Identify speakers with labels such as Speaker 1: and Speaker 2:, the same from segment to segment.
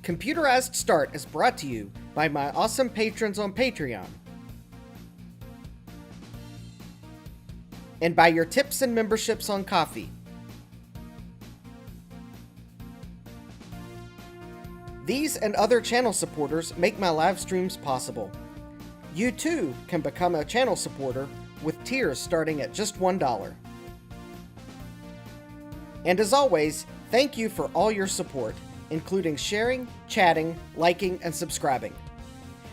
Speaker 1: Computerized Start is brought to you by my awesome patrons on Patreon, and by your tips and memberships on Ko-fi. These and other channel supporters make my live streams possible. You too can become a channel supporter with tiers starting at just $1. And as always, thank you for all your support, including sharing, chatting, liking, and subscribing.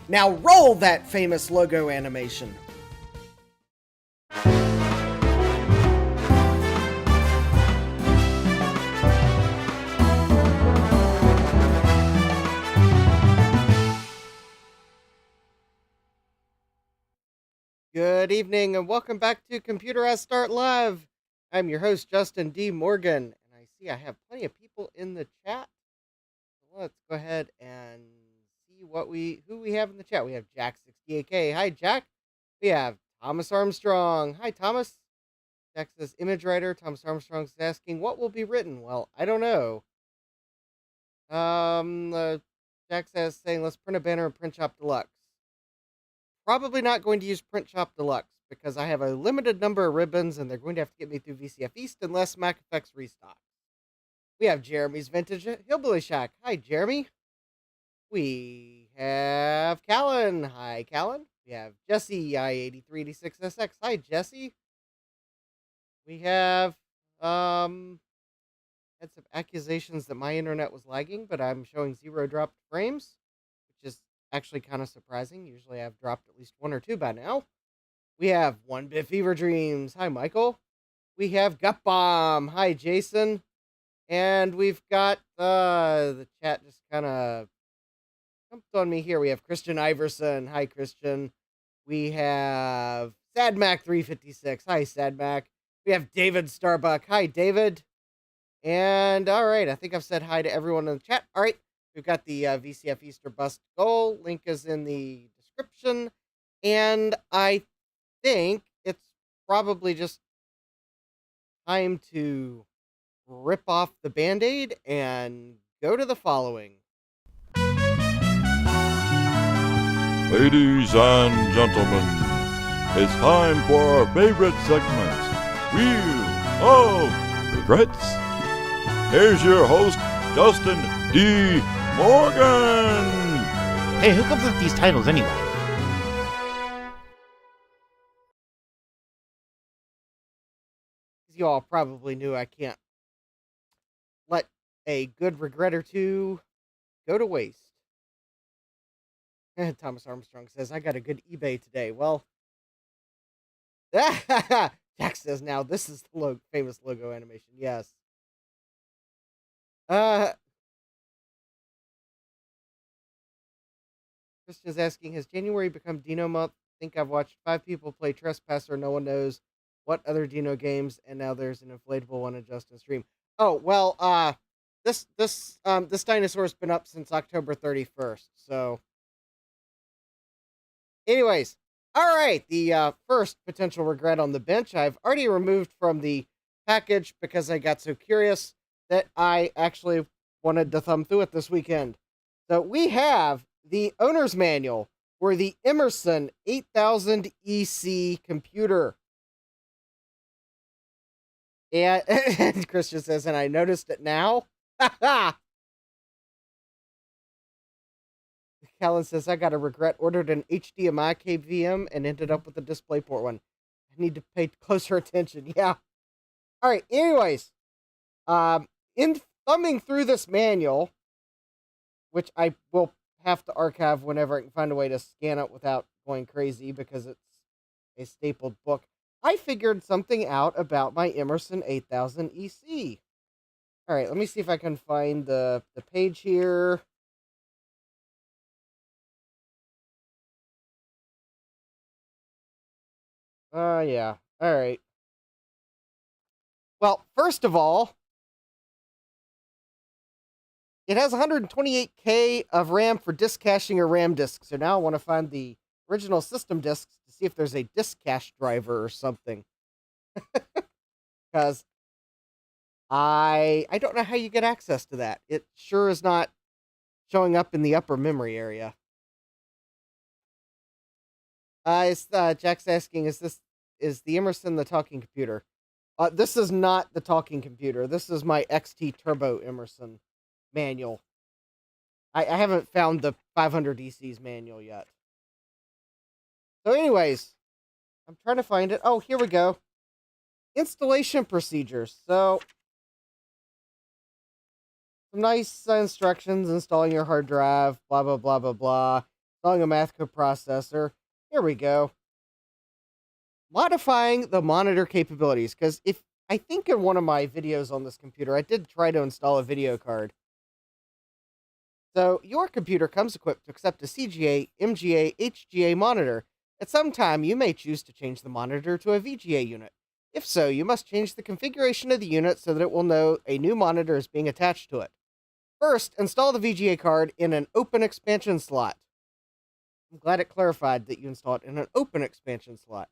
Speaker 1: Now roll that famous logo animation! Good evening and welcome back to Computerized Start Live. I'm your host, Justin D. Morgan, and I see I have plenty of people in the chat. Let's go ahead and see who we have in the chat. We have Jack68K. Hi, Jack. We have Thomas Armstrong. Hi, Thomas. Jack says ImageWriter. Thomas Armstrong's asking what will be written. Well, I don't know. Jack says saying let's print a banner in Print Shop Deluxe. Probably not going to use Print Shop Deluxe because I have a limited number of ribbons and they're going to have to get me through VCF East unless MacEffects restock. We have Jeremy's Vintage Hillbilly Shack. Hi, Jeremy. We have Callan. Hi, Callan. We have Jesse I8386SX. Hi, Jesse. We have had some accusations that my internet was lagging, but I'm showing 0 dropped frames, which is actually kind of surprising. Usually I've dropped at least 1 or 2 by now. We have 1-Bit Fever Dreams. Hi, Michael. We have Gut Bomb. Hi, Jason. And we've got the chat just kind of jumped on me here. We have Christian Iverson. Hi, Christian. We have SadMac356. Hi, SadMac. We have David Starbuck. Hi, David. And all right, I think I've said hi to everyone in the chat. All right, we've got the VCF Easter Bust goal. Link is in the description. And I think it's probably just time to rip off the Band-Aid and go to the following.
Speaker 2: Ladies and gentlemen, it's time for our favorite segment, Wheel of Regrets. Here's your host, Justin D. Morgan.
Speaker 3: Hey, who comes up with these titles anyway?
Speaker 1: You all probably knew I can't let a good regret or two go to waste. Thomas Armstrong says, I got a good eBay today. Well, Jack says now this is the famous logo animation. Yes. Christian's asking, has January become Dino month? I think I've watched 5 people play Trespasser. No one knows what other Dino games, and now there's an inflatable one in Justin's stream. Oh, well, this dinosaur's been up since October 31st, so. Anyways, all right, the first potential regret on the bench, I've already removed from the package because I got so curious that I actually wanted to thumb through it this weekend. So we have the owner's manual for the Emerson 8000 EC computer. And Christian says, and I noticed it now. Callan says, I got a regret, ordered an HDMI KVM and ended up with a DisplayPort one. I need to pay closer attention. Yeah. All right. Anyways, in thumbing through this manual, which I will have to archive whenever I can find a way to scan it without going crazy because it's a stapled book, I figured something out about my Emerson 8000 EC. All right, let me see if I can find the page here. Yeah. All right. Well, first of all, it has 128K of RAM for disk caching or RAM disk. So now I want to find the original system disks to see if there's a disk cache driver or something. Because I don't know how you get access to that. It sure is not showing up in the upper memory area. Jack's asking, is the Emerson the talking computer? This is not the talking computer. This is my XT Turbo Emerson manual. I haven't found the 500 DC's manual yet. So anyways, I'm trying to find it. Oh, here we go. Installation procedures. So, some nice instructions: installing your hard drive, blah, blah, blah, blah, blah. Installing a math coprocessor. Here we go. Modifying the monitor capabilities. Because I think in one of my videos on this computer, I did try to install a video card. So, your computer comes equipped to accept a CGA, MGA, HGA monitor. At some time, you may choose to change the monitor to a VGA unit. If so, you must change the configuration of the unit so that it will know a new monitor is being attached to it. First, install the VGA card in an open expansion slot. I'm glad it clarified that you install it in an open expansion slot.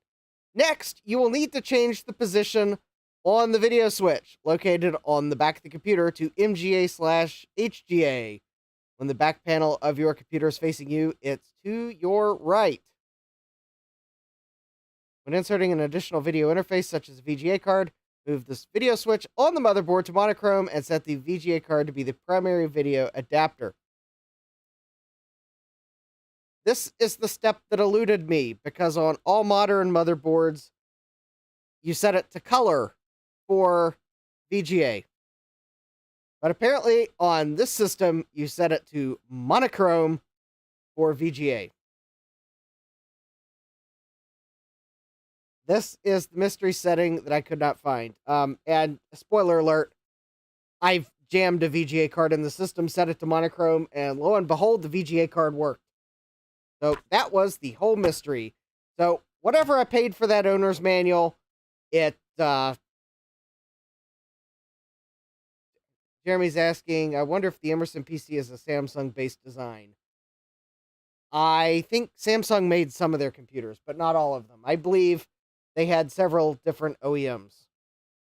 Speaker 1: Next, you will need to change the position on the video switch, located on the back of the computer, to MGA/HGA. When the back panel of your computer is facing you, it's to your right. When inserting an additional video interface, such as a VGA card, move this video switch on the motherboard to monochrome and set the VGA card to be the primary video adapter. This is the step that eluded me, because on all modern motherboards, you set it to color for VGA. But apparently, on this system, you set it to monochrome for VGA. This is the mystery setting that I could not find. And spoiler alert, I've jammed a VGA card in the system, set it to monochrome, and lo and behold, the VGA card worked. So that was the whole mystery. So whatever I paid for that owner's manual, Jeremy's asking, I wonder if the Emerson PC is a Samsung-based design. I think Samsung made some of their computers, but not all of them. I believe they had several different OEMs.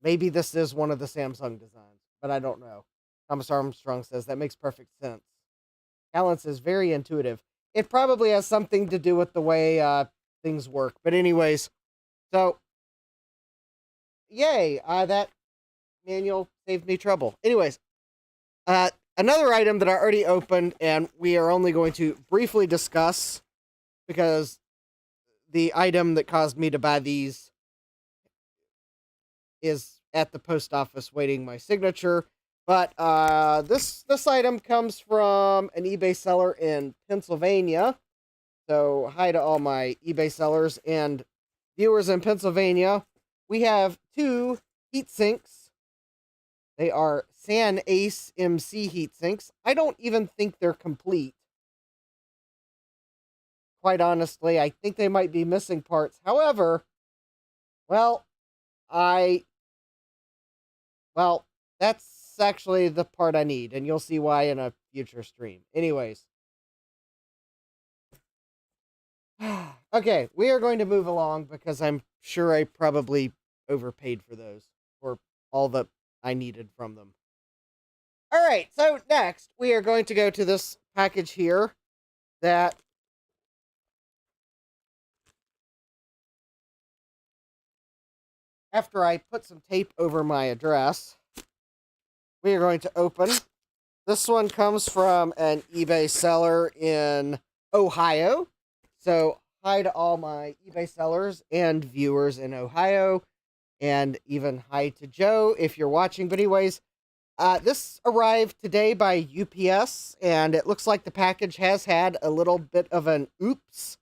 Speaker 1: Maybe this is one of the Samsung designs, but I don't know. Thomas Armstrong says, that makes perfect sense. Alan says, very intuitive. It probably has something to do with the way things work. But anyways, so, yay, that manual saved me trouble. Anyways, another item that I already opened, and we are only going to briefly discuss, because the item that caused me to buy these is at the post office waiting my signature. But this item comes from an eBay seller in Pennsylvania. So hi to all my eBay sellers and viewers in Pennsylvania. We have two heat sinks. They are San Ace MC heat sinks. I don't even think they're complete. Quite honestly, I think they might be missing parts. However, that's actually the part I need, and you'll see why in a future stream. Anyways. Okay, we are going to move along, because I'm sure I probably overpaid for those, for all that I needed from them. Alright, so next, we are going to go to this package here, that after I put some tape over my address, we are going to open. This one comes from an eBay seller in Ohio. So, hi to all my eBay sellers and viewers in Ohio. And even hi to Joe if you're watching. But anyways, this arrived today by UPS. And it looks like the package has had a little bit of an oops.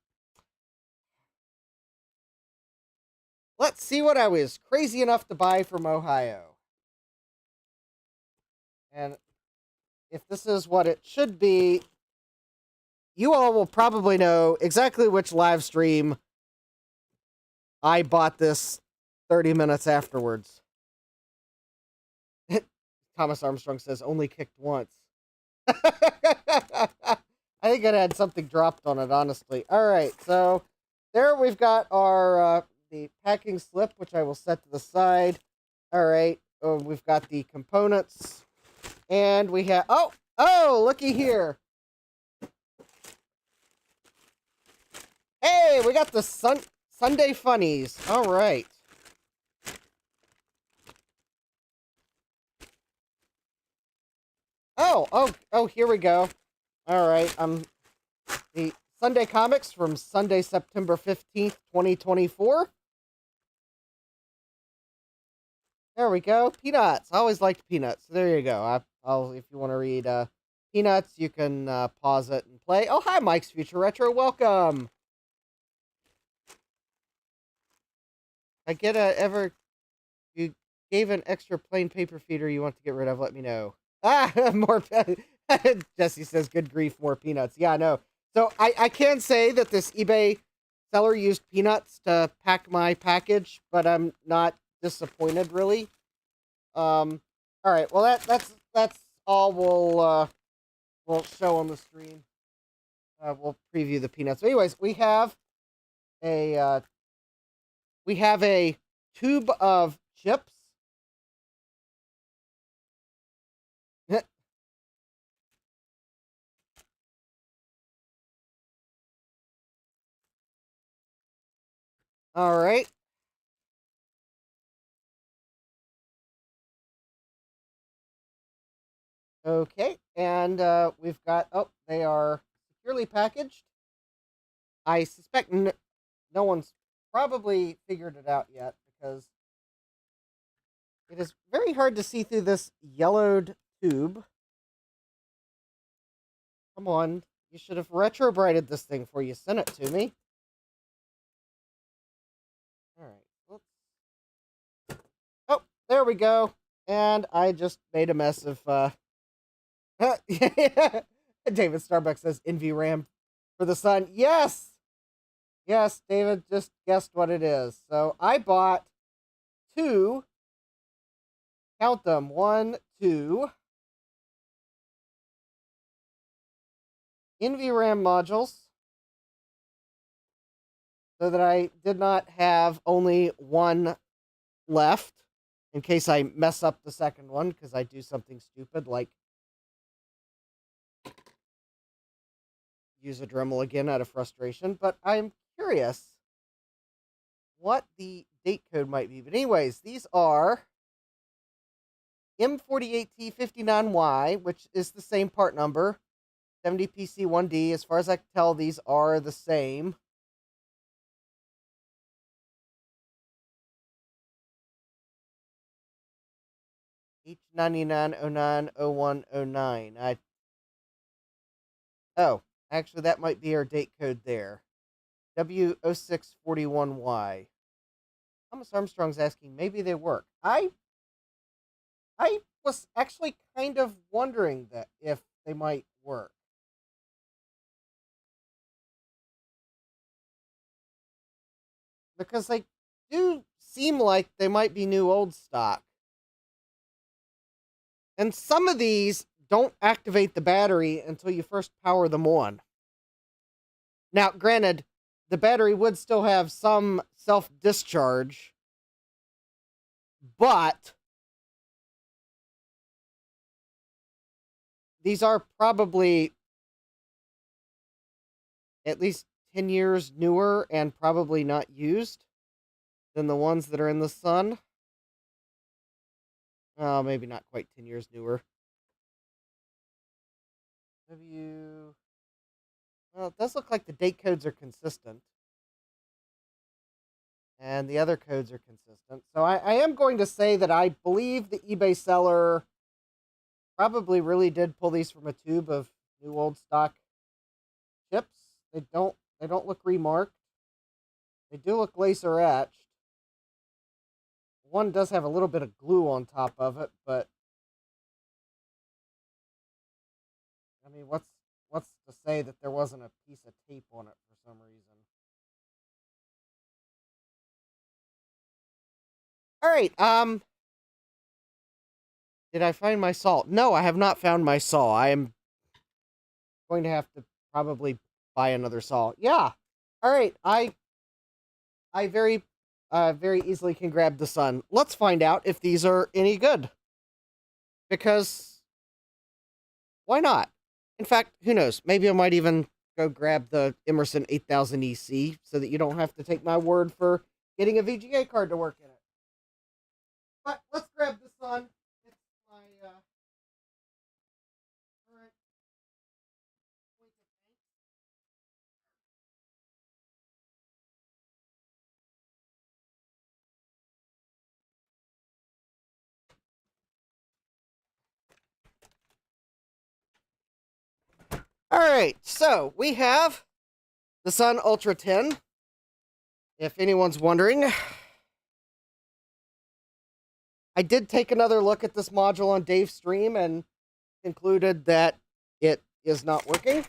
Speaker 1: Let's see what I was crazy enough to buy from Ohio. And if this is what it should be, you all will probably know exactly which live stream I bought this 30 minutes afterwards. Thomas Armstrong says, only kicked once. I think it had something dropped on it, honestly. Alright, so there we've got our the packing slip, which I will set to the side. Alright, we've got the components. And we have, oh, looky here. Hey, we got the Sunday funnies. All right. Oh, here we go. All right. The Sunday comics from Sunday, September 15th, 2024. There we go. Peanuts. I always liked Peanuts. So there you go. I'll if you want to read Peanuts, you can pause it and play. Oh, hi, Mike's Future Retro. Welcome. I get you gave an extra plain paper feeder you want to get rid of, let me know. Ah, more Jesse says, good grief, more peanuts. Yeah, I know. So I can say that this eBay seller used peanuts to pack my package, but I'm not disappointed really. All right, well that's all we'll show on the stream. We'll preview the peanuts. So anyways, we have a tube of chips. All right. Okay, and we've got, they are securely packaged. I suspect no one's probably figured it out yet because it is very hard to see through this yellowed tube. Come on, you should have retrobrighted this thing before you sent it to me. All right, oh, there we go. And I just made a mess of, David Starbucks says NVRAM for the Sun. Yes! Yes, David just guessed what it is. So I bought two, count them, 1, 2, NVRAM modules so that I did not have only one left in case I mess up the second one because I do something stupid like use a Dremel again out of frustration, but I'm curious what the date code might be. But anyways, these are M48T59Y, which is the same part number, 70PC1D. As far as I can tell, these are the same. H99090109. Oh, actually, that might be our date code there. W0641Y. Thomas Armstrong's asking, maybe they work. I was actually kind of wondering that if they might work. Because they do seem like they might be new old stock. And some of these don't activate the battery until you first power them on. Now, granted, the battery would still have some self-discharge, but these are probably at least 10 years newer and probably not used than the ones that are in the Sun. Oh, maybe not quite 10 years newer. Well, it does look like the date codes are consistent. And the other codes are consistent. So I am going to say that I believe the eBay seller probably really did pull these from a tube of new old stock chips. They don't look remarked. They do look laser etched. One does have a little bit of glue on top of it, but I mean, what's to say that there wasn't a piece of tape on it for some reason? All right, did I find my saw? No, I have not found my saw. I am going to have to probably buy another saw. Yeah. All right, I very easily can grab the Sun. Let's find out if these are any good. Because why not? In fact, who knows? Maybe I might even go grab the Emerson 8000 EC so that you don't have to take my word for getting a VGA card to work in it. But let's grab the Sun. It's my current point of bank. All right, so we have the Sun Ultra 10. If anyone's wondering, I did take another look at this module on Dave's stream and concluded that it is not working.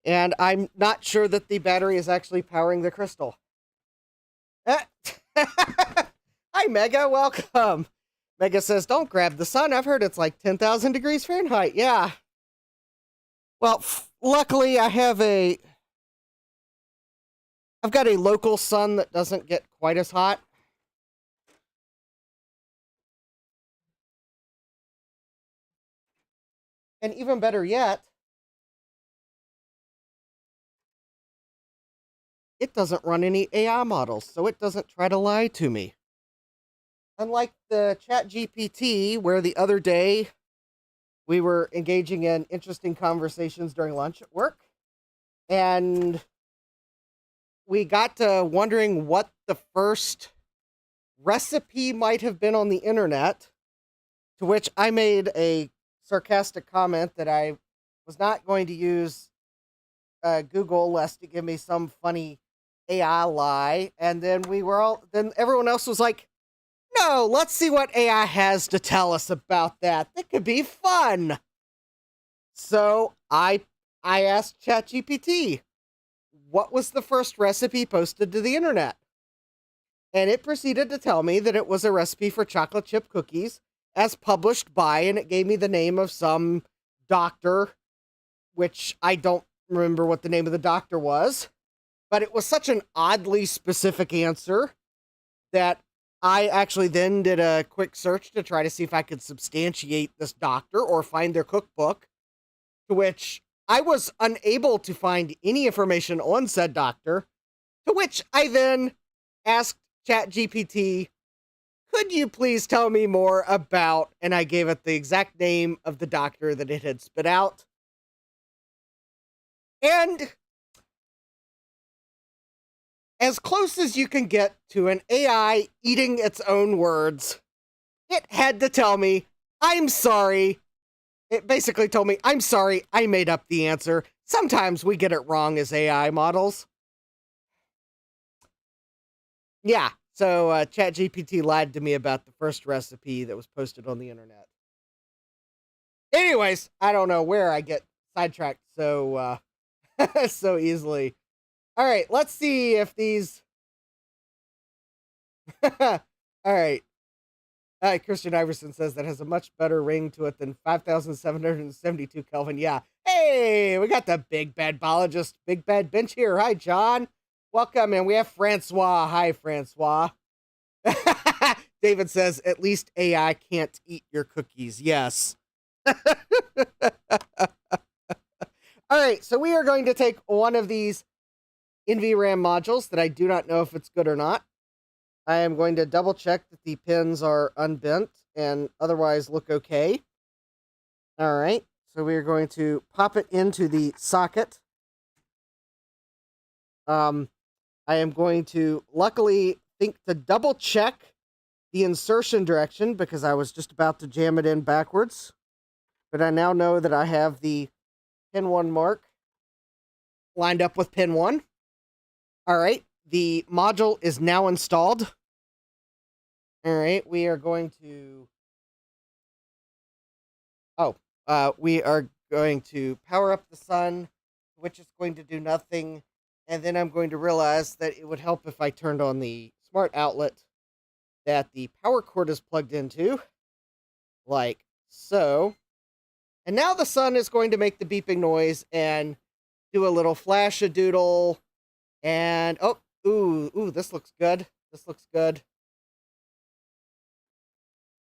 Speaker 1: And I'm not sure that the battery is actually powering the crystal. Hi, Mega, welcome. Mega says, don't grab the Sun. I've heard it's like 10,000 degrees Fahrenheit. Yeah. Well, luckily I've got a local sun that doesn't get quite as hot. And even better yet, it doesn't run any AI models, so it doesn't try to lie to me. Unlike the ChatGPT, where the other day we were engaging in interesting conversations during lunch at work, and we got to wondering what the first recipe might have been on the internet, to which I made a sarcastic comment that I was not going to use Google lest it give me some funny AI lie. And then then everyone else was like, no, let's see what AI has to tell us about that. That could be fun. So I asked ChatGPT, what was the first recipe posted to the internet? And it proceeded to tell me that it was a recipe for chocolate chip cookies as published by, and it gave me the name of some doctor, which I don't remember what the name of the doctor was, but it was such an oddly specific answer that I actually then did a quick search to try to see if I could substantiate this doctor or find their cookbook, to which I was unable to find any information on said doctor, to which I then asked ChatGPT, could you please tell me more about, and I gave it the exact name of the doctor that it had spit out. And as close as you can get to an AI eating its own words, it had to tell me, I'm sorry. It basically told me, I'm sorry, I made up the answer. Sometimes we get it wrong as AI models. Yeah, so ChatGPT lied to me about the first recipe that was posted on the internet. Anyways, I don't know where I get sidetracked so so easily. All right, let's see if these... All right. Christian Iverson says that has a much better ring to it than 5,772 Kelvin. Yeah. Hey, we got the big bad biologist, big bad bench here. Hi, John. Welcome, and we have Francois. Hi, Francois. David says, at least AI can't eat your cookies. Yes. All right, so we are going to take one of these NVRAM modules that I do not know if it's good or not. I am going to double check that the pins are unbent and otherwise look okay. All right, so we are going to pop it into the socket. I am going to luckily think to double check the insertion direction because I was just about to jam it in backwards. But I now know that I have the pin 1 mark lined up with pin 1. All right, the module is now installed. All right, we are going to... we are going to power up the Sun, which is going to do nothing. And then I'm going to realize that it would help if I turned on the smart outlet that the power cord is plugged into, like so. And now the Sun is going to make the beeping noise and do a little flash-a-doodle. And, ooh, this looks good. This looks good.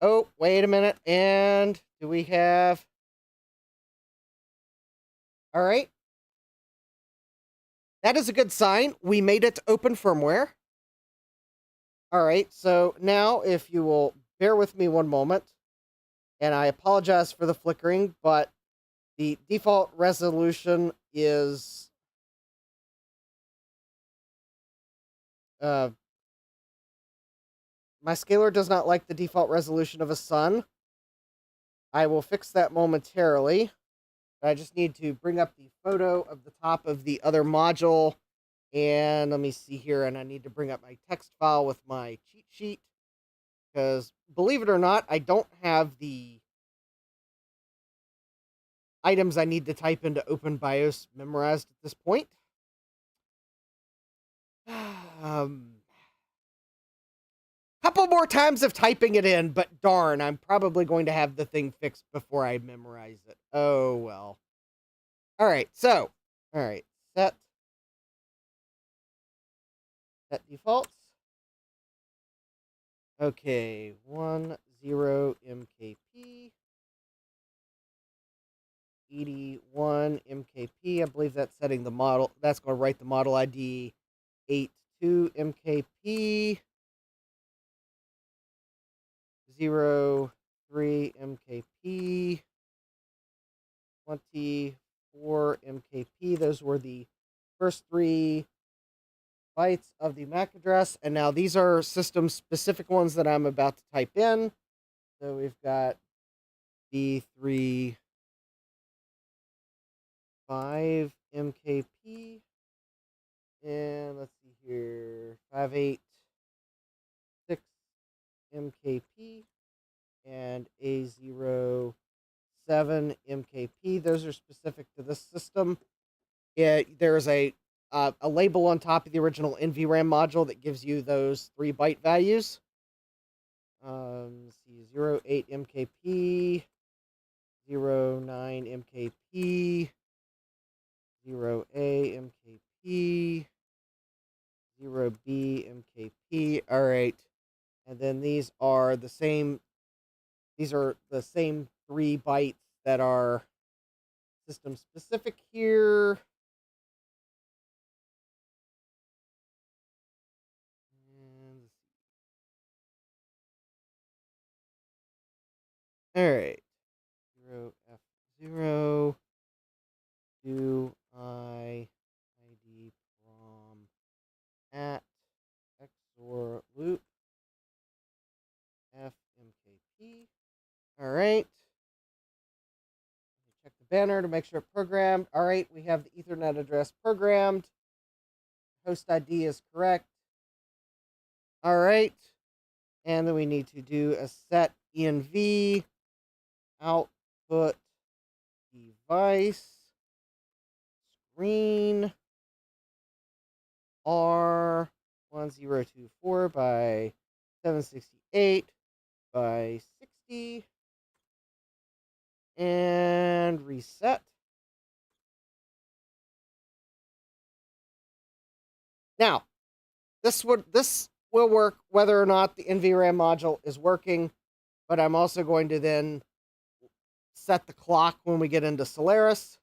Speaker 1: Oh, wait a minute. And do we have... All right. That is a good sign. We made it open firmware. All right, so now if you will bear with me one moment, and I apologize for the flickering, but the default resolution is my scaler does not like the default resolution of a sun. I will fix that momentarily. I just need to bring up the photo of the top of the other module. And let me see here, and I need to bring up my text file with my cheat sheet. Because, believe it or not, I don't have the items I need to type into OpenBIOS memorized at this point. Couple more times of typing it in, but darn, I'm probably going to have the thing fixed before I memorize it. Oh, well. All right, so, all right, set defaults. Okay, 10 MKP. 81 MKP. I believe that's setting the model. That's going to write the model ID 82 MKP. 03 MKP. 24 MKP. Those were the first 3 bytes of the MAC address. And now these are system-specific ones that I'm about to type in. So we've got B3 5 MKP, and let's see here, 586 MKP, and A07 MKP. Those are specific to this system. There's a label on top of the original NVRAM module that gives you those 3 byte values. Let's see, 08 MKP, 09 MKP, 0A MKP, 0B MKP. All right. And then these are the same 3 bytes that are system specific here. All right. 0F0 do I ID from at XOR loop FMKP. All right. Check the banner to make sure it's programmed. All right, we have the Ethernet address programmed. Host ID is correct. All right. And then we need to do a set env output device screen R1024 by 768 by 60 and reset. Now, this will work whether or not the NVRAM module is working, but I'm also going to then set the clock when we get into Solaris.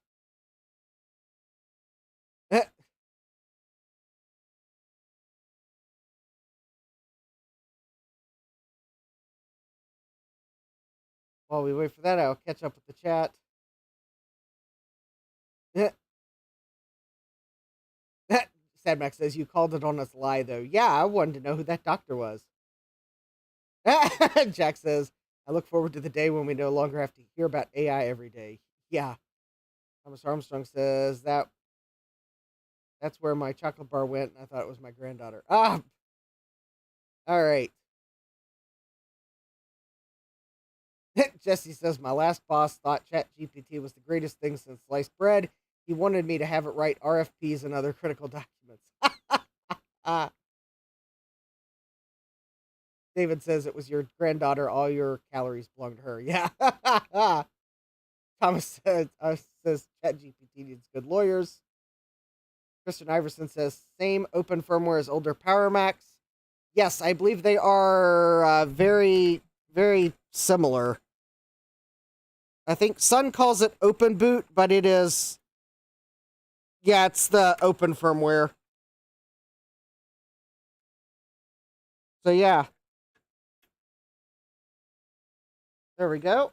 Speaker 1: While we wait for that, I'll catch up with the chat. Sadmax says, you called it on us lie, though. Yeah, I wanted to know who that doctor was. Jack says, I look forward to the day when we no longer have to hear about AI every day. Yeah. Thomas Armstrong says, that's where my chocolate bar went, and I thought it was my granddaughter. Ah! All right. Jesse says, my last boss thought ChatGPT was the greatest thing since sliced bread. He wanted me to have it write RFPs and other critical documents. David says it was your granddaughter. All your calories belong to her. Yeah. Thomas says ChatGPT needs good lawyers. Christian Iverson says, same open firmware as older Power Macs. Yes, I believe they are very, very similar. I think Sun calls it Open Boot, but it is Yeah, it's the open firmware. So yeah. There we go.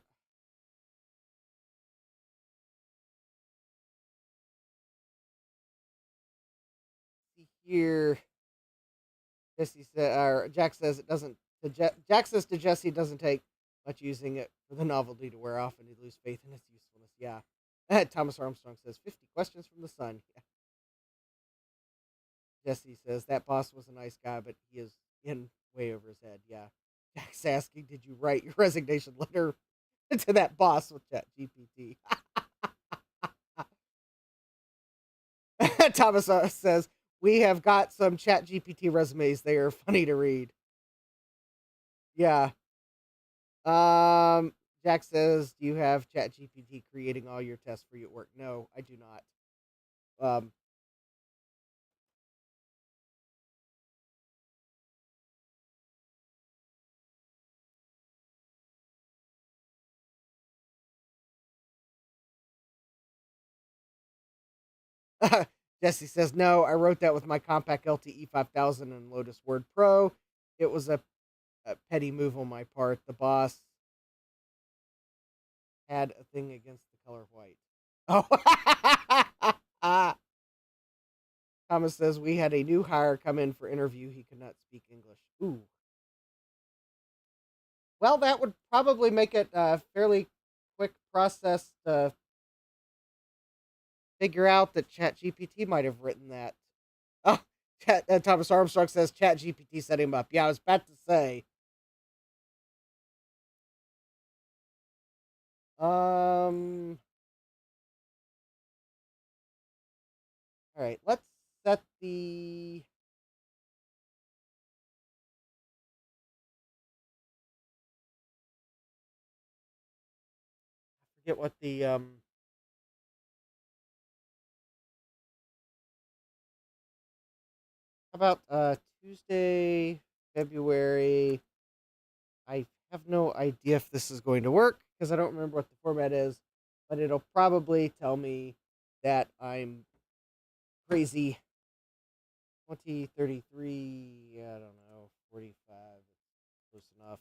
Speaker 1: Here, Jesse said, or Jack says it doesn't. Jack says to Jesse, it doesn't take much using it for the novelty to wear off and you lose faith in its usefulness. Yeah. Thomas Armstrong says 50 questions from the sun. Yeah. Jesse says that boss was a nice guy, but he is in way over his head. Yeah. Jack's asking, did you write your resignation letter to that boss with ChatGPT? Thomas says, we have got some ChatGPT resumes. They are funny to read. Yeah. Jack says, do you have ChatGPT creating all your tests for you at work? No, I do not. Jesse says, no, I wrote that with my Compaq LTE 5000 and Lotus Word Pro. It was a petty move on my part. The boss had a thing against the color white. Oh. Thomas says, we had a new hire come in for interview. He could not speak English. Ooh. Well, that would probably make it a fairly quick process to figure out that ChatGPT might have written that. Oh, Thomas Armstrong says ChatGPT set him up. Yeah, I was about to say. All right, let's set the. I forget what the How about Tuesday, February? I have no idea if this is going to work because I don't remember what the format is, but it'll probably tell me that I'm crazy. 2033, I don't know, 45, close enough.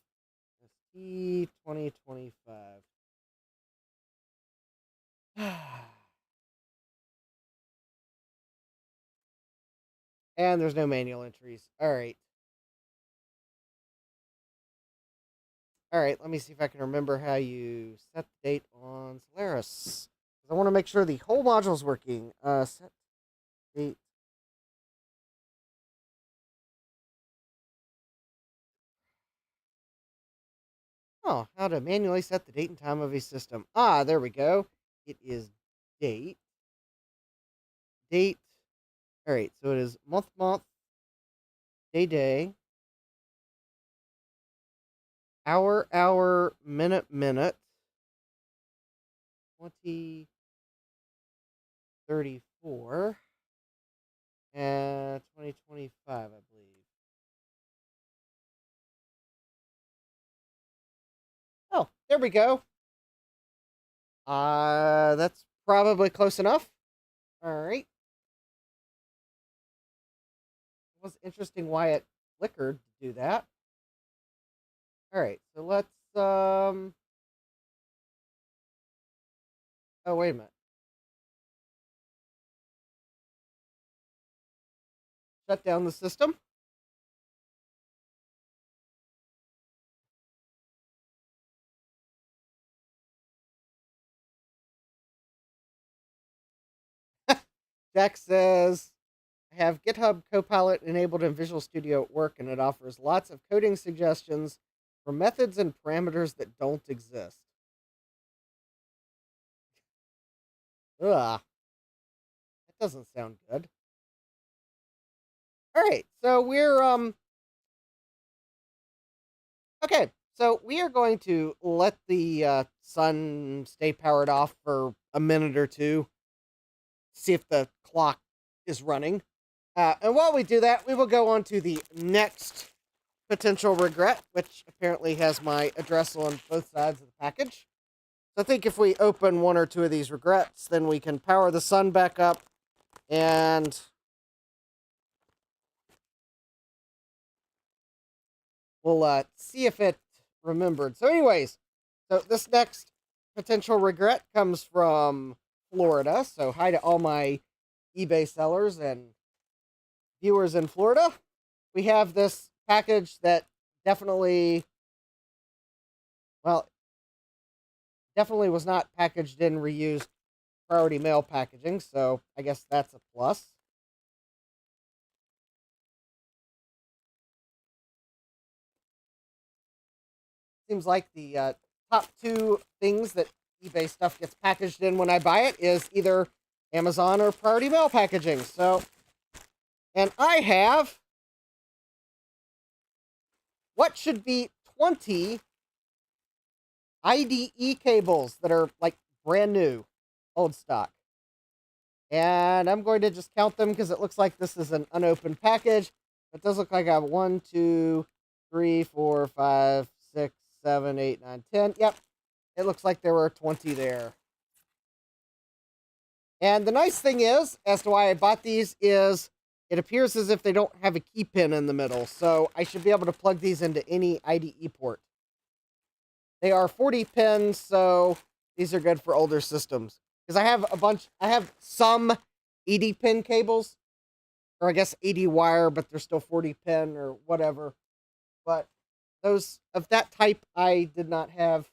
Speaker 1: ST 2025. And there's no manual entries. All right. All right, let me see if I can remember how you set the date on Solaris. I want to make sure the whole module is working. Set date. Oh, how to manually set the date and time of a system. Ah, there we go. It is date. Date. All right, so it is month, day, hour, minute. 2034 and 2025, I believe. Oh, there we go. That's probably close enough. All right. It was interesting why it flickered to do that. All right, so let's oh, wait a minute. Shut down the system. Jack says, I have GitHub Copilot enabled in Visual Studio at work, and it offers lots of coding suggestions for methods and parameters that don't exist. Ugh. That doesn't sound good. All right, so we're okay. So we are going to let the sun stay powered off for a minute or two. See if the clock is running. And while we do that, we will go on to the next potential regret, which apparently has my address on both sides of the package. So I think if we open one or two of these regrets, then we can power the sun back up And we'll see if it remembered. So anyways, so this next potential regret comes from Florida. So hi to all my eBay sellers and viewers in Florida. We have this package that definitely was not packaged in reused priority mail packaging, so I guess that's a plus. Seems like the top two things that eBay stuff gets packaged in when I buy it is either Amazon or priority mail packaging. So, and I have what should be 20 IDE cables that are like brand new, old stock. And I'm going to just count them because it looks like this is an unopened package. It does look like I have 1, 2, 3, 4, 5, 6, 7, 8, 9, 10. Yep. It looks like there were 20 there. And the nice thing is, as to why I bought these, is it appears as if they don't have a key pin in the middle. So I should be able to plug these into any IDE port. They are 40 pins, so these are good for older systems. Because I have some 80 pin cables, or I guess 80 wire, but they're still 40 pin or whatever. But those of that type, I did not have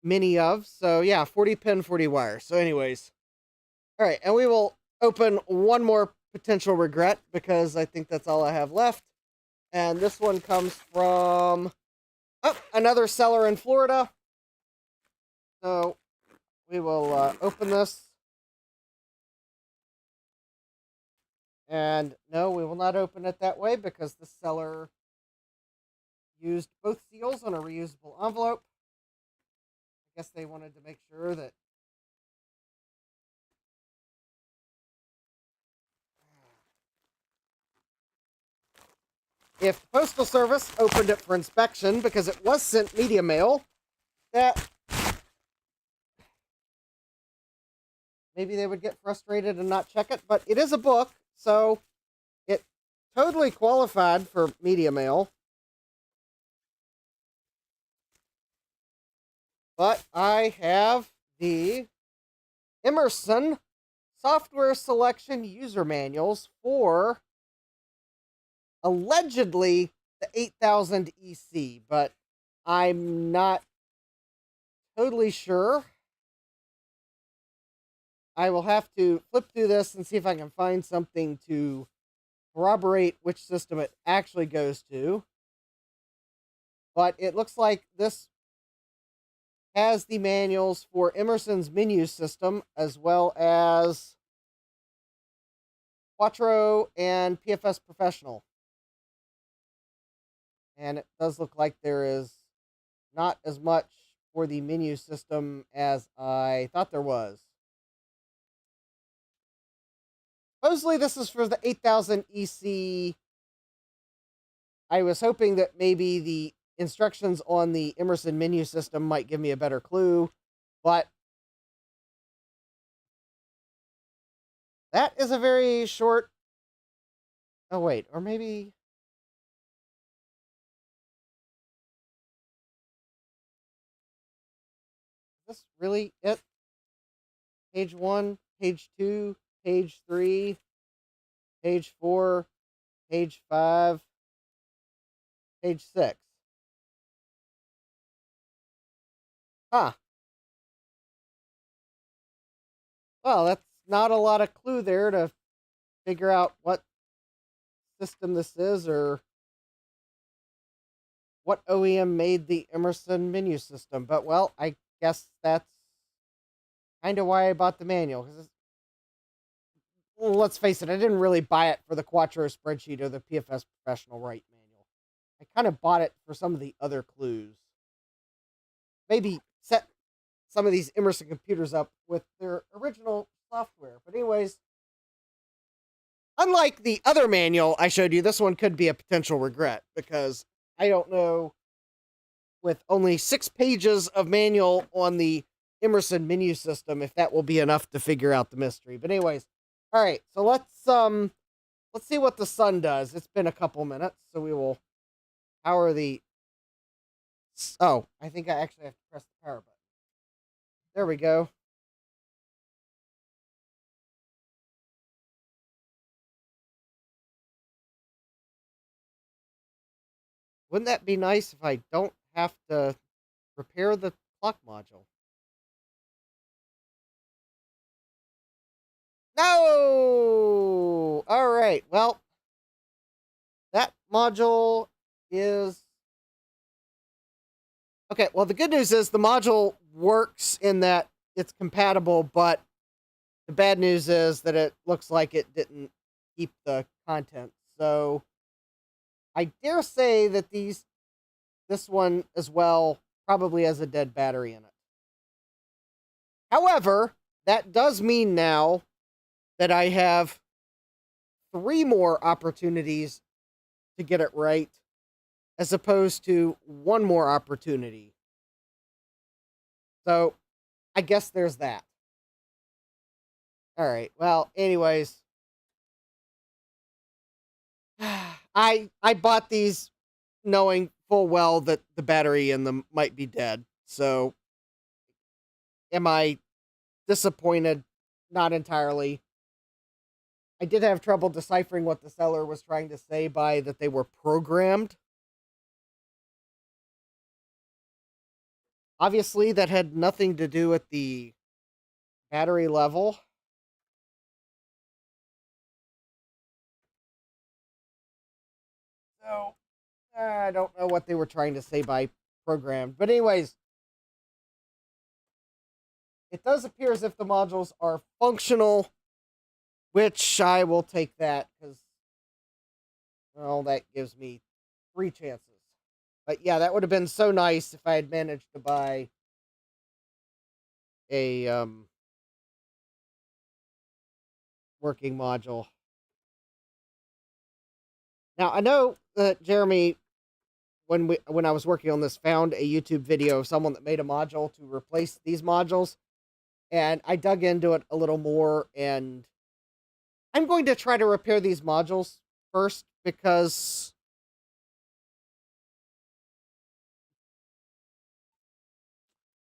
Speaker 1: many of. So yeah, 40 pin, 40 wire. So anyways, all right, and we will open one more potential regret because I think that's all I have left. And this one comes from another seller in Florida. So we will open this. And no, we will not open it that way because the seller used both seals on a reusable envelope. I guess they wanted to make sure that if the Postal Service opened it for inspection because it was sent media mail, that maybe they would get frustrated and not check it. But it is a book, so it totally qualified for media mail. But I have the Emerson software selection user manuals for allegedly the 8000 EC, but I'm not totally sure. I will have to flip through this and see if I can find something to corroborate which system it actually goes to. But it looks like this has the manuals for Emerson's menu system as well as Quattro and PFS Professional. And it does look like there is not as much for the menu system as I thought there was. Supposedly this is for the 8000 EC. I was hoping that maybe the instructions on the Emerson menu system might give me a better clue, but that is a very short... Oh, wait, or maybe... Is this really it? Page 1, page 2, page 3, page 4, page 5, page 6. Huh. Well, that's not a lot of clue there to figure out what system this is or what OEM made the Emerson menu system. But, well, I guess that's kind of why I bought the manual. Well, let's face it, I didn't really buy it for the Quattro spreadsheet or the PFS Professional Write manual. I kind of bought it for some of the other clues. Maybe set some of these Emerson computers up with their original software. But anyways, unlike the other manual I showed you, this one could be a potential regret because I don't know, with only 6 pages of manual on the Emerson menu system if that will be enough to figure out the mystery. But anyways, all right. So let's see what the sun does. It's been a couple minutes, so we will power the. Oh, I think I actually have to press the power button. There we go. Wouldn't that be nice if I don't have to repair the clock module? No! All right. Well, that module is... Okay, well, the good news is the module works in that it's compatible, but the bad news is that it looks like it didn't keep the content. So I dare say that this one as well probably has a dead battery in it. However, that does mean now that I have 3 more opportunities to get it right, as opposed to 1 more opportunity. So I guess there's that. All right. Well, anyways, I bought these knowing full well that the battery in them might be dead. So am I disappointed? Not entirely. I did have trouble deciphering what the seller was trying to say by that they were programmed. Obviously, that had nothing to do with the battery level. So, I don't know what they were trying to say by programmed. But anyways, it does appear as if the modules are functional, which I will take that because, well, that gives me 3 chances. But yeah, that would have been so nice if I had managed to buy a working module. Now, I know that Jeremy, when I was working on this, found a YouTube video of someone that made a module to replace these modules, and I dug into it a little more, and I'm going to try to repair these modules first because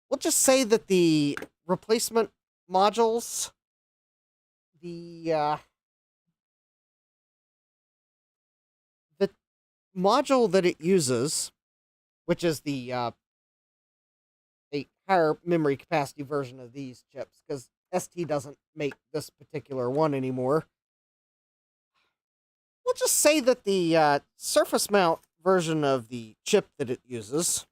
Speaker 1: we'll just say that the replacement modules, the module that it uses, which is the a higher memory capacity version of these chips, because ST doesn't make this particular one anymore. We'll just say that the surface mount version of the chip that it uses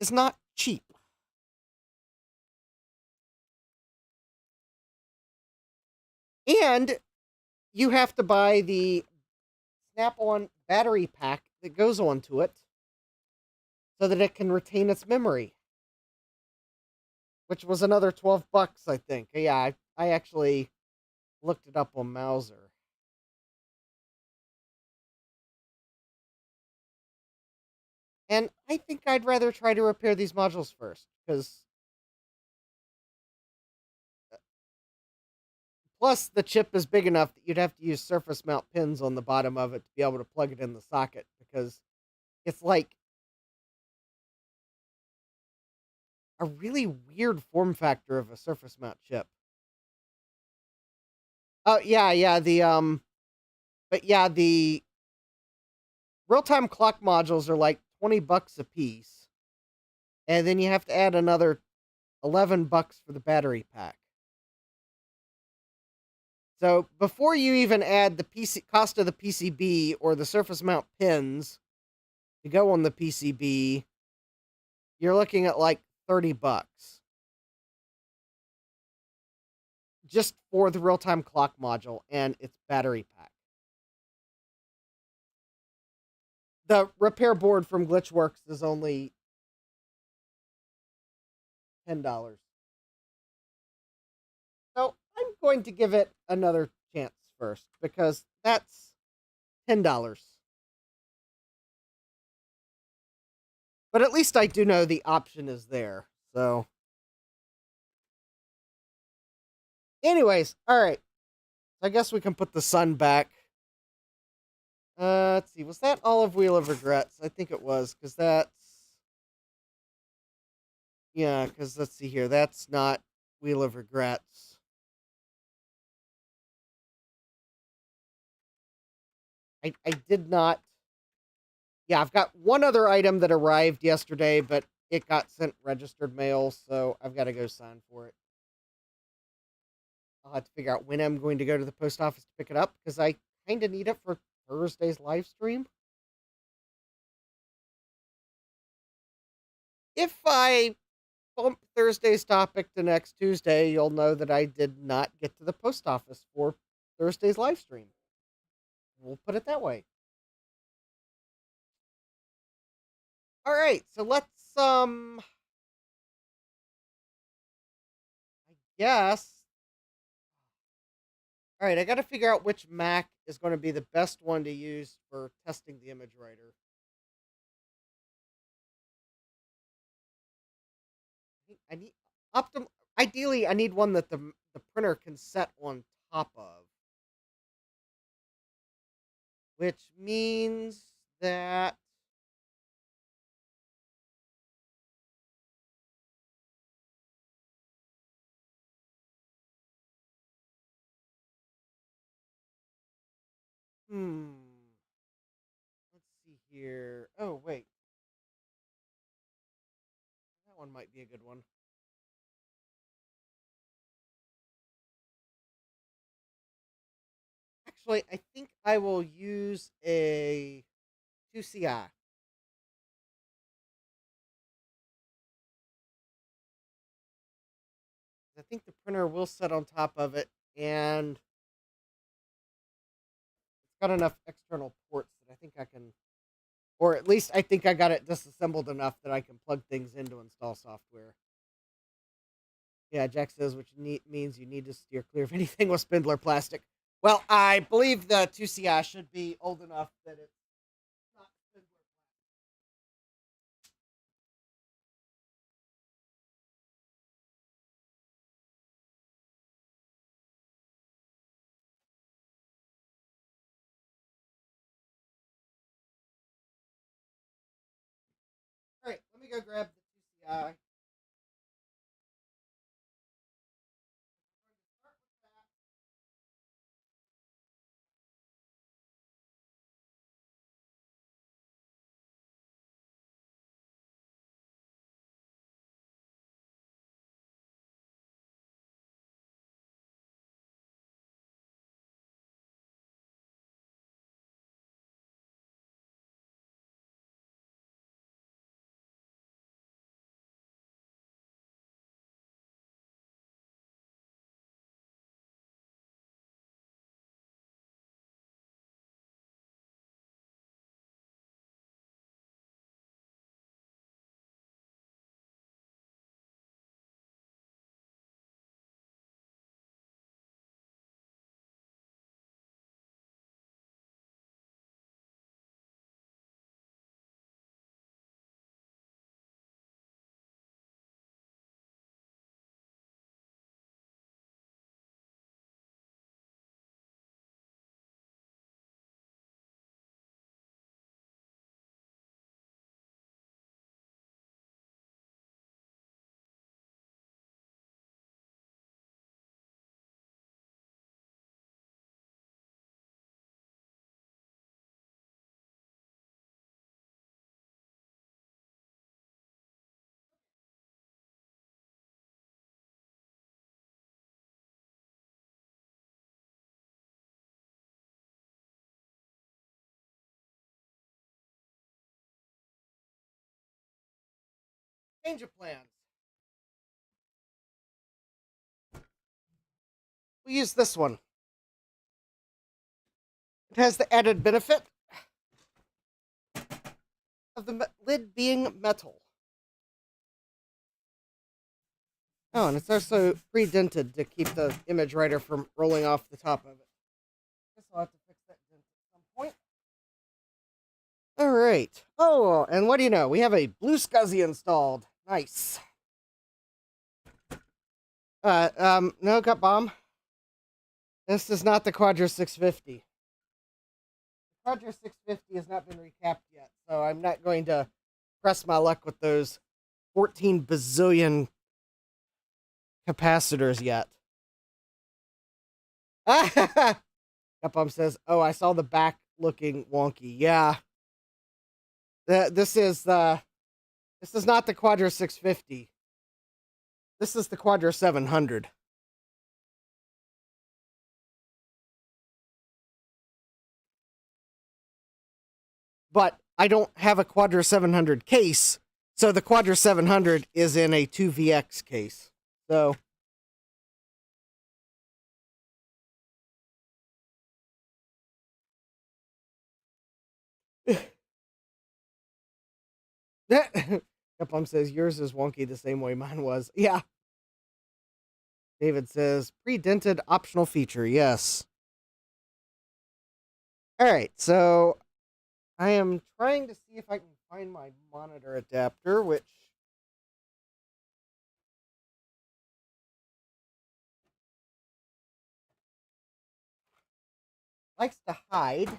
Speaker 1: is not cheap. And you have to buy the Snap-on battery pack that goes onto it so that it can retain its memory, which was another $12, I think. Yeah, I actually looked it up on Mouser. And I think I'd rather try to repair these modules first, because plus the chip is big enough that you'd have to use surface mount pins on the bottom of it to be able to plug it in the socket, because it's like a really weird form factor of a surface mount chip. Oh, yeah, the real-time clock modules are like $20 a piece. And then you have to add another $11 for the battery pack. So before you even add the cost of the PCB or the surface mount pins to go on the PCB, you're looking at like $30 just for the real-time clock module and its battery pack. The repair board from Glitchworks is only $10. So I'm going to give it another chance first, because that's $10. But at least I do know the option is there. So, anyways, all right. I guess we can put the sun back. Let's see. Was that all of Wheel of Regrets? I think it was, because that's... Yeah, because let's see here. That's not Wheel of Regrets. I did not... Yeah, I've got one other item that arrived yesterday, but it got sent registered mail, so I've got to go sign for it. I'll have to figure out when I'm going to go to the post office to pick it up, because I kind of need it for Thursday's live stream. If I bump Thursday's topic to next Tuesday, you'll know that I did not get to the post office for Thursday's live stream. We'll put it that way. All right, so let's I guess. All right, I got to figure out which Mac is going to be the best one to use for testing the ImageWriter. I need Ideally, I need one that the printer can set on top of, which means that let's see here. Oh wait, that one might be a good one. Actually, I think I will use a 2CI. I think the printer will set on top of it, and it's got enough external ports that I think I can, or at least I think I got it disassembled enough that I can plug things in to install software. Yeah, Jack says, which means you need to steer clear of anything with spindler plastic. Well, I believe the 2CI should be old enough that it's not spindler plastic. All right, let me go grab the 2CI. Change of plans. We use this one. It has the added benefit of the lid being metal. Oh, and it's also pre-dented to keep the ImageWriter from rolling off the top of it. Guess I'll have to fix that dent at some point. All right. Oh, and what do you know? We have a Blue SCSI installed. Nice. No, got bomb. This is not the Quadro 650. The Quadro 650 has not been recapped yet, so I'm not going to press my luck with those 14 bazillion capacitors yet. Capcom says, "Oh, I saw the back looking wonky." Yeah, this is not the Quadro 650. This is the Quadro 700. But I don't have a Quadro 700 case, so the Quadro 700 is in a 2VX case. So Capcom says yours is wonky the same way mine was. Yeah. David says pre-dented optional feature. Yes. All right, so I am trying to see if I can find my monitor adapter, which likes to hide.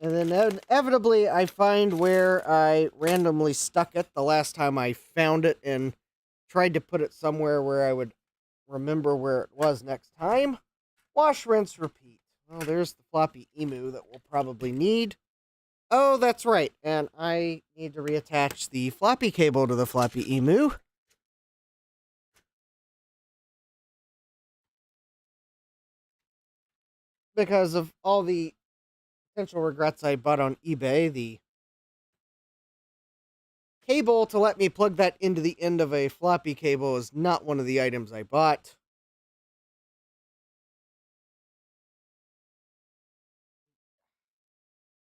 Speaker 1: And then inevitably I find where I randomly stuck it the last time I found it and tried to put it somewhere where I would remember where it was next time. Wash, rinse, repeat. Well, there's the floppy emu that we'll probably need. Oh, that's right. And I need to reattach the floppy cable to the floppy emu. Because of all the potential regrets I bought on eBay, the cable to let me plug that into the end of a floppy cable is not one of the items I bought.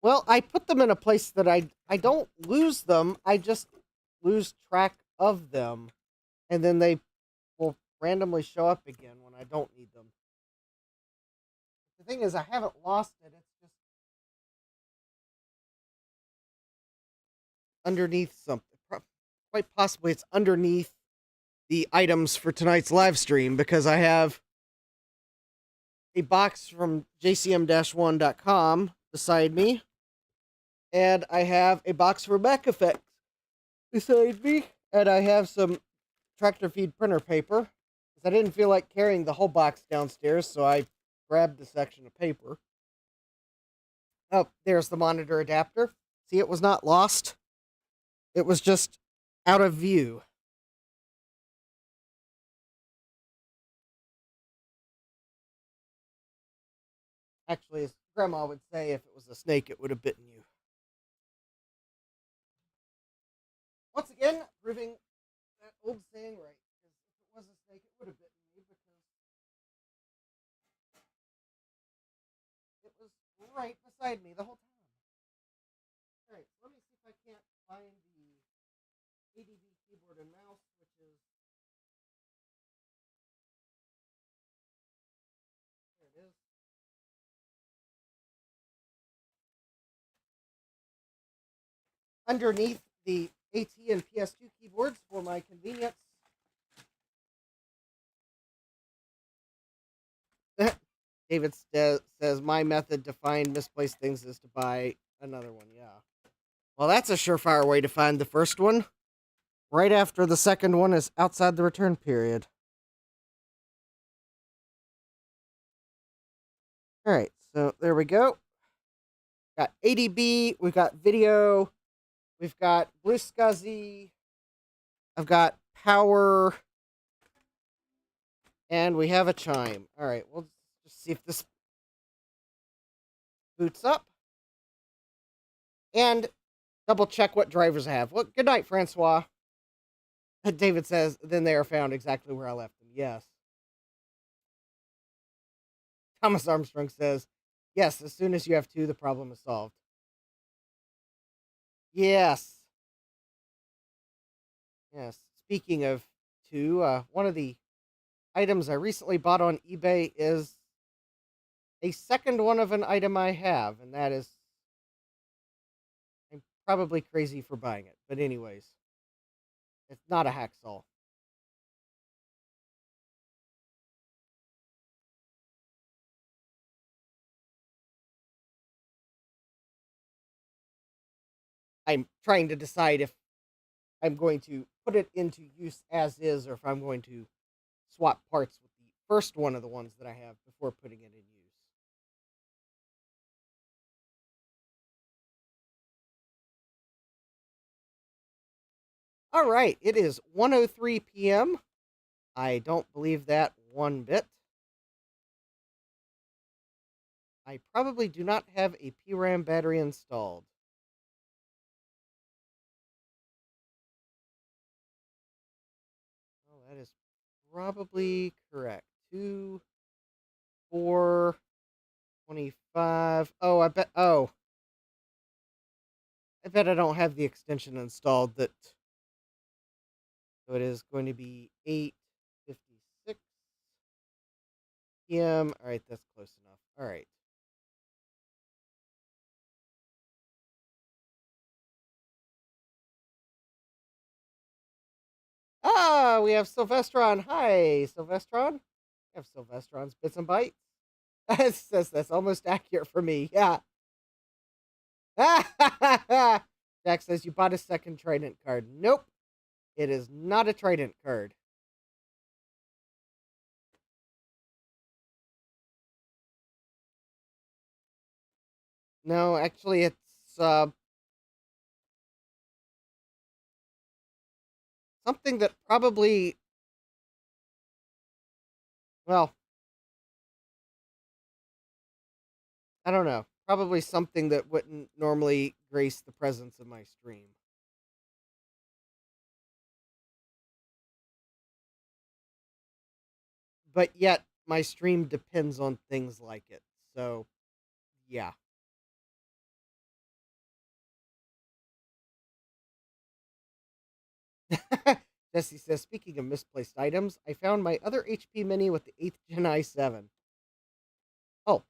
Speaker 1: Well, I put them in a place that I don't lose them, I just lose track of them. And then they will randomly show up again when I don't need them. The thing is, I haven't lost it, it's just underneath something. Quite possibly it's underneath the items for tonight's live stream, because I have a box from jcm-1.com beside me, and I have a box for MacEffects beside me, and I have some tractor feed printer paper. I didn't feel like carrying the whole box downstairs, so I grabbed the section of paper. Oh, there's the monitor adapter. See, it was not lost. It was just out of view. Actually, as Grandma would say, if it was a snake, it would have bitten you. Once again, proving that old saying right. Because if it was a snake, it would have bitten me, because it was right beside me the whole time. Alright, let me see if I can't find the ADB keyboard and mouse, which is... There it is. Underneath the AT and PS2 keyboards for my convenience. David says my method to find misplaced things is to buy another one. Yeah. Well, that's a surefire way to find the first one. Right after the second one is outside the return period. Alright, so there we go. Got ADB, we've got video, we've got Blue SCSI, I've got power, and we have a chime. Alright, we'll just see if this boots up. And double check what drivers I have. Well, good night, Francois. David says, then they are found exactly where I left them. Yes. Thomas Armstrong says, yes, as soon as you have two, the problem is solved. Yes. Yes. Speaking of two, one of the items I recently bought on eBay is a second one of an item I have, and that is... I'm probably crazy for buying it, but anyways. It's not a hacksaw. I'm trying to decide if I'm going to put it into use as is, or if I'm going to swap parts with the first one of the ones that I have before putting it in use. All right, it is 1:03 p.m. I don't believe that one bit. I probably do not have a PRAM battery installed. Oh, that is probably correct. 2, 4, 25. Oh, I bet. Oh, I bet I don't have the extension installed. That so it is going to be 8:56 p.m. All right, that's close enough. All right. Ah, we have Sylvestron. Hi, Sylvestron. We have Sylvestron's Bits and Bytes. That's almost accurate for me. Yeah. Jack says you bought a second Trident card. Nope. It is not a Trident card. No, actually, it's something that probably, well, I don't know. Probably something that wouldn't normally grace the presence of my stream. But yet, my stream depends on things like it. So, yeah. Jesse says, speaking of misplaced items, I found my other HP Mini with the 8th Gen i7. Oh,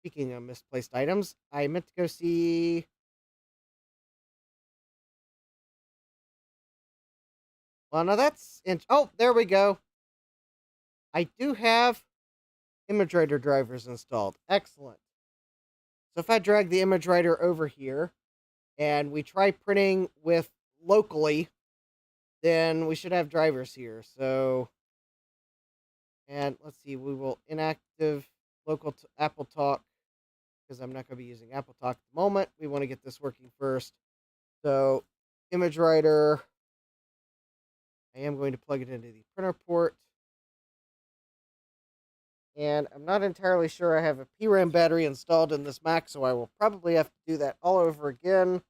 Speaker 1: speaking of misplaced items, I meant to go see... Well, now that's... Oh, there we go. I do have ImageWriter drivers installed. Excellent. So if I drag the ImageWriter over here, and we try printing with locally, then we should have drivers here. So, and let's see, we will inactive local AppleTalk, because I'm not going to be using AppleTalk at the moment. We want to get this working first. So, ImageWriter, I am going to plug it into the printer port. And I'm not entirely sure I have a PRAM battery installed in this Mac, so I will probably have to do that all over again.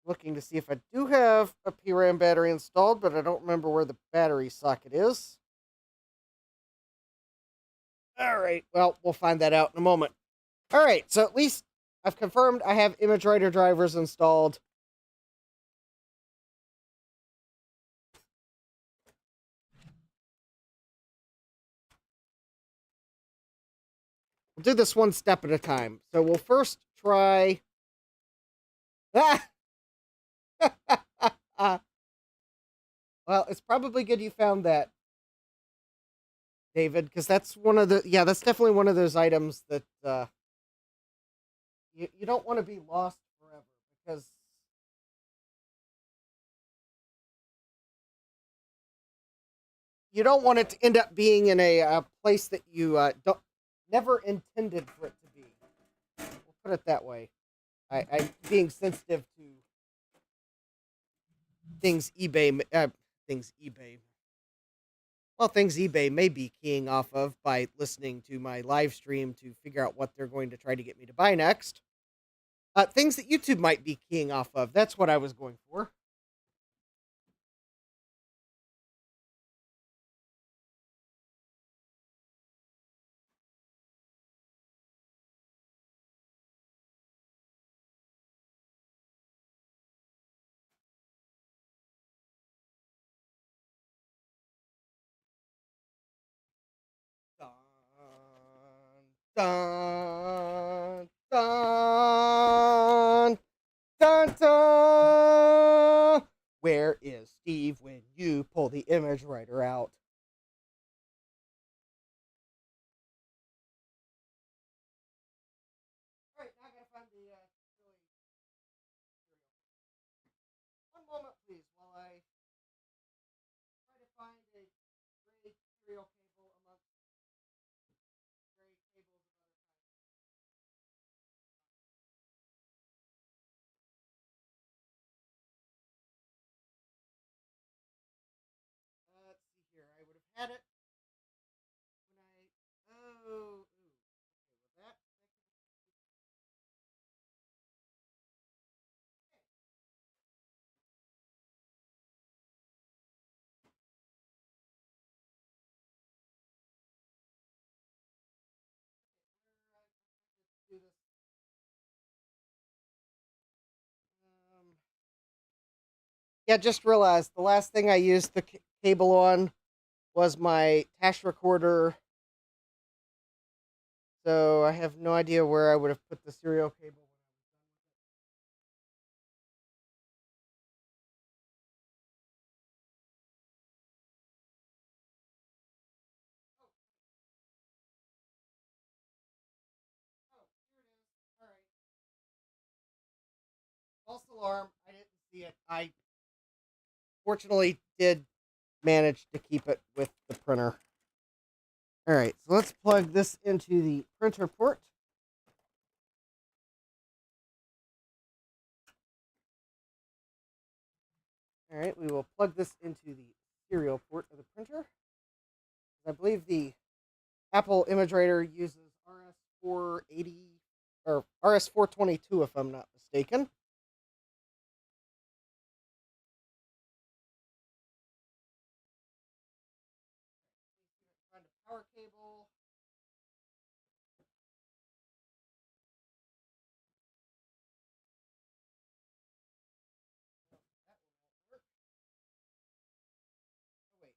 Speaker 1: Looking to see if I do have a PRAM battery installed, but I don't remember where the battery socket is. All right, well, we'll find that out in a moment. All right, so at least I've confirmed I have ImageWriter drivers installed. We'll do this one step at a time. So we'll first try... Well, it's probably good you found that, David, because that's one of the... Yeah, that's definitely one of those items that you don't want to be lost forever, because you don't want it to end up being in a place that you don't never intended for it to be. We'll put it that way. I'm being sensitive to things eBay may be keying off of by listening to my live stream to figure out what they're going to try to get me to buy next. Things that YouTube might be keying off of. That's what I was going for. Dun, dun, dun, dun. Where is Steve when you pull the ImageWriter out? All right, now I gotta find the had it when I. Oh, okay, well that. Do this. Um, yeah, just realized the last thing I used the cable on was my tash recorder. So I have no idea where I would have put the serial cable. Oh, here it is. All right. False alarm. I didn't see it. I fortunately did manage to keep it with the printer. All right, so let's plug this into the printer port. All right, we will plug this into the serial port of the printer. I believe the Apple ImageWriter uses RS480 or RS422, if I'm not mistaken. Find a power cable. That will not work. Oh wait,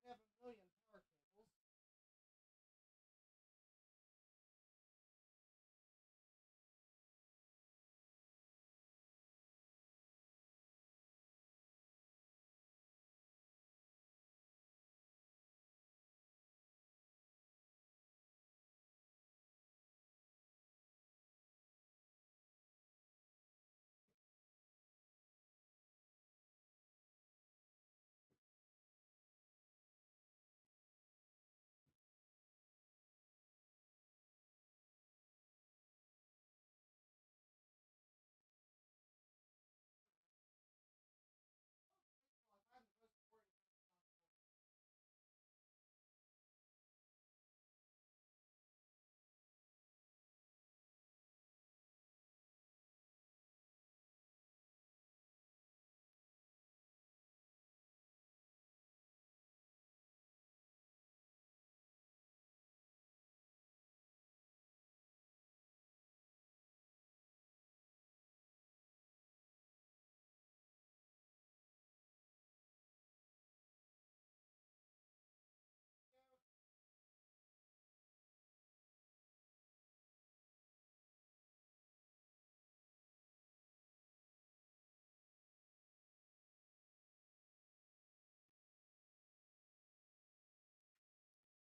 Speaker 1: we have a million power cables.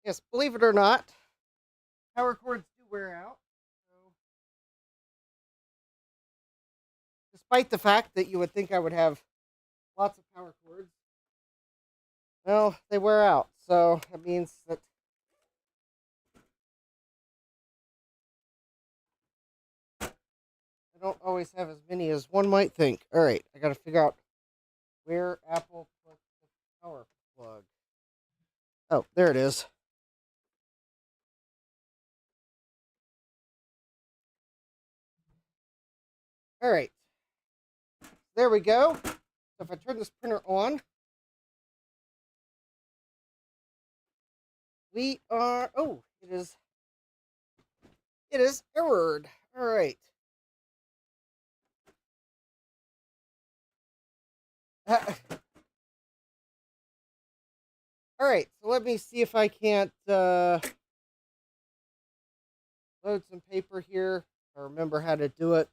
Speaker 1: Yes, believe it or not, power cords do wear out. So, despite the fact that you would think I would have lots of power cords, well, they wear out. So that means that I don't always have as many as one might think. All right, I got to figure out where Apple puts the power plug. Oh, there it is. All right, there we go. So if I turn this printer on, we are. Oh, it is errored. All right. All right, so let me see if I can't load some paper here. I remember how to do it.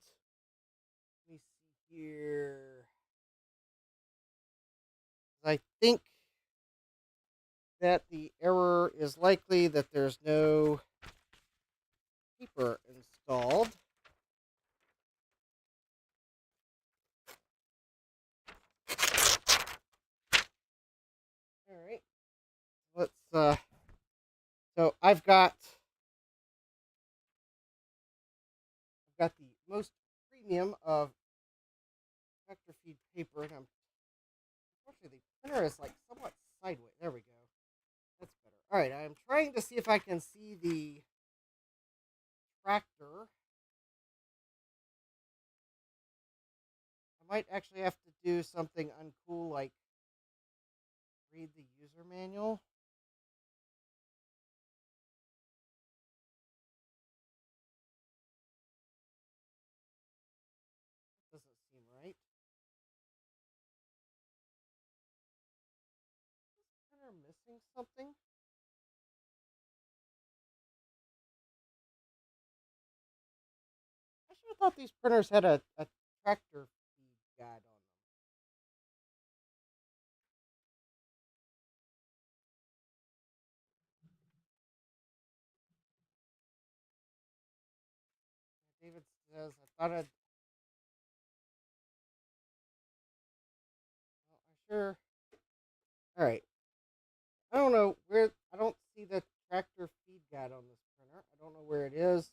Speaker 1: Let me see here. I think that the error is likely that there's no paper installed. All right, let's. So I've got got the most premium of vector feed paper, and unfortunately the printer is like somewhat sideways. There we go. That's better. All right, I'm trying to see if I can see the tractor. I might actually have to do something uncool like read the user manual. Doesn't seem right. Is this printer missing something? I should have thought these printers had a tractor feed guide on them. David says, I thought I'd. Well, I sure. All right. I don't know where. I don't see the tractor feed guide on this printer. I don't know where it is.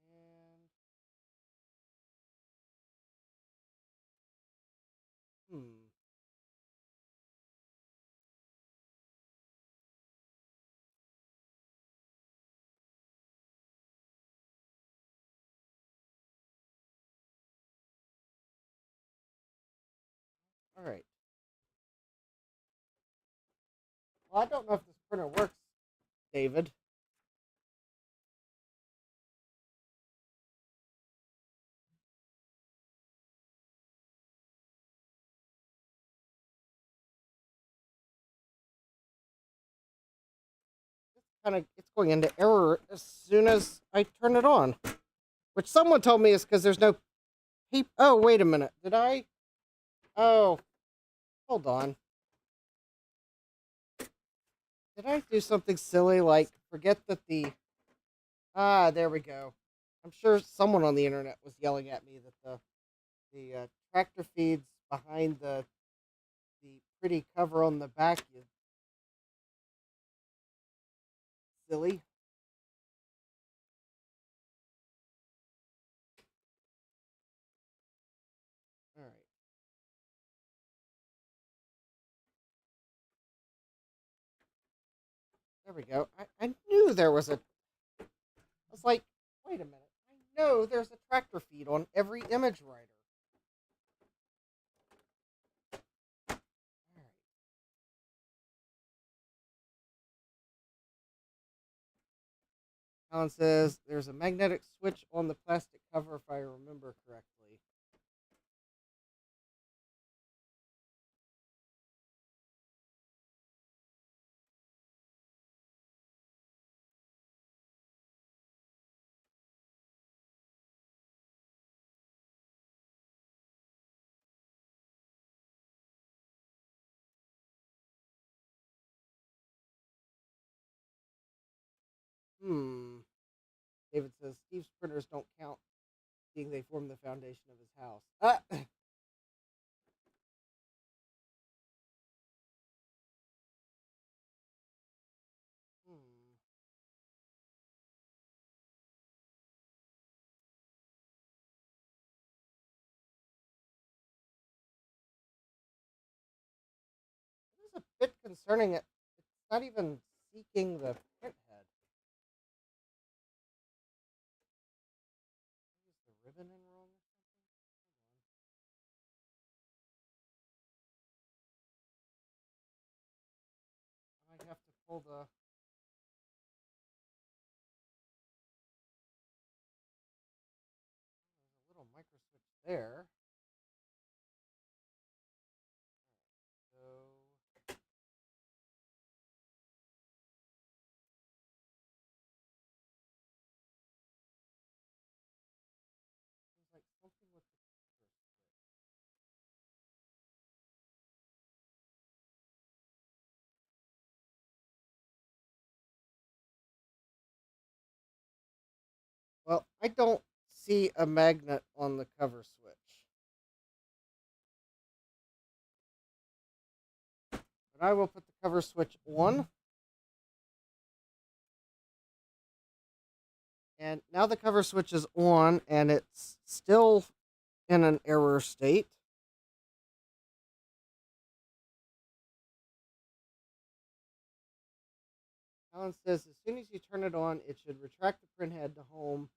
Speaker 1: And hmm. All right. Well, I don't know if this printer works, David. It's going into error as soon as I turn it on, which someone told me is because there's no peep. Oh, wait a minute. Did I? Oh, hold on. Did I do something silly like forget that the there we go. I'm sure someone on the internet was yelling at me that the tractor feeds behind the pretty cover on the back is silly. All right. There we go. I knew there was a. I was like, wait a minute. I know there's a tractor feed on every image writer. All right. Alan says there's a magnetic switch on the plastic cover if I remember correctly. Hmm. David says Steve's printers don't count, being they form the foundation of his house. Hmm. It is a bit concerning. It's not even seeking the print head. Is the ribbon in wrong or something? Hold on. I might have to pull the. There's a little micro switch there. So seems like something with the cover switch. Well, I don't see a magnet on the cover switch. But I will put the cover switch on. And now the cover switch is on, and it's still in an error state. Alan says as soon as you turn it on, it should retract the printhead to home.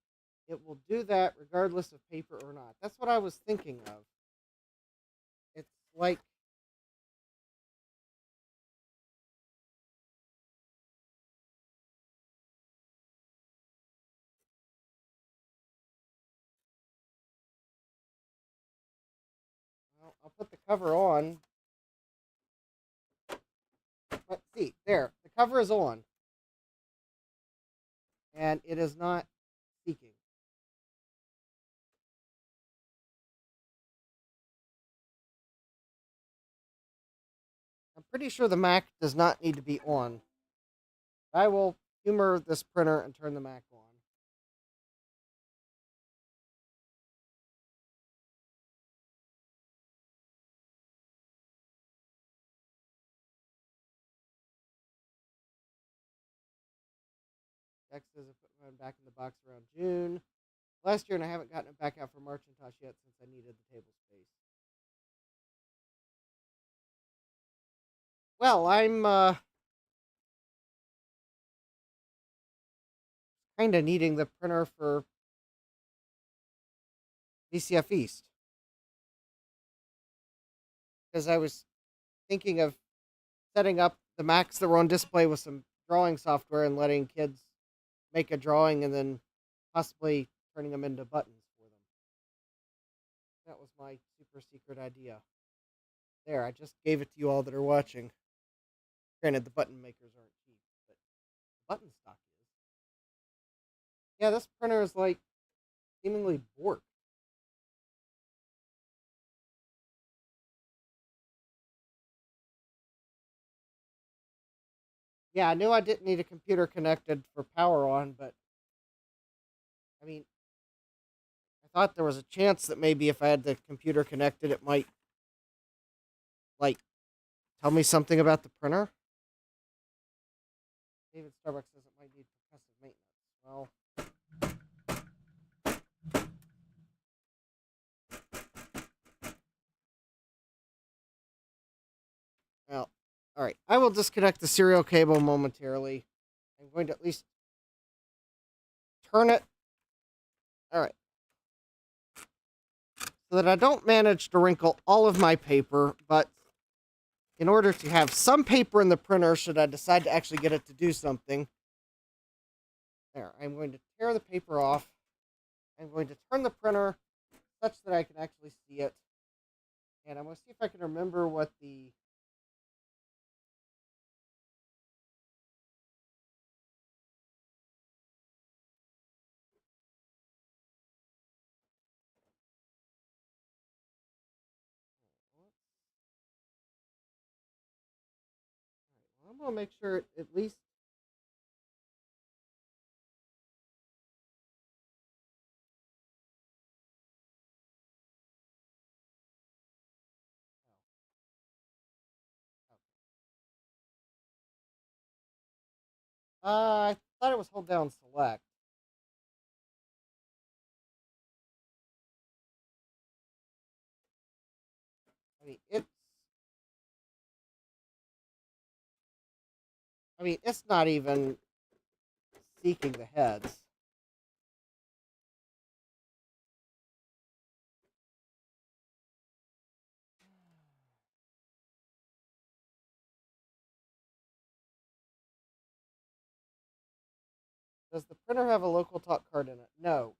Speaker 1: It will do that regardless of paper or not. That's what I was thinking of. It's like... Well, I'll put the cover on. Let's see. There. The cover is on. And it is not seeking. I'm pretty sure the Mac does not need to be on. I will humor this printer and turn the Mac on. Jack says I put mine back in the box around June last year, and I haven't gotten it back out for Macintosh yet since I needed the table space. Well, I'm kind of needing the printer for VCF East, because I was thinking of setting up the Macs that were on display with some drawing software and letting kids make a drawing and then possibly turning them into buttons for them. That was my super secret idea. There, I just gave it to you all that are watching. Granted, the button makers aren't cheap, but the button stock is. Yeah, this printer is like seemingly borked. Yeah, I knew I didn't need a computer connected for power on, but I mean, I thought there was a chance that maybe if I had the computer connected, it might, like, tell me something about the printer. David Starbucks says it might need progressive maintenance. Well, all right. I will disconnect the serial cable momentarily. I'm going to at least turn it. All right. So that I don't manage to wrinkle all of my paper, but in order to have some paper in the printer, should I decide to actually get it to do something. There, I'm going to tear the paper off. I'm going to turn the printer such that I can actually see it. And I'm going to see if I can remember what the... Well, I'm going to make sure it at least... I thought it was hold down select. I mean, it's not even seeking the heads. Does the printer have a LocalTalk card in it? No.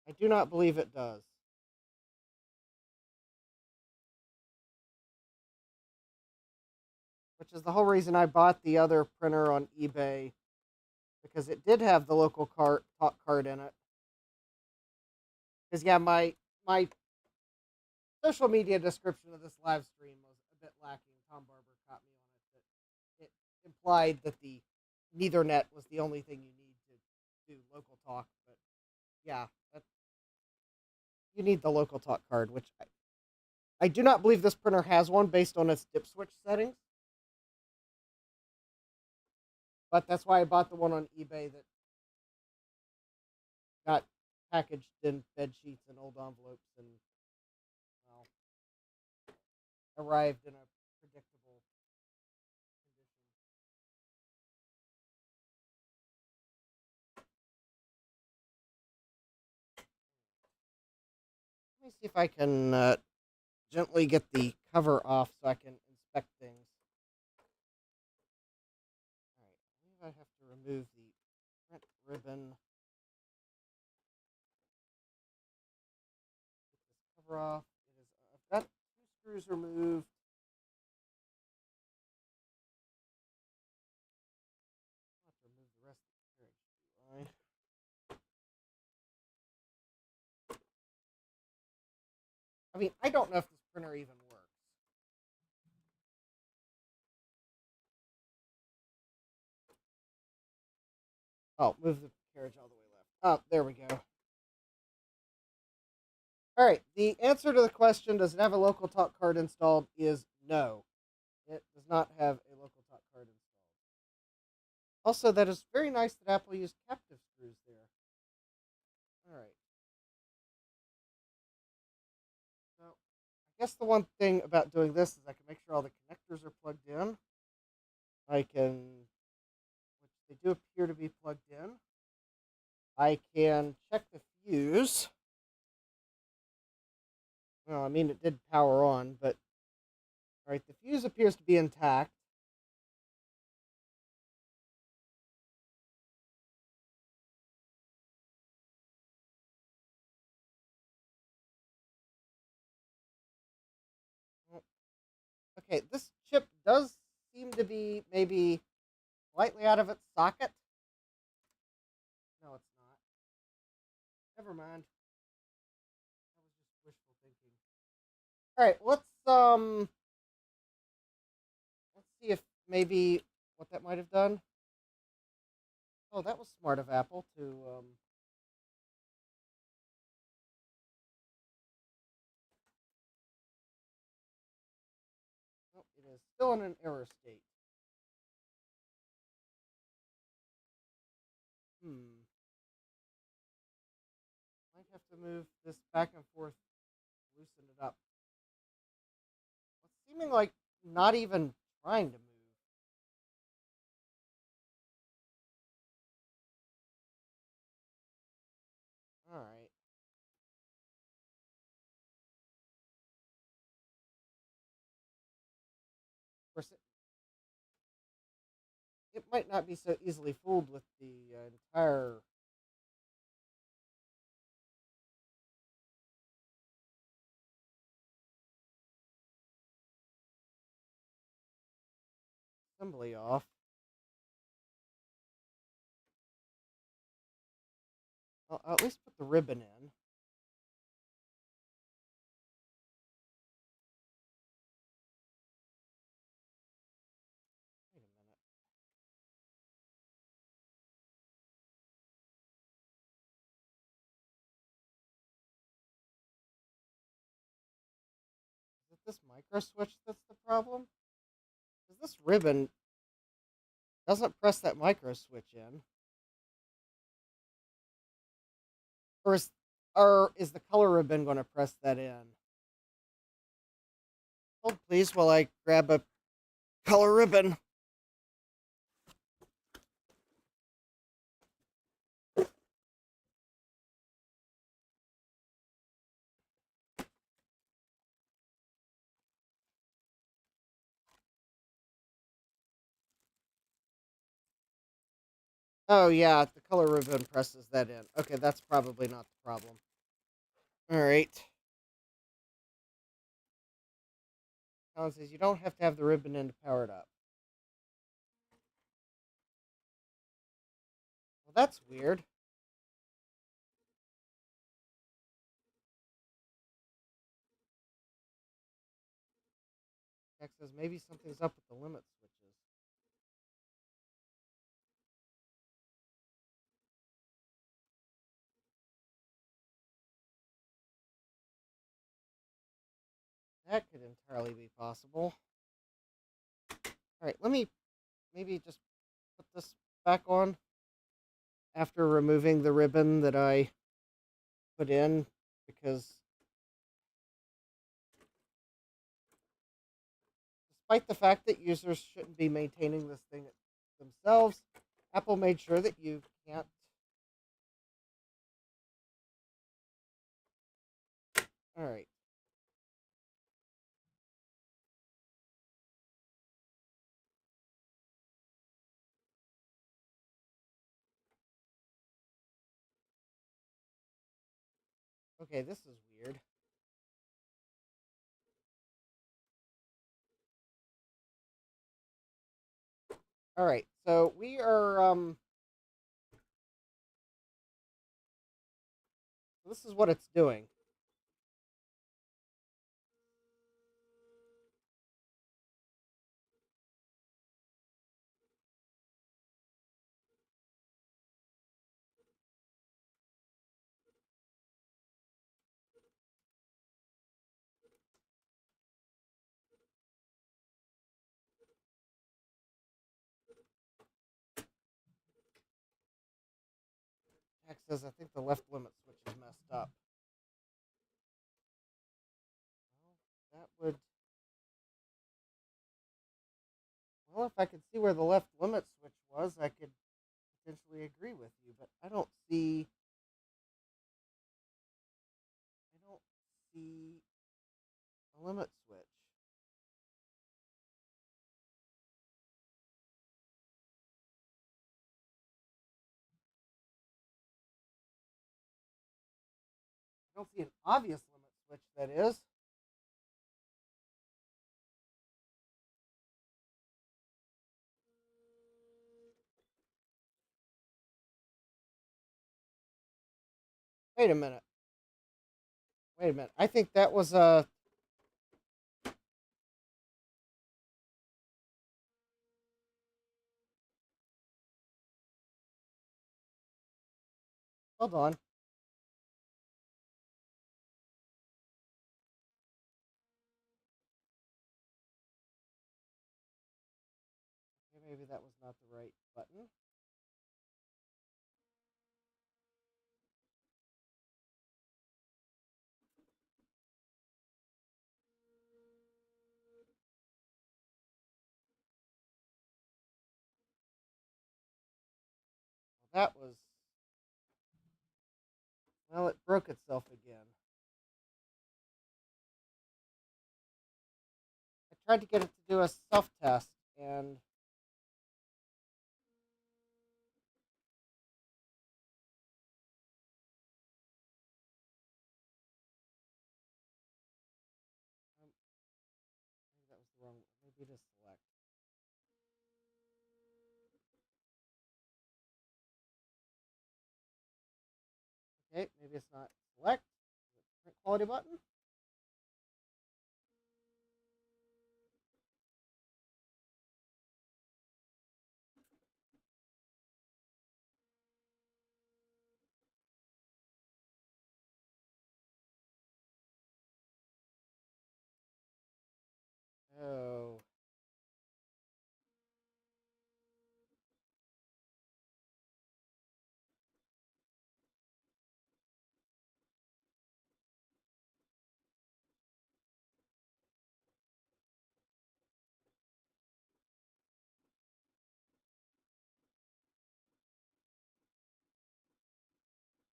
Speaker 1: I do not believe it does. Which is the whole reason I bought the other printer on eBay, because it did have the LocalTalk card in it. Because yeah, my social media description of this live stream was a bit lacking. Tom Barber caught me on it. That it implied that the Ethernet was the only thing you need to do LocalTalk. But yeah, you need the LocalTalk card, which I do not believe this printer has one based on its dip switch settings. But that's why I bought the one on eBay that got packaged in bed sheets and old envelopes and, well, arrived in a predictable condition. Let me see if I can gently get the cover off so I can inspect things. All right, I believe I have to remove the print ribbon. Get this cover off. I've got 2 screws removed. I'll have to remove the rest of the carriage, do I? I mean, I don't know if this printer even works. Oh, move the carriage all the way left. Oh, there we go. All right, the answer to the question, does it have a LocalTalk card installed, is no. It does not have a LocalTalk card installed. Also, that is very nice that Apple used captive screws there. All right. So, I guess the one thing about doing this is I can make sure all the connectors are plugged in. I can, which they do appear to be plugged in. I can check the fuse. Well, I mean, it did power on, but all right, the fuse appears to be intact. Okay, this chip does seem to be maybe slightly out of its socket. No, it's not. Never mind. That was just wishful thinking. All right, let's see if maybe what that might have done. Oh, that was smart of Apple to oh, it is still in an error state. Might have to move this back and forth, loosen it up. It's seeming like not even trying to move. All right. Of course, it might not be so easily fooled with the entire. Assembly off. I'll at least put the ribbon in. Wait a minute. Is it this micro switch that's the problem? Because this ribbon doesn't press that micro switch in. Or is the color ribbon going to press that in? Hold please while I grab a color ribbon. Oh yeah, the color ribbon presses that in. Okay, that's probably not the problem. All right. Colin says you don't have to have the ribbon in to power it up. Well, that's weird. Jack says maybe something's up with the limit switches. That could entirely be possible. Alright, let me maybe just put this back on after removing the ribbon that I put in, because despite the fact that users shouldn't be maintaining this thing themselves, Apple made sure that you can't. Alright. Okay, this is weird. Alright, so we are, this is what it's doing. Jack says, I think the left limit switch is messed up. Well, that would... Well, if I could see where the left limit switch was, I could potentially agree with you, but I don't see a limit switch. I don't see an obvious limit switch, that is. Wait a minute. Wait a minute. I think that was a... Hold on. Okay, maybe that was not the right button. That was... Well, it broke itself again. I tried to get it to do a self-test, and... maybe that was the wrong... Maybe it is select. Okay, maybe it's not select. Print quality button? Oh.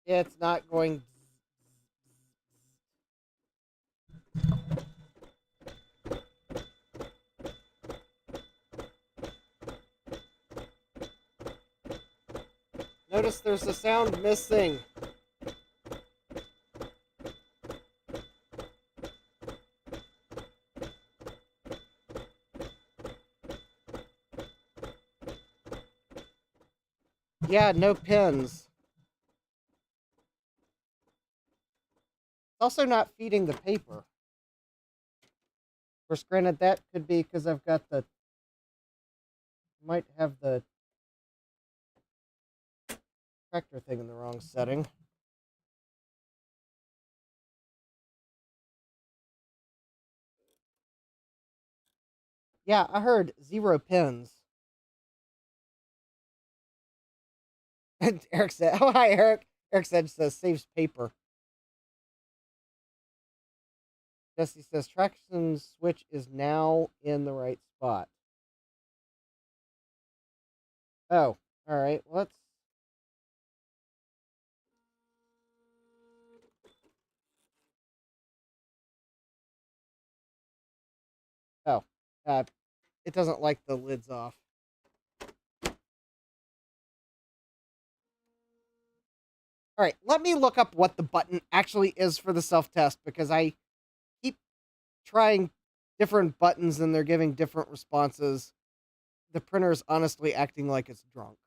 Speaker 1: It's not going... Notice there's a sound missing. Yeah, no pins. It's also not feeding the paper. Of course, granted, that could be because I've got the... Might have the tractor thing in the wrong setting. Yeah, I heard 0 pins. And Eric said, oh, hi, Eric. Eric said, saves paper. Jesse says, traction switch is now in the right spot. Oh, all right. Let's. Oh, it doesn't like the lids off. All right, let me look up what the button actually is for the self-test, because I keep trying different buttons and they're giving different responses. The printer is honestly acting like it's drunk.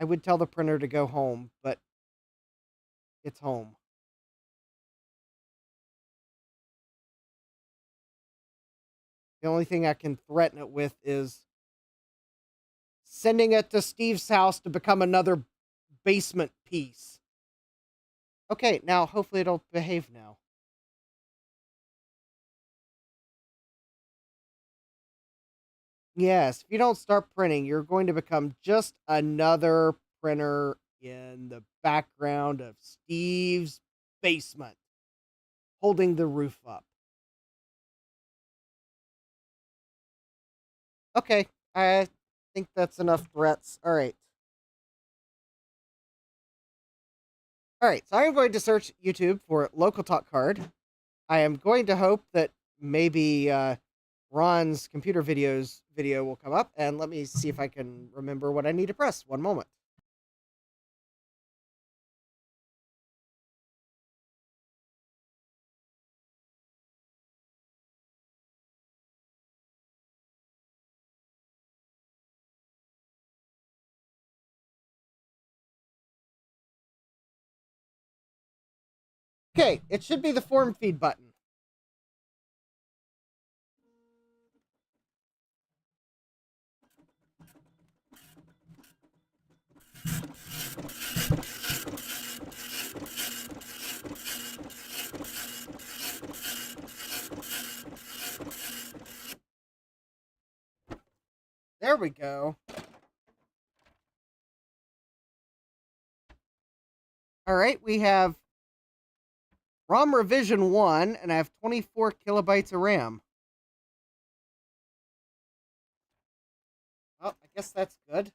Speaker 1: I would tell the printer to go home, but it's home. The only thing I can threaten it with is sending it to Steve's house to become another basement piece. Okay, now hopefully it'll behave now. Yes, if you don't start printing, you're going to become just another printer in the background of Steve's basement, holding the roof up. Okay, I think that's enough threats. All right. All right, so I'm going to search YouTube for LocalTalk card. I am going to hope that maybe Ron's computer video will come up, and let me see if I can remember what I need to press. One moment. Okay, it should be the form feed button. There we go. All right, we have ROM revision 1, and I have 24 kilobytes of RAM. Well, I guess that's good.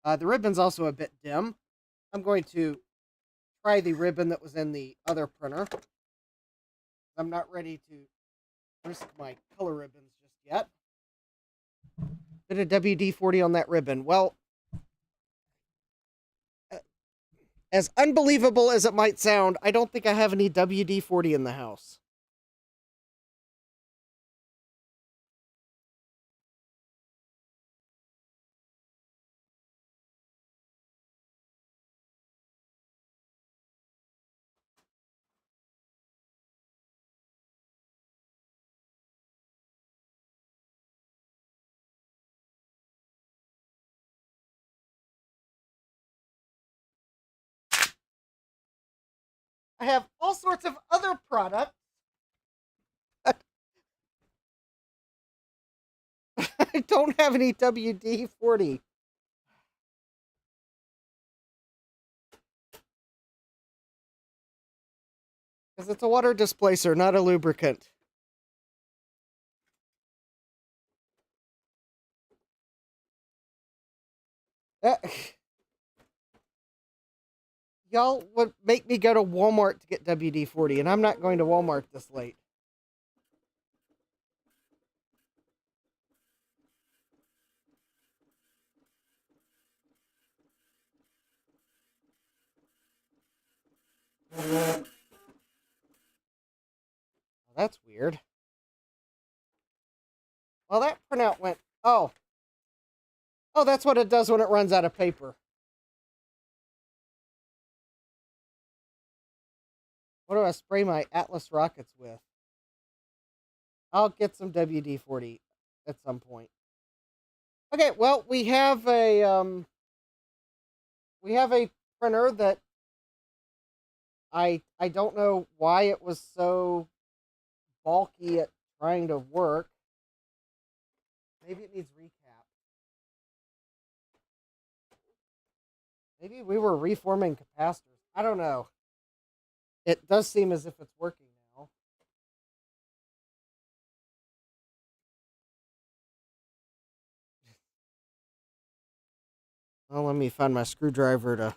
Speaker 1: The ribbon's also a bit dim. I'm going to try the ribbon that was in the other printer. I'm not ready to risk my color ribbons just yet. Bit of WD-40 on that ribbon. Well, as unbelievable as it might sound, I don't think I have any WD-40 in the house. I have all sorts of other products. I don't have any WD-40. Because it's a water displacer, not a lubricant. Y'all would make me go to Walmart to get WD-40, and I'm not going to Walmart this late. Well, that's weird. Well, that printout went... Oh. Oh, that's what it does when it runs out of paper. What do I spray my Atlas rockets with? I'll get some WD-40 at some point. Okay, well, we have a printer that I don't know why it was so bulky at trying to work. Maybe it needs recap. Maybe we were reforming capacitors. I don't know. It does seem as if it's working now. Well, let me find my screwdriver to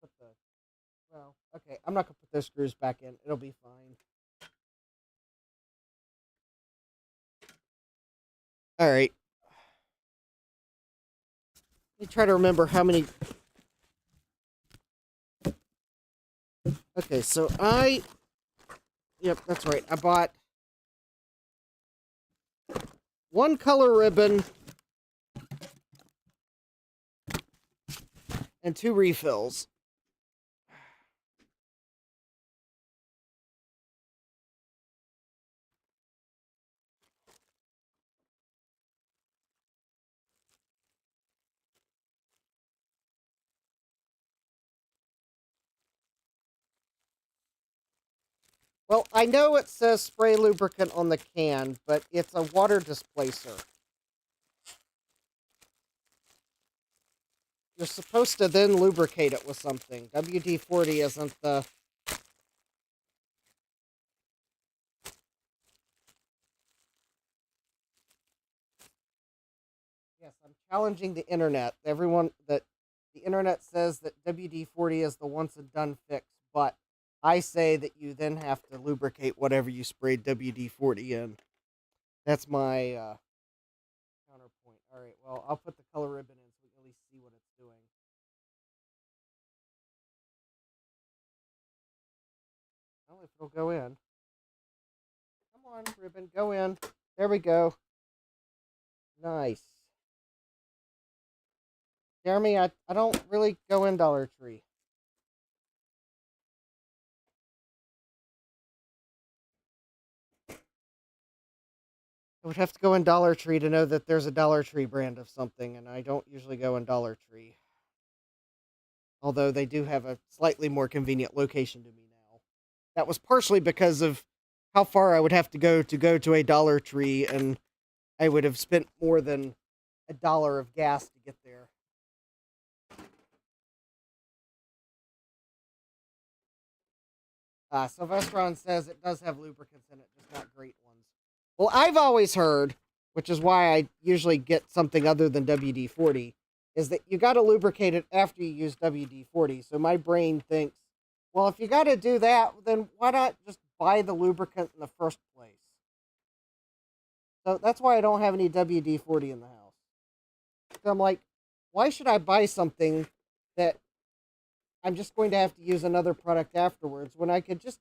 Speaker 1: put the... Well, okay, I'm not going to put those screws back in. It'll be fine. All right. Let me try to remember how many... Okay, so Yep, that's right. I bought one color ribbon and 2 refills. Well, I know it says spray lubricant on the can, but it's a water displacer. You're supposed to then lubricate it with something. WD-40 isn't the... Yes, I'm challenging the internet. Everyone that... The internet says that WD-40 is the once and done fix, but I say that you then have to lubricate whatever you sprayed WD-40 in. That's my counterpoint. All right, well, I'll put the color ribbon in so we can at least see what it's doing. I don't know if it'll go in. Come on, ribbon, go in. There we go. Nice. Jeremy, I don't really go in Dollar Tree. I would have to go in Dollar Tree to know that there's a Dollar Tree brand of something, and I don't usually go in Dollar Tree. Although they do have a slightly more convenient location to me now. That was partially because of how far I would have to go to a Dollar Tree, and I would have spent more than $1 of gas to get there. Sylvestron says it does have lubricants in it, just not great ones. Well, I've always heard, which is why I usually get something other than WD-40, is that you got to lubricate it after you use WD-40. So my brain thinks, well, if you got to do that, then why not just buy the lubricant in the first place? So that's why I don't have any WD-40 in the house. So I'm like, why should I buy something that I'm just going to have to use another product afterwards when I could just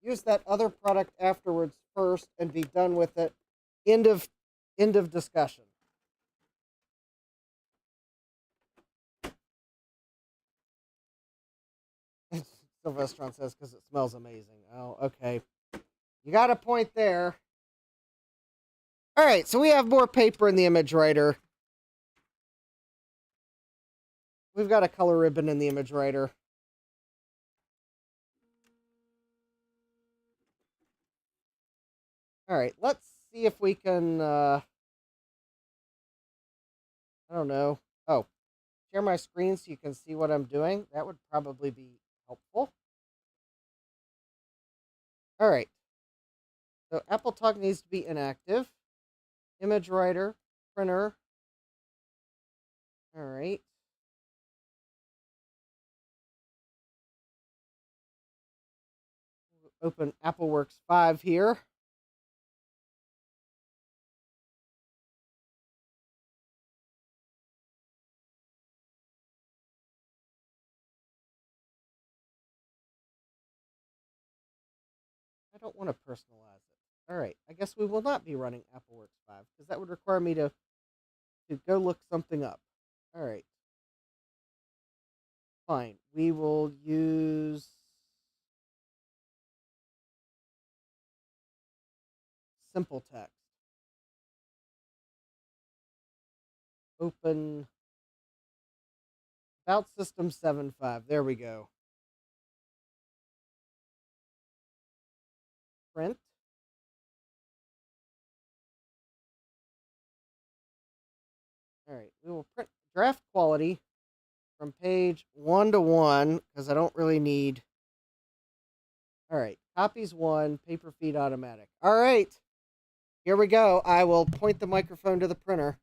Speaker 1: use that other product afterwards first and be done with it? End of discussion. Sylvestron says because it smells amazing. Oh, okay. You got a point there. All right, so we have more paper in the ImageWriter. We've got a color ribbon in the ImageWriter. All right, let's see if we can, I don't know. Oh, share my screen so you can see what I'm doing. That would probably be helpful. All right. So AppleTalk needs to be inactive. ImageWriter, printer. All right. Open AppleWorks 5 here. I don't want to personalize it. All right, I guess we will not be running AppleWorks 5 because that would require me to go look something up. All right. Fine. We will use simple text. Open About System 7.5. There we go. Print. All right, we will print draft quality from page 1 to 1 because I don't really need. All right, copies 1, paper feed automatic. All right, here we go. I will point the microphone to the printer.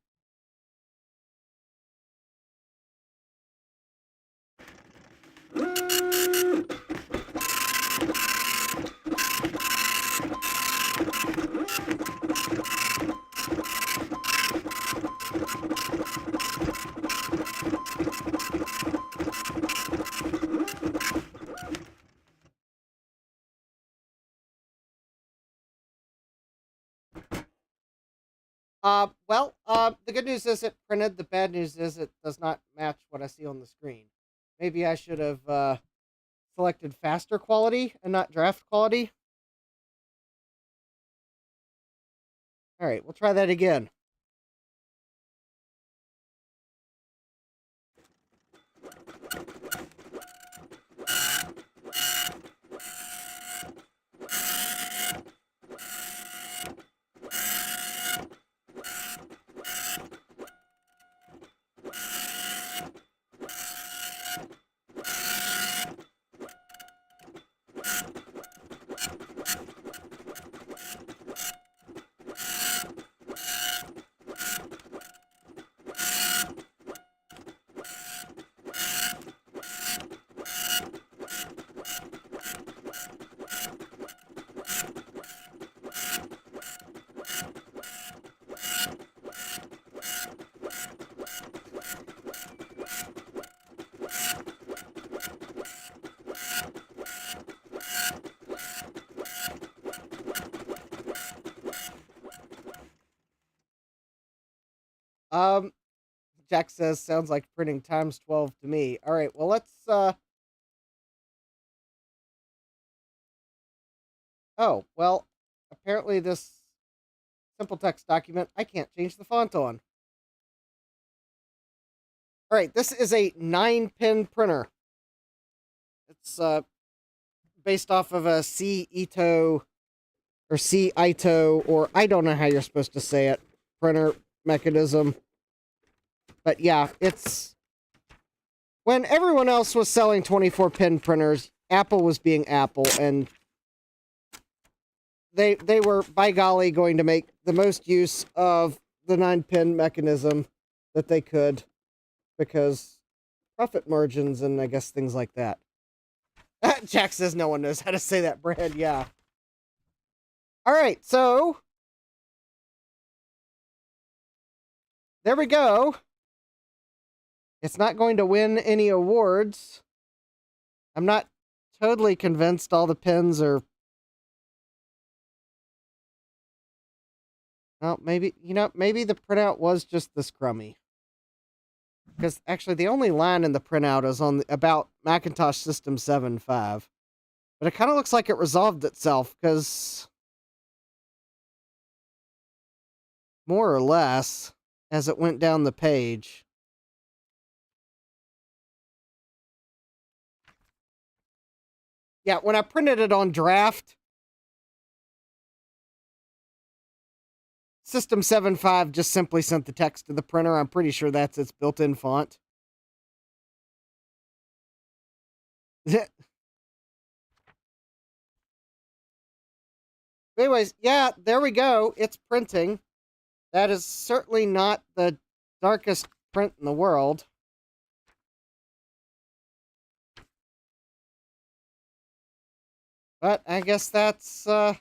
Speaker 1: The good news is it printed. The bad news is it does not match what I see on the screen. Maybe I should have selected faster quality and not draft quality. All right, we'll try that again. Jack says, sounds like printing times 12 to me. All right, well, let's, oh, well, apparently this simple text document, I can't change the font on. All right, this is a 9-pin printer. It's, based off of a C-ITO, or C-ITO, or I don't know how you're supposed to say it, printer mechanism. But yeah, it's when everyone else was selling 24-pin printers, Apple was being Apple, and they were, by golly, going to make the most use of the 9-pin mechanism that they could, because profit margins and I guess things like that. Jack says no one knows how to say that, Brad. Yeah. All right, so there we go. It's not going to win any awards. I'm not totally convinced all the pins are... Well, maybe, maybe the printout was just this crummy. Because actually the only line in the printout is on about Macintosh System 7.5. But it kind of looks like it resolved itself, because more or less, as it went down the page... Yeah, when I printed it on draft, System 7.5 just simply sent the text to the printer. I'm pretty sure that's its built-in font. Anyways, yeah, there we go. It's printing. That is certainly not the darkest print in the world. But I guess that's, Oh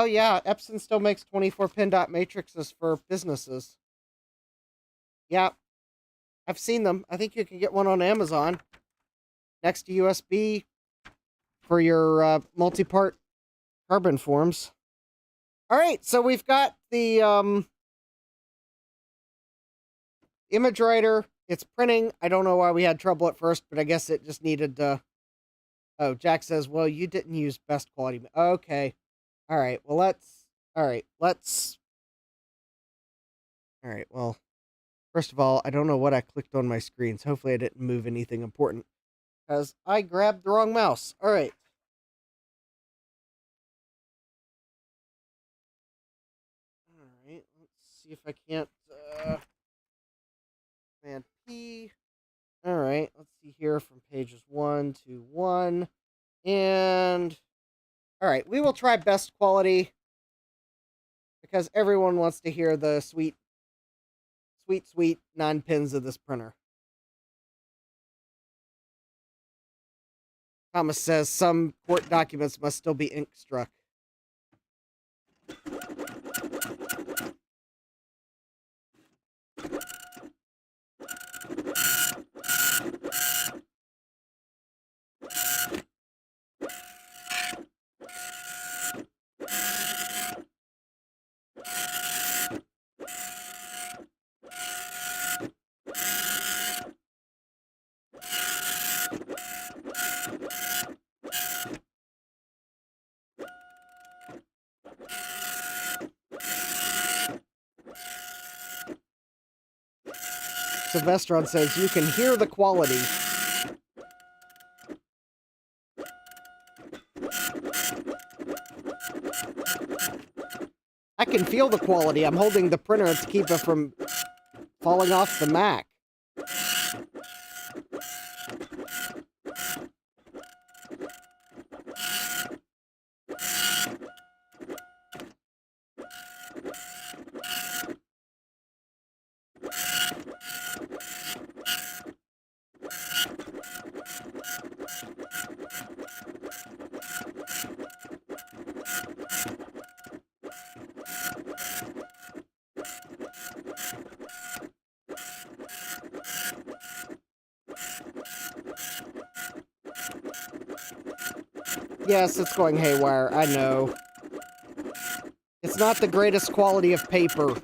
Speaker 1: yeah, Epson still makes 24-pin dot matrices for businesses. Yeah, I've seen them. I think you can get one on Amazon next to USB for your multi-part carbon forms. All right, so we've got the ImageWriter. It's printing. I don't know why we had trouble at first, but I guess it just needed to... Oh, Jack says, well, you didn't use best quality. Okay. All right, well, all right, well, first of all, I don't know what I clicked on my screens. Hopefully I didn't move anything important, because I grabbed the wrong mouse. All right. All right, let's see see if I can't, Command P. All right, let's see here from pages 1 to 1. And, all right, we will try best quality because everyone wants to hear the sweet 9 pins of this printer. Thomas says some court documents must still be ink struck. Sylvestron says you can hear the quality. I can feel the quality. I'm holding the printer to keep it from falling off the Mac. Yes, it's going haywire, I know. It's not the greatest quality of paper.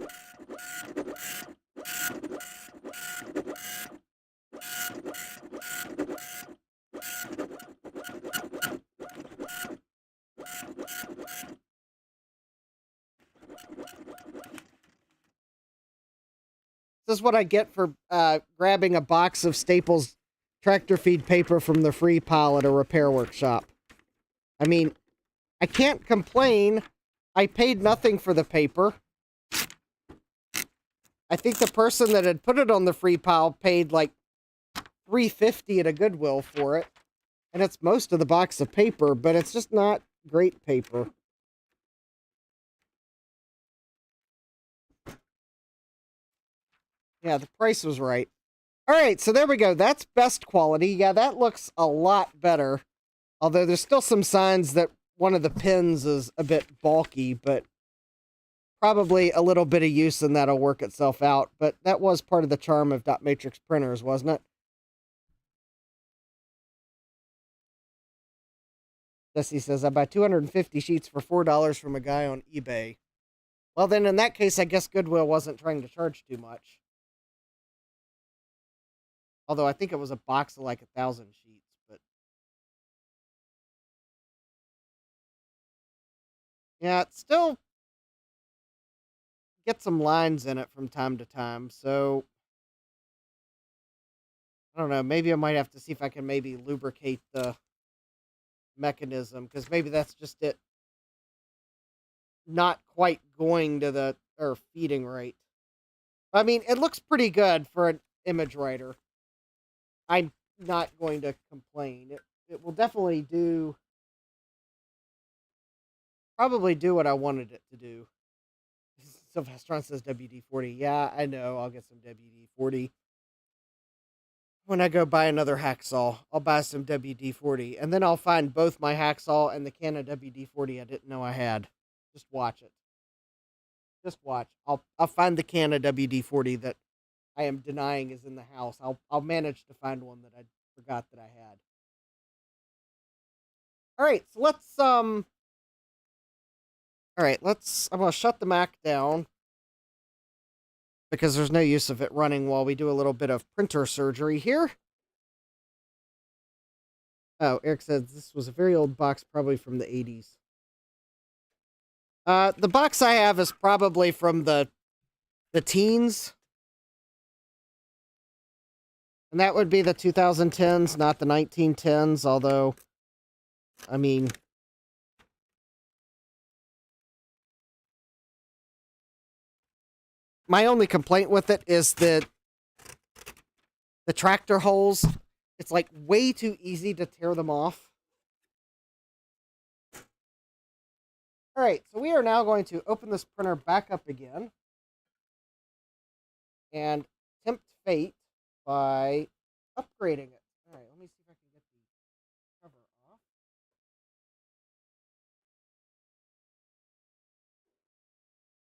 Speaker 1: This is what I get for grabbing a box of Staples tractor feed paper from the free pile at a repair workshop. I mean, I can't complain. I paid nothing for the paper. I think the person that had put it on the free pile paid like $3.50 at a Goodwill for it. And it's most of the box of paper, but it's just not great paper. Yeah, the price was right. All right, so there we go. That's best quality. Yeah, that looks a lot better. Although there's still some signs that one of the pins is a bit bulky, but probably a little bit of use and that'll work itself out. But that was part of the charm of dot matrix printers, wasn't it? Jesse says, I buy 250 sheets for $4 from a guy on eBay. Well, then in that case, I guess Goodwill wasn't trying to charge too much. Although I think it was a box of like 1,000 sheets, but yeah, it still gets some lines in it from time to time. So I don't know. Maybe I might have to see if I can maybe lubricate the mechanism, because maybe that's just it not quite going to the, or feeding right. I mean, it looks pretty good for an ImageWriter. I'm not going to complain. It will definitely do, probably do what I wanted it to do. Sylvestron says WD-40. Yeah, I know. I'll get some WD-40. When I go buy another hacksaw, I'll buy some WD-40. And then I'll find both my hacksaw and the can of WD-40 I didn't know I had. Just watch it. Just watch. I'll find the can of WD-40 that I am denying is in the house. I'll manage to find one that I forgot that I had. All right, so let's I'm gonna shut the Mac down because there's no use of it running while we do a little bit of printer surgery here. Oh, Eric said this was a very old box, probably from the 80s. The box I have is probably from the teens. And that would be the 2010s, not the 1910s, although, I mean, my only complaint with it is that the tractor holes, it's like way too easy to tear them off. All right, so we are now going to open this printer back up again and tempt fate by upgrading it. All right, let me see if I can get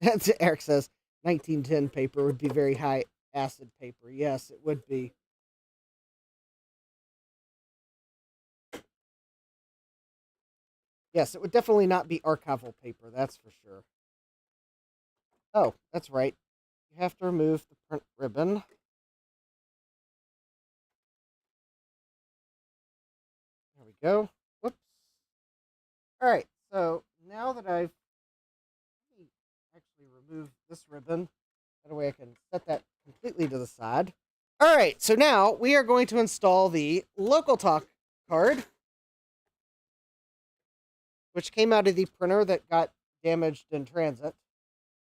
Speaker 1: the cover off. Eric says 1910 paper would be very high acid paper. Yes, it would be. Yes, it would definitely not be archival paper, that's for sure. Oh, that's right. You have to remove the print ribbon. There we go. Whoops. All right, so now that I've actually removed this ribbon, that way I can set that completely to the side. All right, so now we are going to install the LocalTalk card, which came out of the printer that got damaged in transit.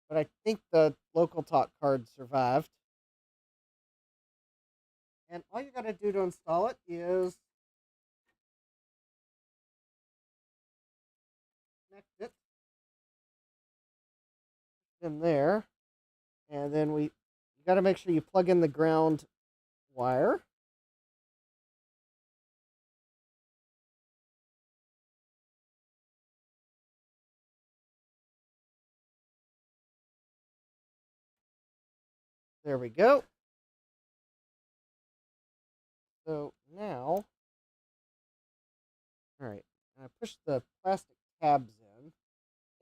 Speaker 1: But I think the LocalTalk card survived. And all you got to do to install it is connect it in there. And then you got to make sure you plug in the ground wire. There we go. So now, all right, I push the plastic tabs in,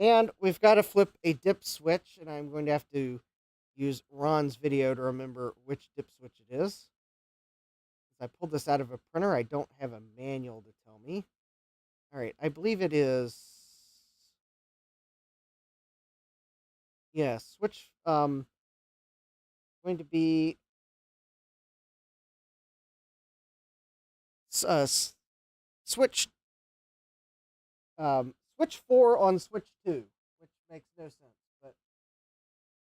Speaker 1: and we've got to flip a dip switch, and I'm going to have to use Ron's video to remember which dip switch it is. As I pulled this out of a printer, I don't have a manual to tell me. All right, I believe it is. Yeah, switch. Going to be switch. Switch 4 on switch 2, which makes no sense. But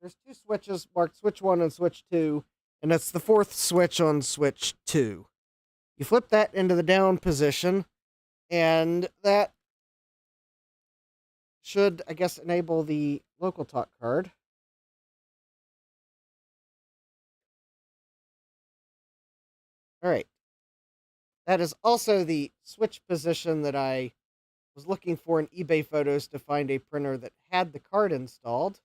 Speaker 1: there's two switches marked switch 1 and switch 2, and it's the fourth switch on switch 2. You flip that into the down position, and that should, I guess, enable the LocalTalk card. All right. That is also the switch position that I was looking for in eBay photos to find a printer that had the card installed.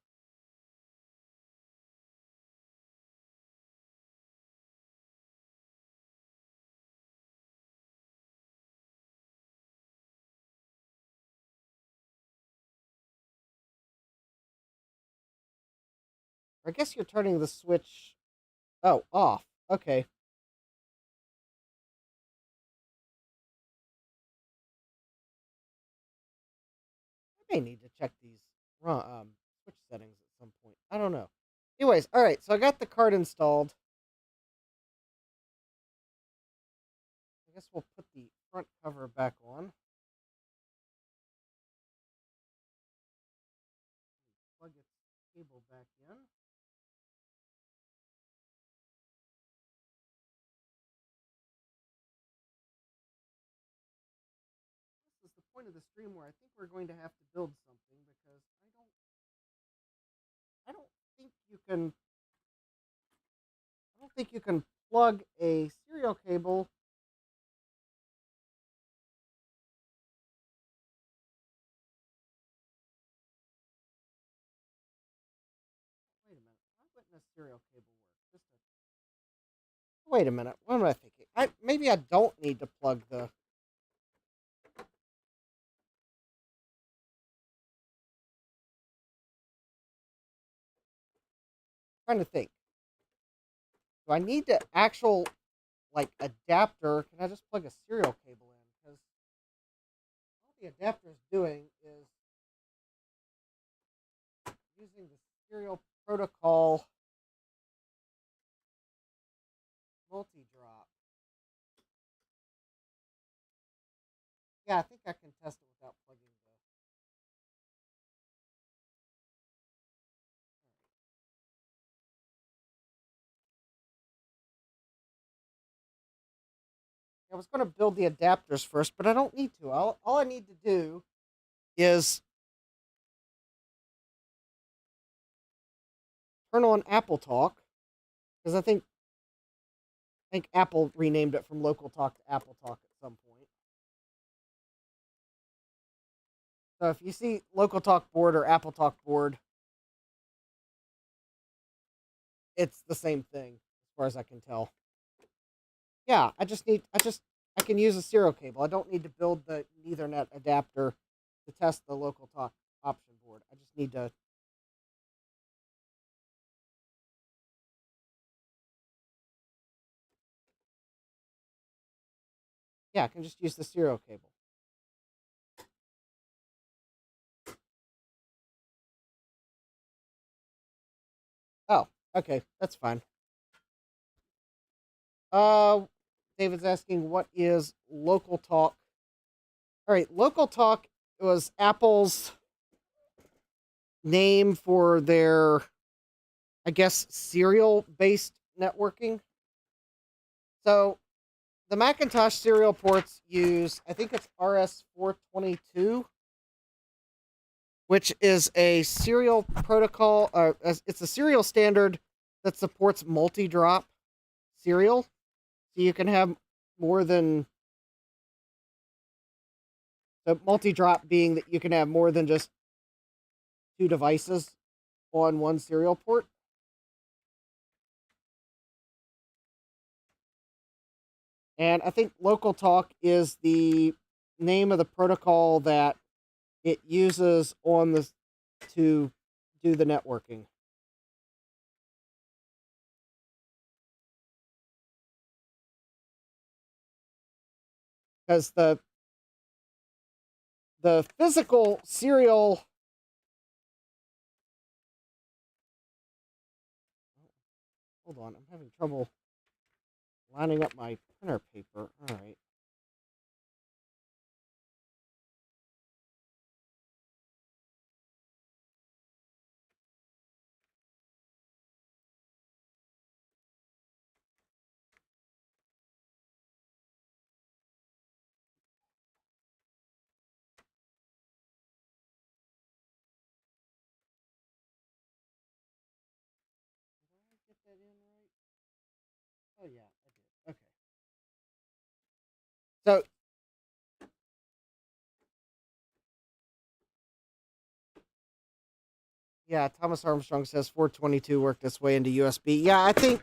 Speaker 1: I guess you're turning the switch, off. Okay. I may need to check these switch settings at some point. I don't know. Anyways, all right. So I got the card installed. I guess we'll put the front cover back on. Plug its cable back in. This is the point of the stream where I think we're going to have to build something because I don't think you can plug a serial cable. Wait a minute. Why wouldn't a serial cable work? Wait a minute. What am I thinking? Maybe I don't need to plug the. I'm trying to think. Do I need the actual adapter? Can I just plug a serial cable in? Because all the adapter is doing is using the serial protocol multi-drop. Yeah, I think I can test it without plugging the. I was going to build the adapters first, but I don't need to. All I need to do is turn on AppleTalk, because I think Apple renamed it from LocalTalk to AppleTalk at some point. So if you see LocalTalk board or AppleTalk board, it's the same thing as far as I can tell. Yeah, I can use a serial cable. I don't need to build the Ethernet adapter to test the LocalTalk option board. I just need to. Yeah, I can just use the serial cable. Oh, okay, that's fine. David's asking, what is LocalTalk? All right, LocalTalk was Apple's name for their, I guess, serial-based networking. So the Macintosh serial ports use, I think it's RS422, which is a serial protocol. It's a serial standard that supports multi-drop serial. So you can have more than... So multi-drop being that you can have more than just 2 devices on one serial port. And I think LocalTalk is the name of the protocol that it uses on the to do the networking. Because the physical serial... Hold on, I'm having trouble lining up my printer paper. All right. Did I get that in right? Oh yeah, I did. Okay. So yeah, Thomas Armstrong says 422 worked its way into USB. Yeah, I think...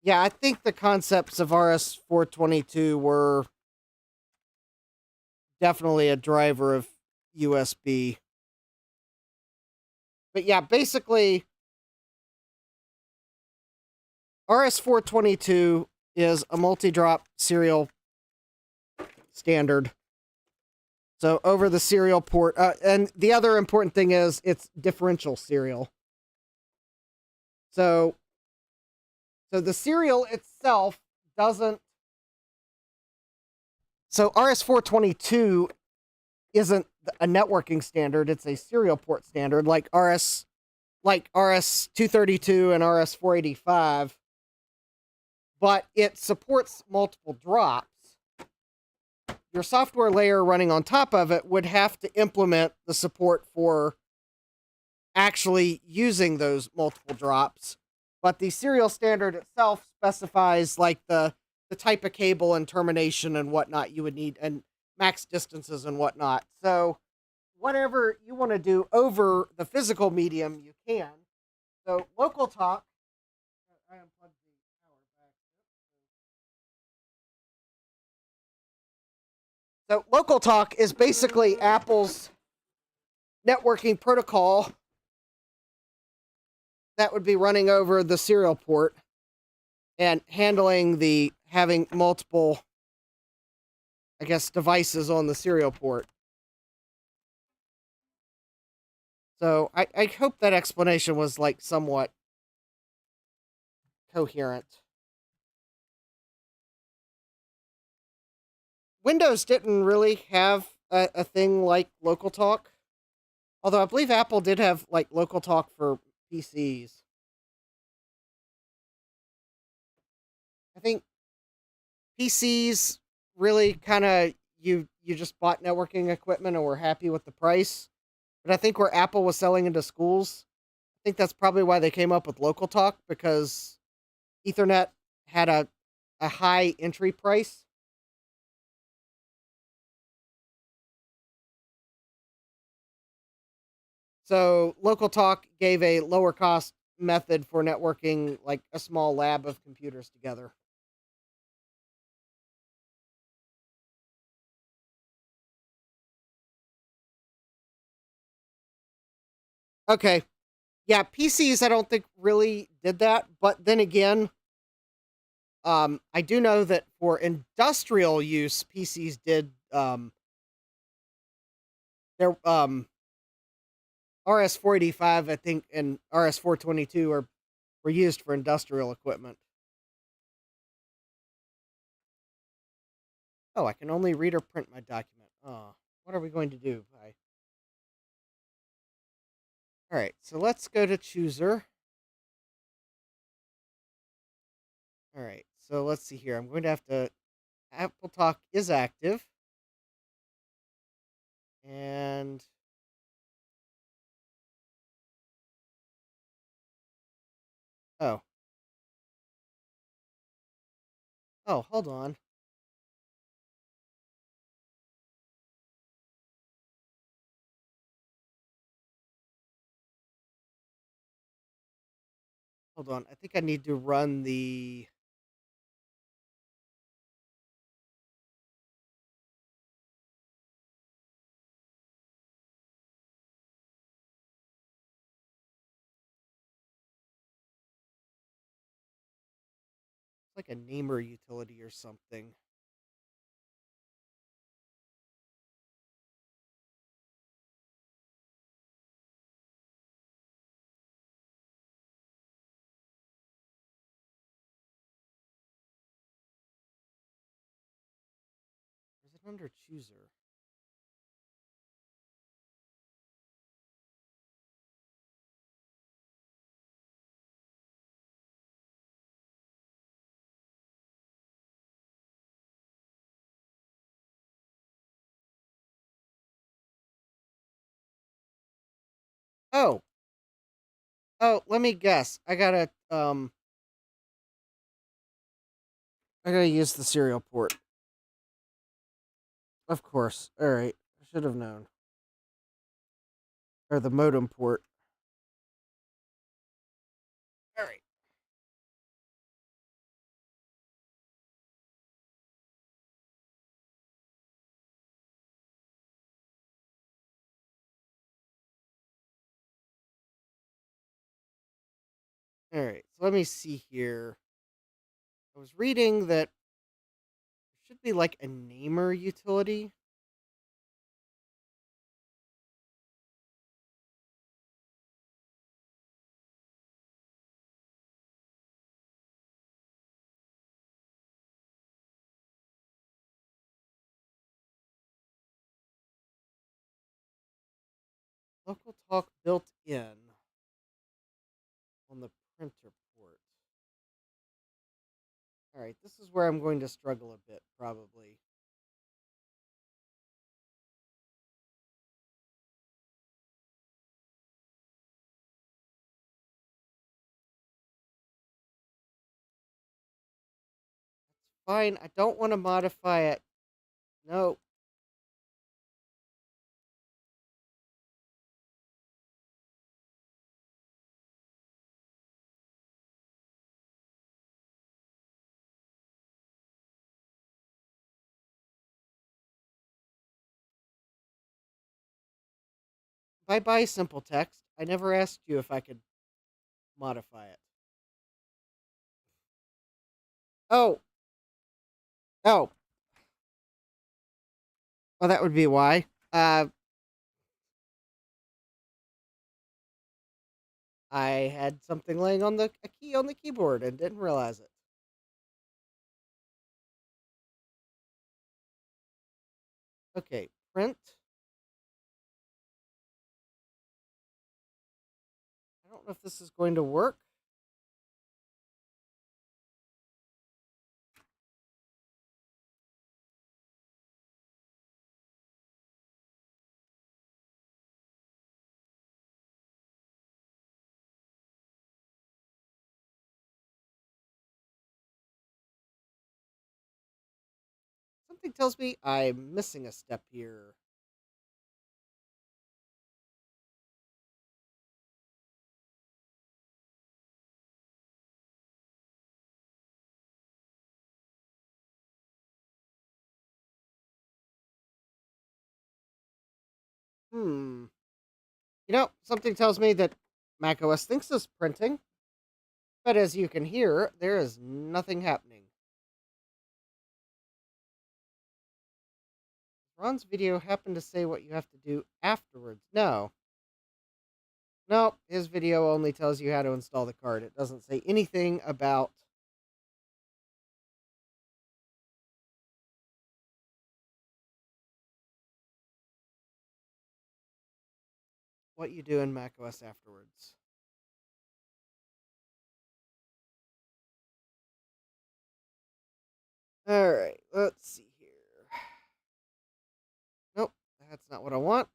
Speaker 1: Yeah, I think the concepts of RS422 were definitely a driver of USB. But yeah, basically, RS422 is a multi-drop serial standard. So over the serial port, and the other important thing is it's differential serial. So the serial itself doesn't... So RS422 isn't a networking standard, it's a serial port standard like RS232 and RS485, but it supports multiple drops. Your software layer running on top of it would have to implement the support for actually using those multiple drops, but the serial standard itself specifies like the type of cable and termination and whatnot you would need, and max distances and whatnot. So whatever you want to do over the physical medium, you can. So LocalTalk... I unplugged the power back. So LocalTalk is basically Apple's networking protocol that would be running over the serial port and handling having multiple, I guess, devices on the serial port. So I hope that explanation was like somewhat coherent. Windows didn't really have a thing like LocalTalk, although I believe Apple did have like LocalTalk for PCs. think PCs really kind of you just bought networking equipment and were happy with the price. But I think where Apple was selling into schools, I think that's probably why they came up with LocalTalk, because Ethernet had a high entry price. So LocalTalk gave a lower cost method for networking like a small lab of computers together. Okay. Yeah, PCs I don't think really did that, but then again, I do know that for industrial use, PCs did their RS-485, I think, and RS-422 were used for industrial equipment. Oh, I can only read or print my document. Oh, what are we going to do? All right, so let's go to Chooser. All right, so let's see here. I'm going to have to. AppleTalk is active, and oh, hold on. Hold on. I think I need to run the. It's like a namer utility or something. Is it under Chooser? Oh, let me guess. I gotta use the serial port. Of course. All right. I should have known. Or the modem port. All right. All right. So let me see here. I was reading that there should be like a namer utility. Local Talk built in on the printer port. All right. This is where I'm going to struggle a bit, probably. Fine. I don't want to modify it. No. Bye bye, simple text. I never asked you if I could modify it. Oh. Oh. Well, that would be why. I had something laying on a key on the keyboard and didn't realize it. Okay, print. I don't know if this is going to work. something tells me I'm missing a step here. Hmm. Something tells me that macOS thinks it's printing, but as you can hear, there is nothing happening. Ron's video happened to say what you have to do afterwards. No. No, his video only tells you how to install the card. It doesn't say anything about what you do in macOS afterwards. All right, let's see here. Nope, that's not what I want.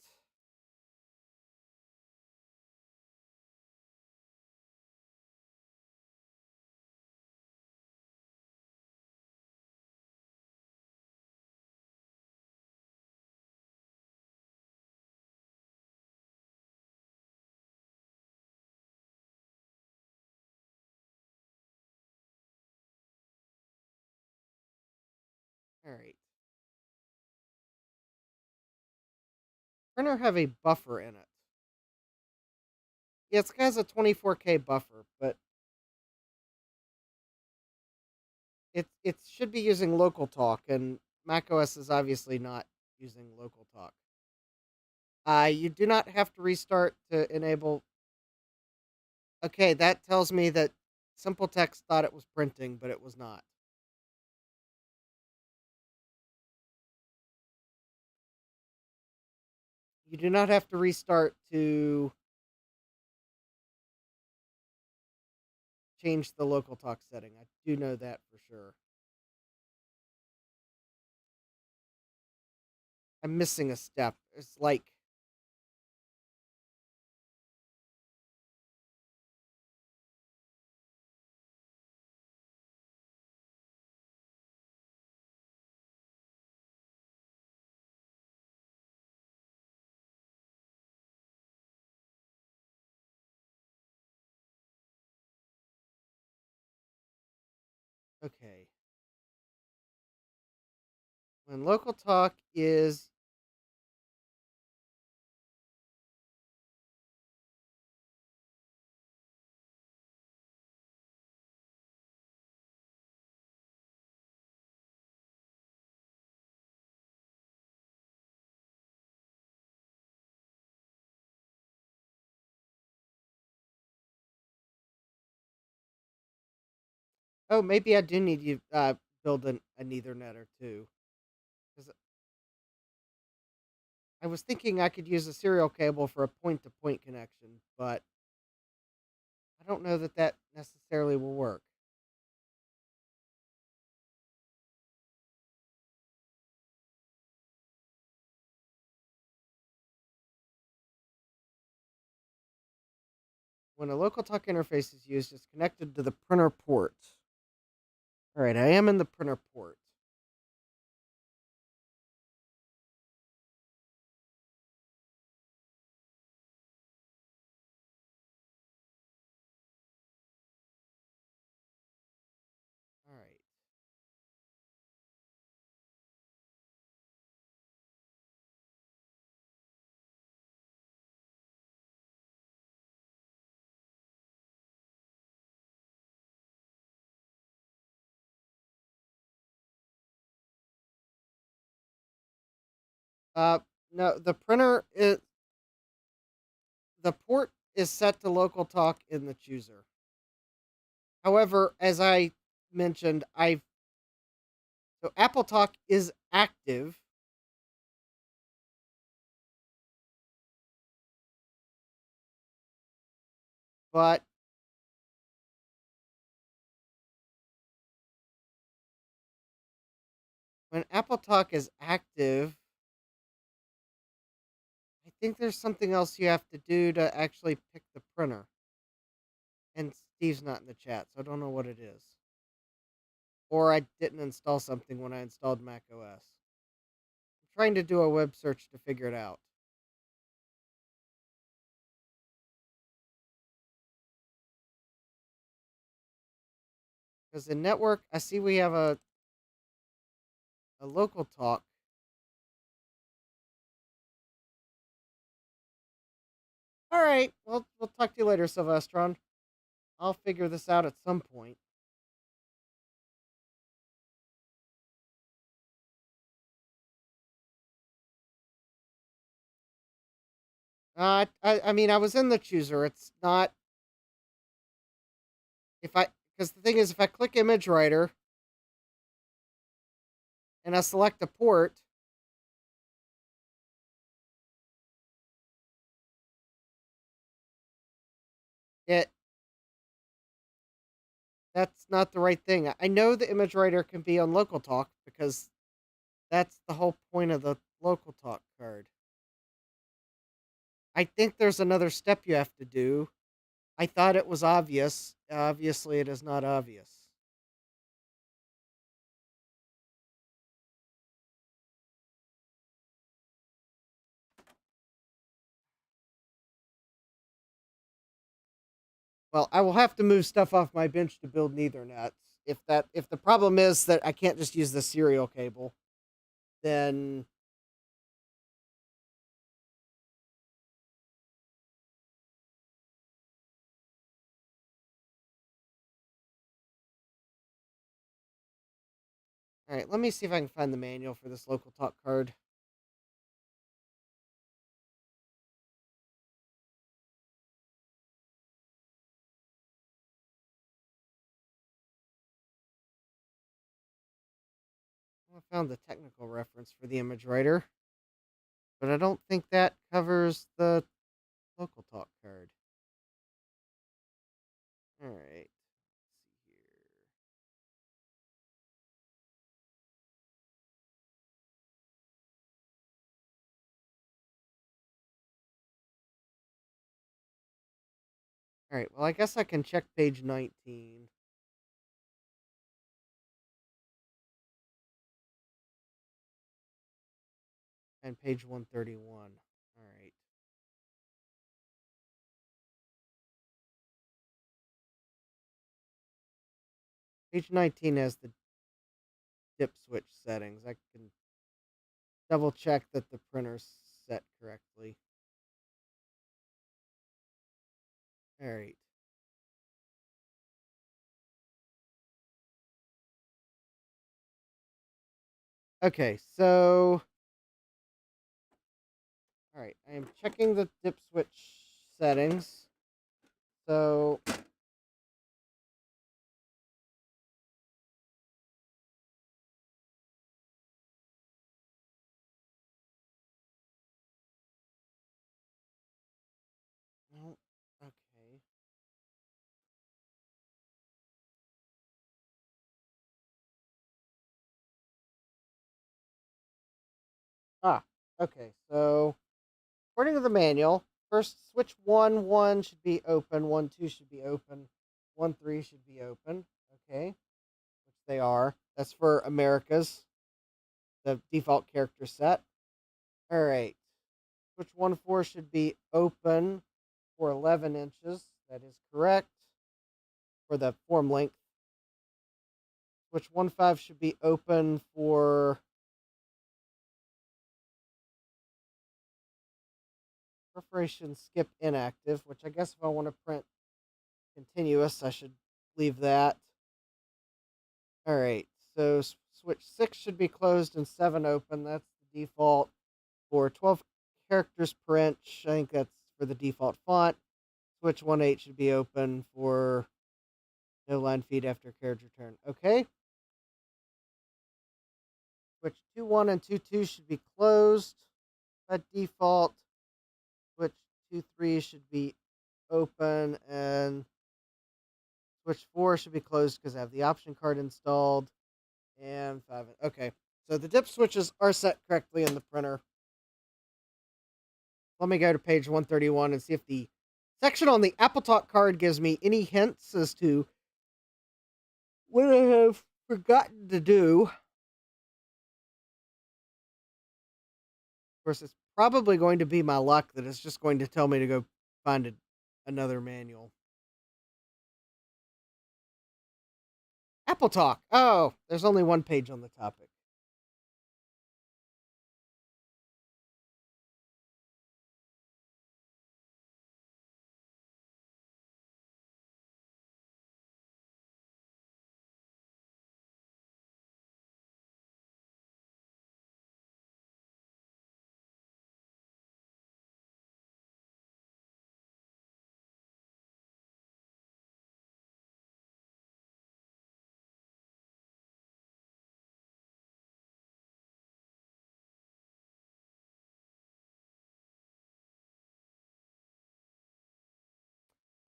Speaker 1: All right. Printer have a buffer in it. Yeah, it has a 24K buffer, but it should be using LocalTalk, and macOS is obviously not using LocalTalk. You do not have to restart to enable. Okay, that tells me that Simple Text thought it was printing, but it was not. You do not have to restart to change the LocalTalk setting. I do know that for sure. I'm missing a step. It's like okay. When LocalTalk is oh, maybe I do need to build an Ethernet or two. Because I was thinking I could use a serial cable for a point-to-point connection, but I don't know that that necessarily will work. When a LocalTalk interface is used, it's connected to the printer port. All right, I am in the printer port. All right. Uh, no, the port is set to LocalTalk in the chooser. However, as I mentioned, so AppleTalk is active, but when AppleTalk is active, I think there's something else you have to do to actually pick the printer. And Steve's not in the chat, so I don't know what it is. Or I didn't install something when I installed macOS. trying to do a web search to figure it out. Because in network, I see we have a LocalTalk. All right, well, we'll talk to you later, Sylvestron. I'll figure this out at some point. I mean, I was in the chooser. It's not because the thing is, if I click ImageWriter and I select a port, that's not the right thing. I know the ImageWriter can be on LocalTalk because that's the whole point of the LocalTalk card. I think there's another step you have to do. I thought it was obvious. Obviously, it is not obvious. Well, I will have to move stuff off my bench to build an Ethernet. If the problem is that I can't just use the serial cable, then all right, let me see if I can find the manual for this LocalTalk card. I found the technical reference for the ImageWriter, but I don't think that covers the LocalTalk card. All right, let's see here. All right, well, I guess I can check page 19. And page 131. All right. Page 19 has the dip switch settings. I can double check that the printer's set correctly. All right. Okay, so all right, I am checking the dip switch settings. So oh, okay. Okay. So according to the manual, first switch 1 should be open, 1 2 should be open, 1 3 should be open. Okay, which they are. That's for America's, the default character set. All right. Switch 1 4 should be open for 11 inches. That is correct for the form length. Switch 1 5 should be open for perforation skip inactive, which I guess if I want to print continuous, I should leave that. All right. So switch 6 should be closed and 7 open. That's the default for 12 characters per inch. I think that's for the default font. Switch 1 8 should be open for no line feed after carriage return. Okay. Switch 2 1 and 2 2 should be closed by default. Switch 2 3 should be open, and switch 4 should be closed because I have the option card installed. And 5. Okay. So the dip switches are set correctly in the printer. Let me go to page 131 and see if the section on the AppleTalk card gives me any hints as to what I have forgotten to do. course, it's probably going to be my luck that it's just going to tell me to go find another manual. AppleTalk. Oh, there's only one page on the topic.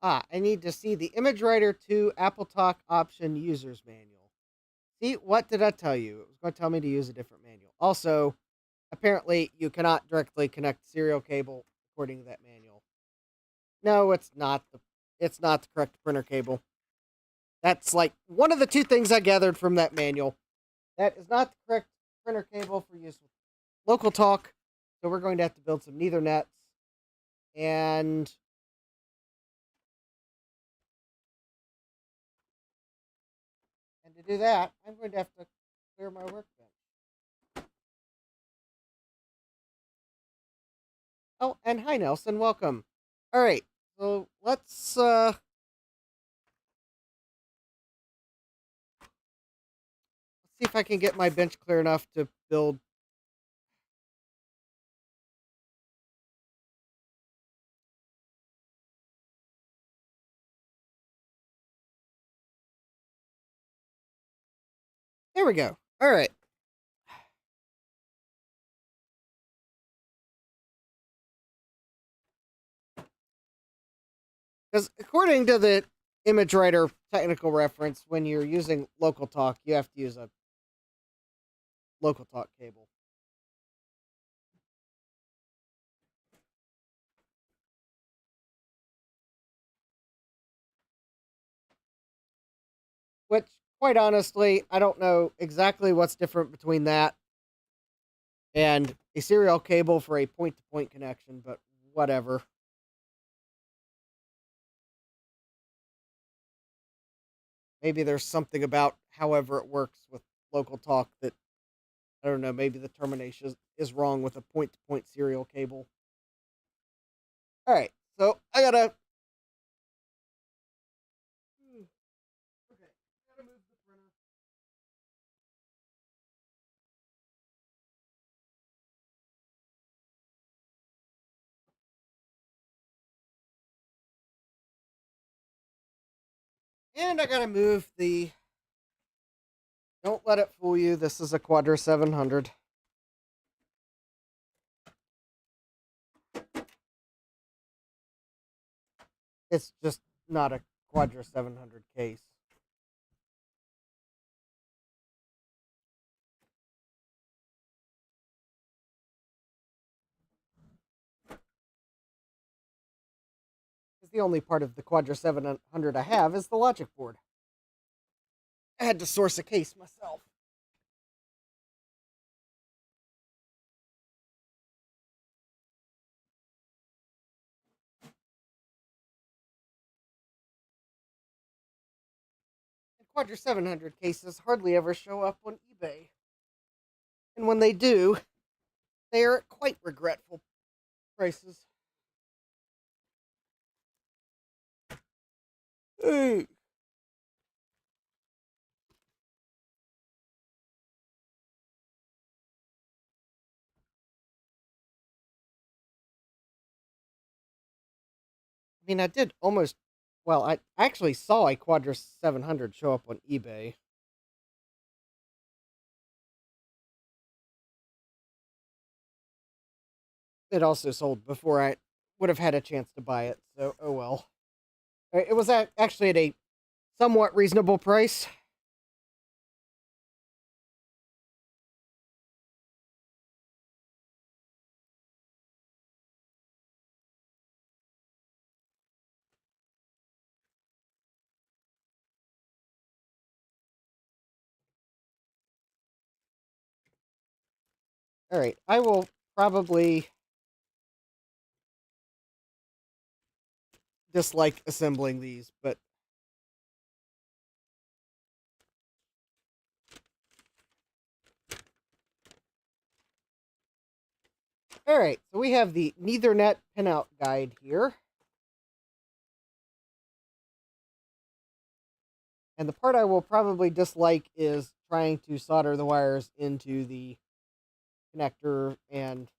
Speaker 1: I need to see the ImageWriter II AppleTalk option user's manual. See, what did I tell you? It was going to tell me to use a different manual. Also, apparently, you cannot directly connect serial cable according to that manual. No, it's not the correct printer cable. That's like one of the two things I gathered from that manual. That is not the correct printer cable for use with LocalTalk. So we're going to have to build some Ethernets. And to do that, I'm going to have to clear my workbench. Oh, and hi Nelson, welcome. All right, so let's see if I can get my bench clear enough to build. There we go. All right. Because according to the ImageWriter technical reference, when you're using LocalTalk, you have to use a LocalTalk cable. Which, quite honestly, I don't know exactly what's different between that and a serial cable for a point-to-point connection, but whatever. Maybe there's something about however it works with LocalTalk that, I don't know, maybe the termination is wrong with a point-to-point serial cable. All right, so I gotta... Okay, gotta move the printer. And I gotta move the... Don't let it fool you, this is a Quadra 700. It's just not a Quadra 700 case. The only part of the Quadra 700 I have is the logic board. I had to source a case myself. And Quadra 700 cases hardly ever show up on eBay. And when they do, they are at quite regretful prices. Hey. I mean, I did almost... Well, I actually saw a Quadra 700 show up on eBay. It also sold before I would have had a chance to buy it, so oh well. It was actually at a somewhat reasonable price. All right, I will probably dislike assembling these, but all right, so we have the Ethernet pinout guide here. And the part I will probably dislike is trying to solder the wires into the connector and,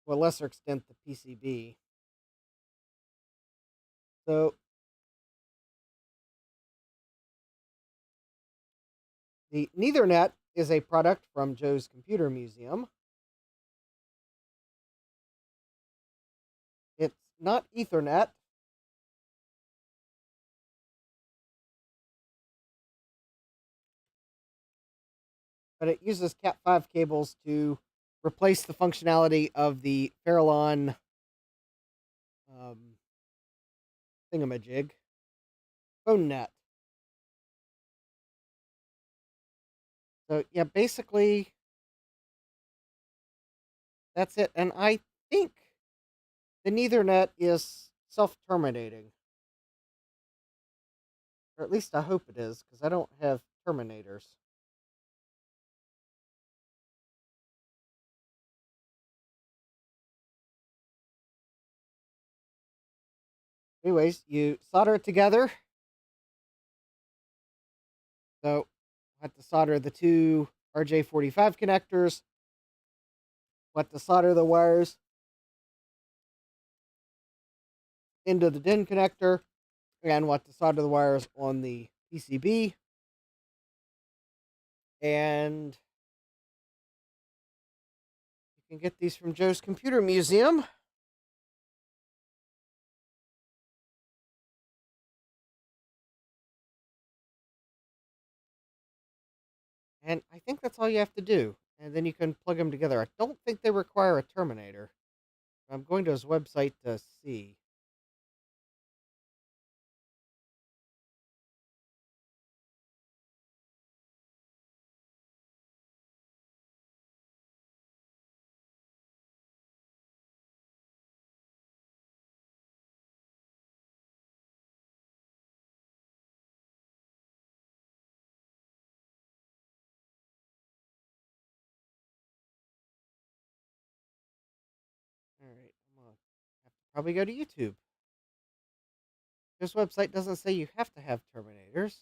Speaker 1: to a lesser extent, the PCB. So the Ethernet is a product from Joe's Computer Museum. It's not Ethernet. But it uses Cat5 cables to replace the functionality of the Farallon thingamajig phone net. So yeah, basically that's it. And I think the Ethernet is self-terminating. Or at least I hope it is, because I don't have terminators. Anyways, you solder it together. So I have to solder the two RJ45 connectors. I have to solder the wires into the DIN connector. And what to solder the wires on the PCB. And you can get these from Joe's Computer Museum. And I think that's all you have to do. And then you can plug them together. I don't think they require a terminator. I'm going to his website to see. All right, I'm gonna have to probably go to YouTube. This website doesn't say you have to have terminators,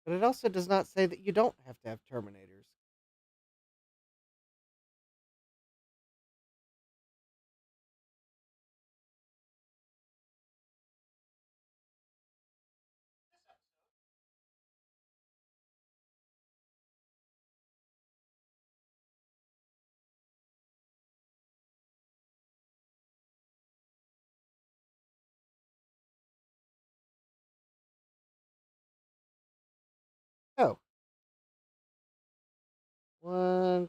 Speaker 1: but it also does not say that you don't have to have terminators. Oh, one.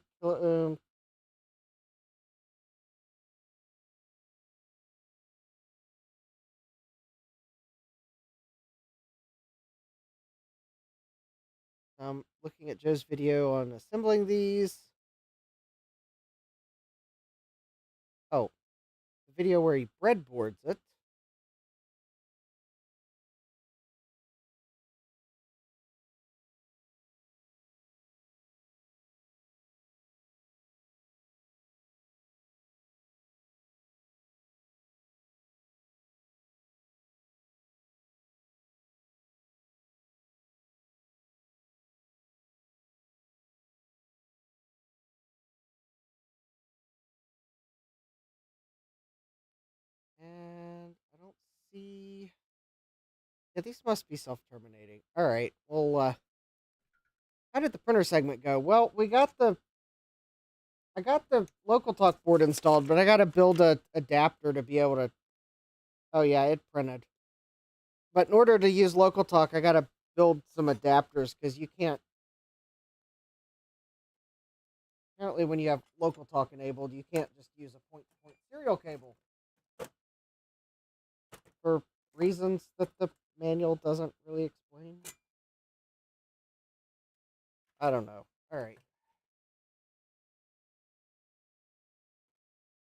Speaker 1: I'm looking at Joe's video on assembling these. Oh, the video where he breadboards it. And I don't see. Yeah, these must be self-terminating. All right. Well, how did the printer segment go? Well, I got the LocalTalk board installed, but I got to build a adapter to be able to. Oh yeah, it printed. But in order to use LocalTalk, I got to build some adapters because you can't. Apparently, when you have LocalTalk enabled, you can't just use a point-to-point serial cable for reasons that the manual doesn't really explain. I don't know. All right.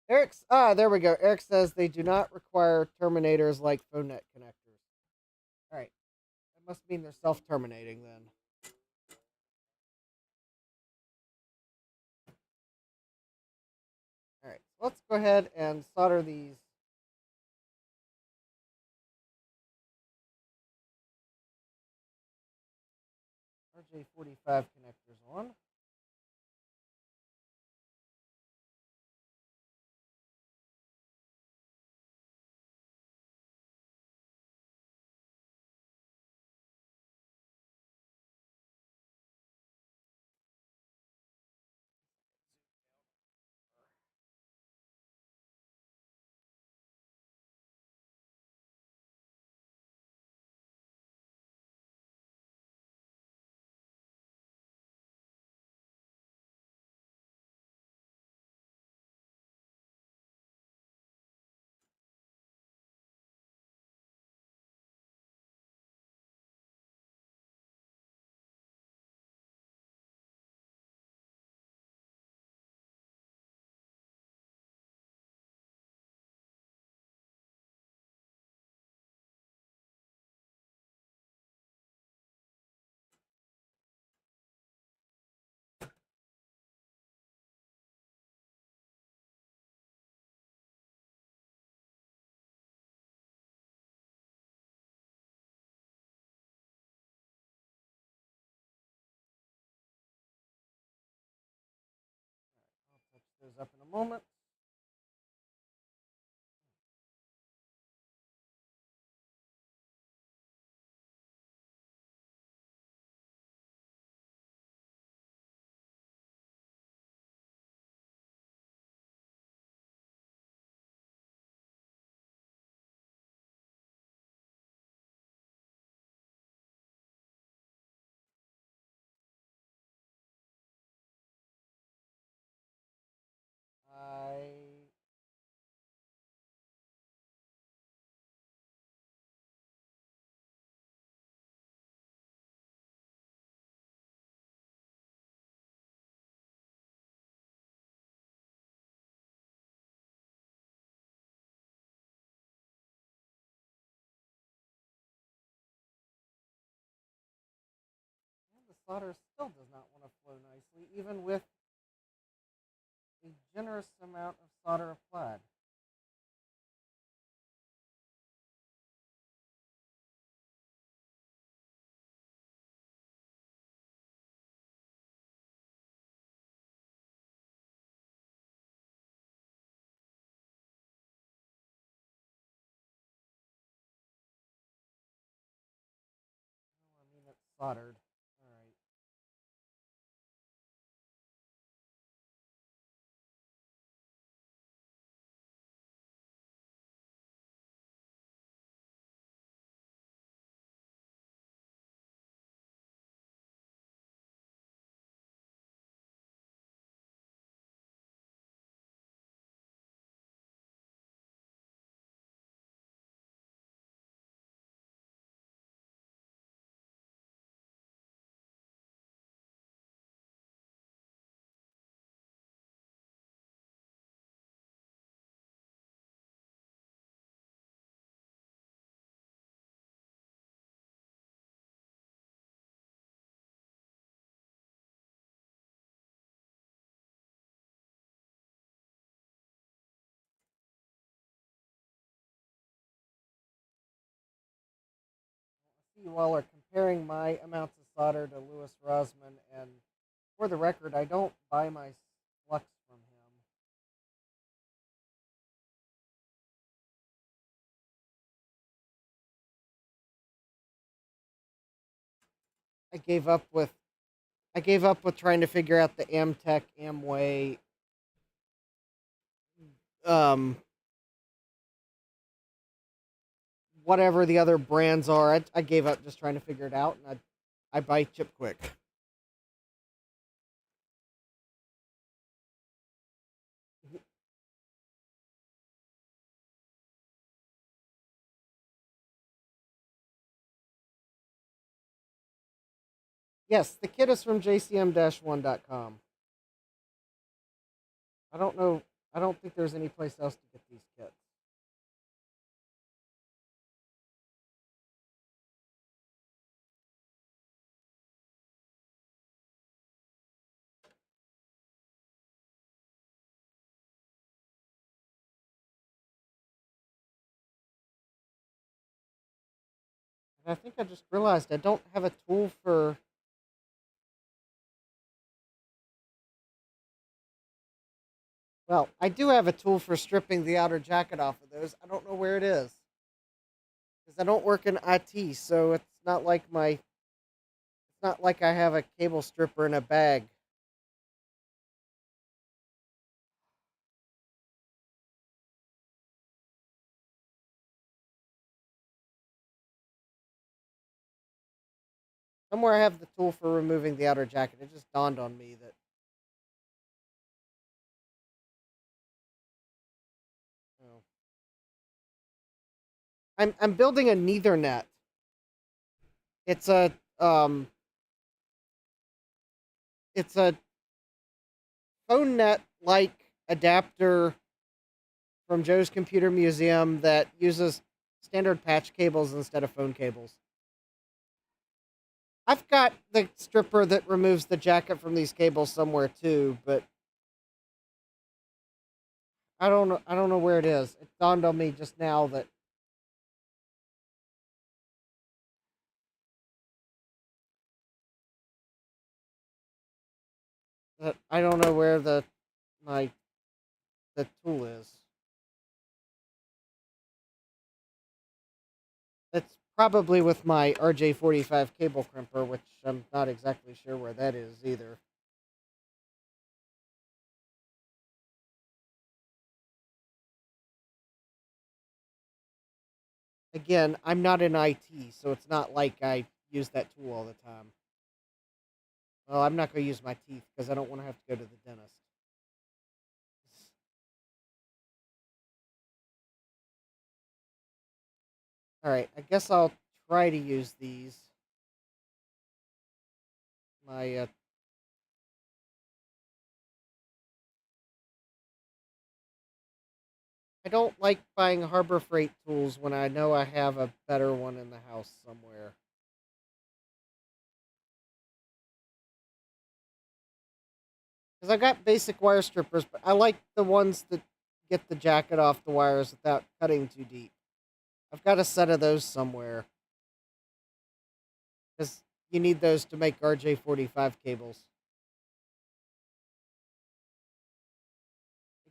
Speaker 1: There we go. Eric says they do not require terminators like phone net connectors. All right. That must mean they're self-terminating then. All right. So let's go ahead and solder these. RJ45 connectors on. I'll touch those up in a moment. I the solder still does not want to flow nicely, even with a generous amount of solder applied. Oh, I mean, it's soldered. All right. You all are comparing my amounts of solder to Louis Rosman, and for the record, I don't buy my flux from him. I gave up with trying to figure out the Amtech, Amway, um, whatever the other brands are. I gave up just trying to figure it out, and I buy Chip Quick. Yes, the kit is from jcm-1.com. I don't know. I don't think there's any place else to get these kits. And I think I just realized I don't have a tool for... Well, I do have a tool for stripping the outer jacket off of those. I don't know where it is. Because I don't work in IT, so it's not like it's not like I have a cable stripper in a bag. Somewhere I have the tool for removing the outer jacket. It just dawned on me that... Oh. I'm building a Nethernet. It's a it's a phone net like adapter from Joe's Computer Museum that uses standard patch cables instead of phone cables. I've got the stripper that removes the jacket from these cables somewhere too, but I don't know where it is. It dawned on me just now that I don't know where the tool is. It's probably with my RJ45 cable crimper, which I'm not exactly sure where that is either. Again, I'm not in IT, so it's not like I use that tool all the time. Well, I'm not going to use my teeth because I don't want to have to go to the dentist. Alright, I guess I'll try to use these. I don't like buying Harbor Freight tools when I know I have a better one in the house somewhere. Because I got basic wire strippers, but I like the ones that get the jacket off the wires without cutting too deep. I've got a set of those somewhere. Because you need those to make RJ45 cables.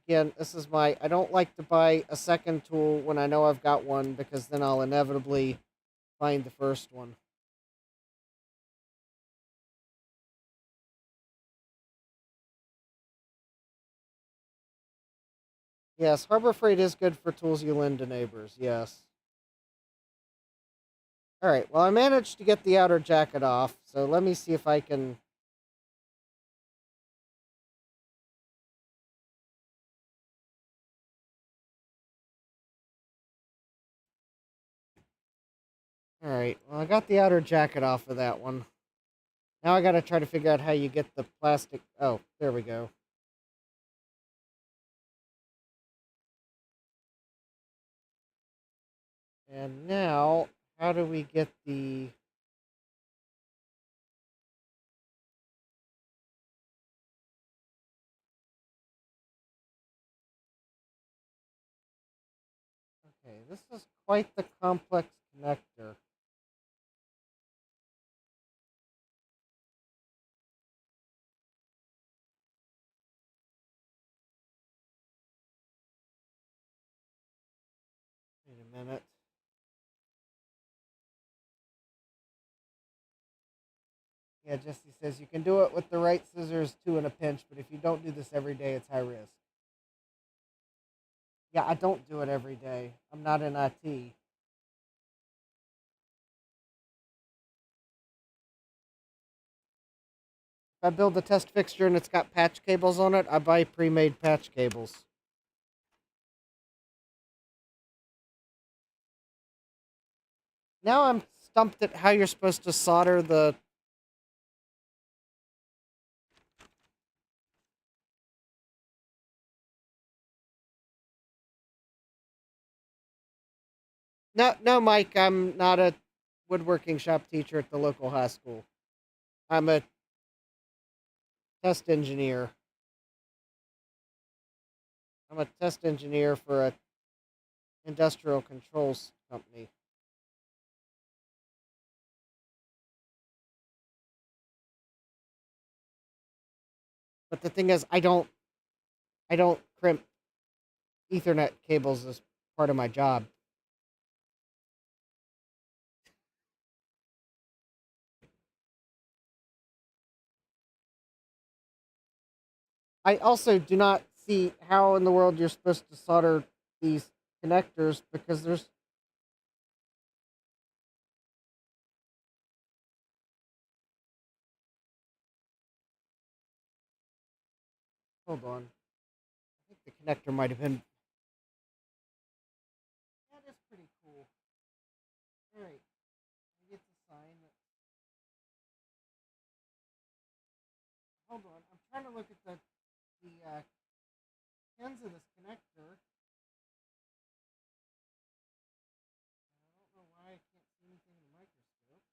Speaker 1: Again, this is I don't like to buy a second tool when I know I've got one, because then I'll inevitably find the first one. Yes, Harbor Freight is good for tools you lend to neighbors, yes. Alright, well I managed to get the outer jacket off, so let me see if I can... Alright, well I got the outer jacket off of that one. Now I gotta try to figure out how you get the plastic... Oh, there we go. And now, how do we get the... Okay, this is quite the complex connector. Wait a minute. Yeah, Jesse says you can do it with the right scissors too in a pinch, but if you don't do this every day, it's high risk. Yeah, I don't do it every day. I'm not in IT. If I build a test fixture and it's got patch cables on it, I buy pre-made patch cables. Now I'm stumped at how you're supposed to solder the... No, Mike, I'm not a woodworking shop teacher at the local high school. I'm a test engineer. I'm a test engineer for a industrial controls company. But the thing is, I don't crimp Ethernet cables as part of my job. I also do not see how in the world you're supposed to solder these connectors because there's. Hold on. I think the connector might have been. That is pretty cool. Alright. I get to sign. Hold on. I'm trying to look at the pins of this connector. I don't know why I can't see anything in the microscope.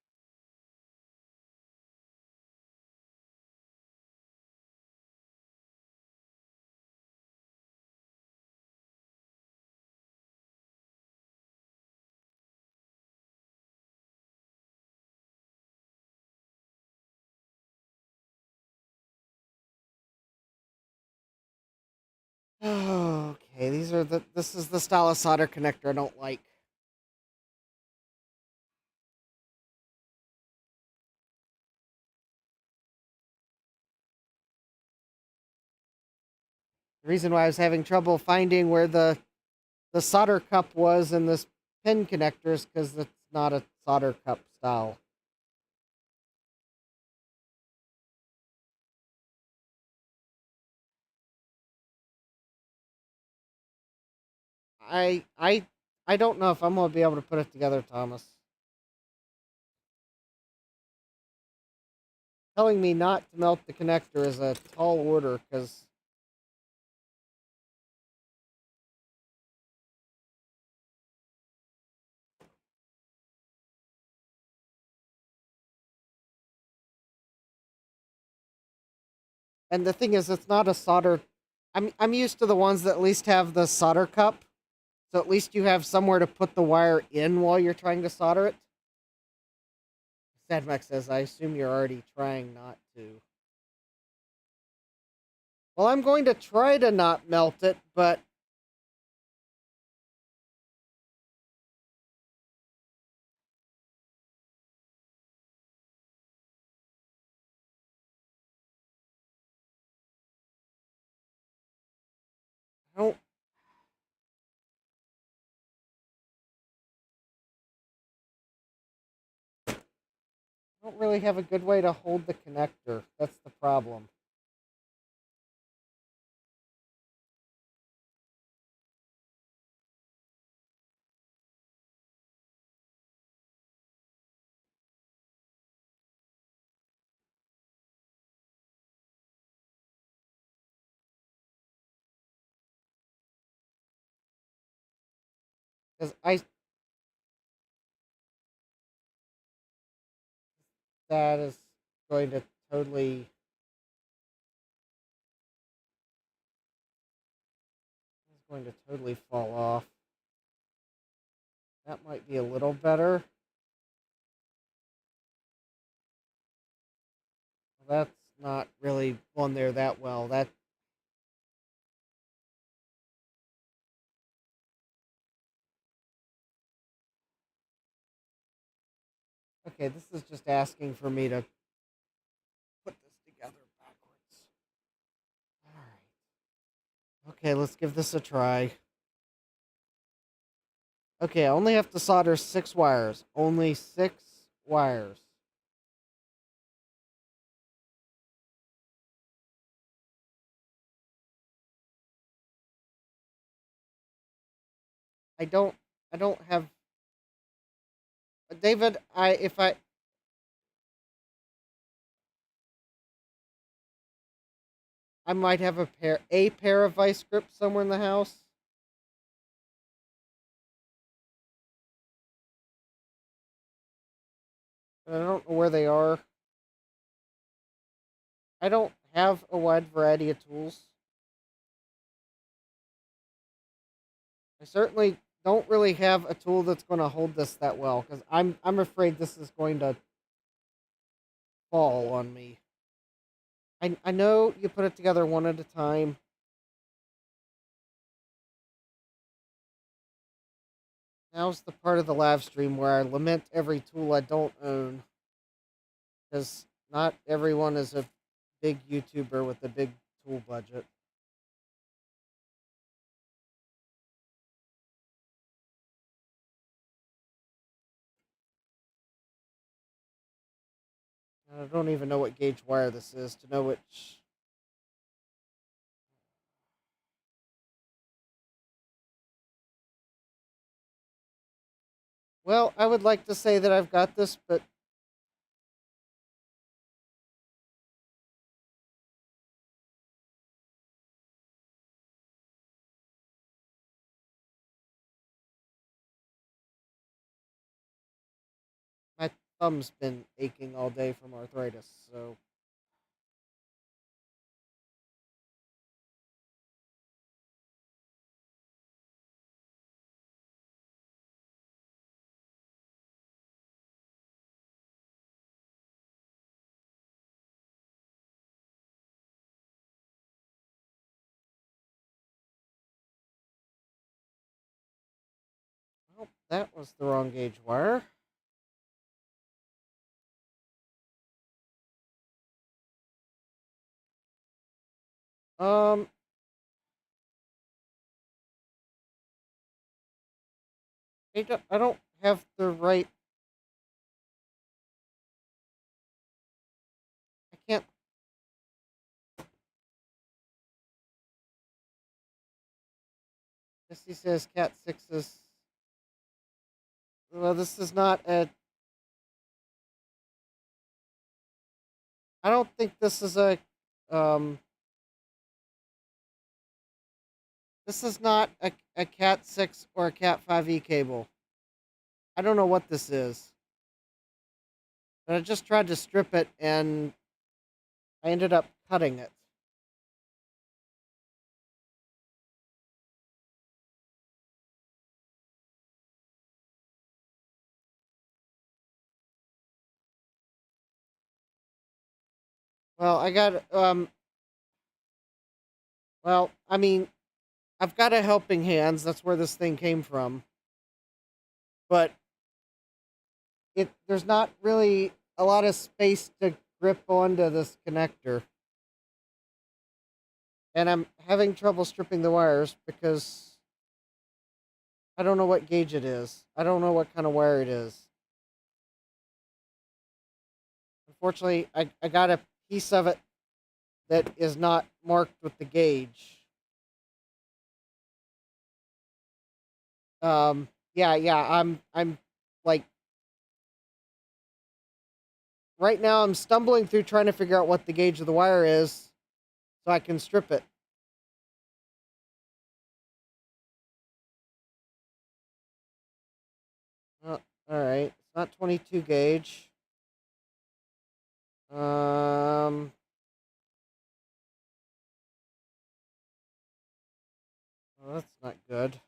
Speaker 1: Okay, this is the style of solder connector I don't like. The reason why I was having trouble finding where the solder cup was in this pin connector is because it's not a solder cup style. I I I don't know if I'm gonna be able to put it together, Thomas. Telling me not to melt the connector is a tall order, because and the thing is, it's not a solder. I'm used to the ones that at least have the solder cup, so at least you have somewhere to put the wire in while you're trying to solder it. Sadmax says, I assume you're already trying not to. Well, I'm going to try to not melt it, but I don't really have a good way to hold the connector. That's the problem. Because that is going to totally fall off. That might be a little better. That's not really on there that well. Okay, this is just asking for me to put this together backwards. Alright. Okay, let's give this a try. Okay, I only have to solder 6 wires. Only 6 wires. I don't have David, I might have a pair of vice grips somewhere in the house. but I don't know where they are. I don't have a wide variety of tools. I certainly don't really have a tool that's going to hold this that well, because I'm afraid this is going to fall on me. I know you put it together one at a time. Now's the part of the live stream where I lament every tool I don't own, because not everyone is a big YouTuber with a big tool budget. I don't even know what gauge wire this is to know which. Well, I would like to say that I've got this, but my thumb's been aching all day from arthritis, so. Oh, that was the wrong gauge wire. Um, I don't have the right. I can't. This he says Cat 6 is. Well, this is not a. I don't think this is a. Um, this is not a Cat 6 or a Cat 5e cable. I don't know what this is. But I just tried to strip it and I ended up cutting it. Well, I got well, I mean, I've got a helping hands. That's where this thing came from. But there's not really a lot of space to grip onto this connector. And I'm having trouble stripping the wires because I don't know what gauge it is. I don't know what kind of wire it is. Unfortunately, I got a piece of it that is not marked with the gauge. Yeah, I'm like right now I'm stumbling through trying to figure out what the gauge of the wire is so I can strip it. Oh, all right. It's not 22 gauge. Um well, that's not good.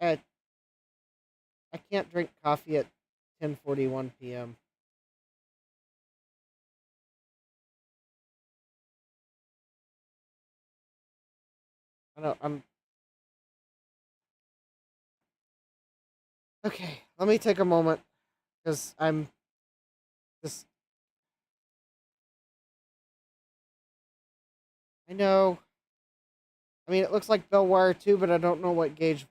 Speaker 1: I, I can't drink coffee at 10:41 p.m. I know I'm okay. Let me take a moment because I'm just. I know. I mean, it looks like bell wire too, but I don't know what gauge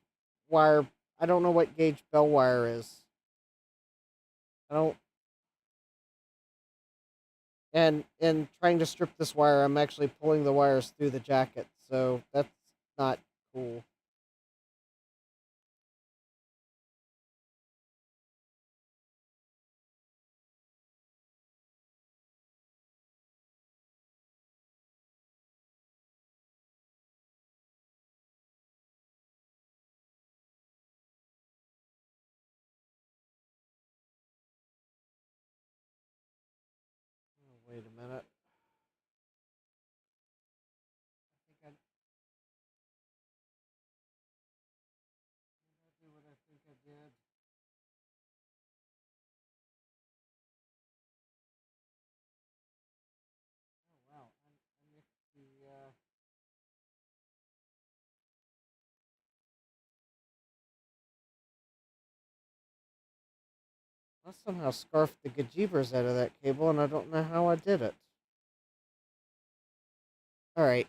Speaker 1: wire. I don't know what gauge bell wire is. I don't. And in trying to strip this wire, I'm actually pulling the wires through the jacket, so that's not cool. Wait a minute. I do what I think I did. Oh wow, I mixed the. I somehow scarfed the gajibers out of that cable, and I don't know how I did it. All right.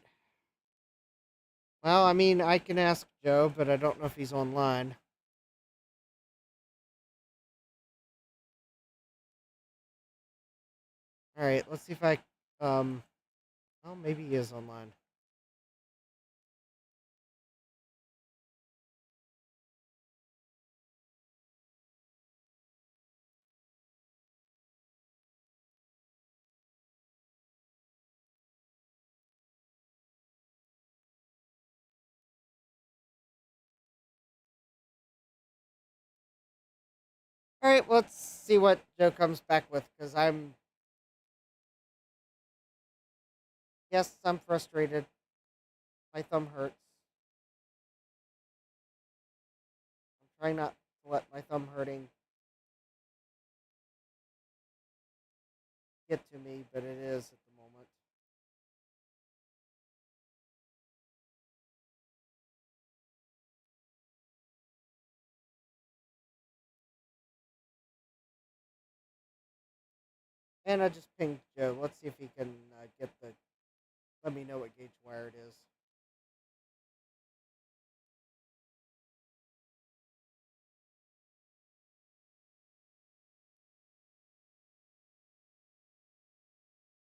Speaker 1: Well, I mean, I can ask Joe, but I don't know if he's online. All right, let's see if I. Well, maybe he is online. All right, let's see what Joe comes back with, because yes, I'm frustrated. My thumb hurts. I'm trying not to let my thumb hurting get to me, but it is at the moment. And I just pinged Joe. Let's see if he can let me know what gauge wire it is.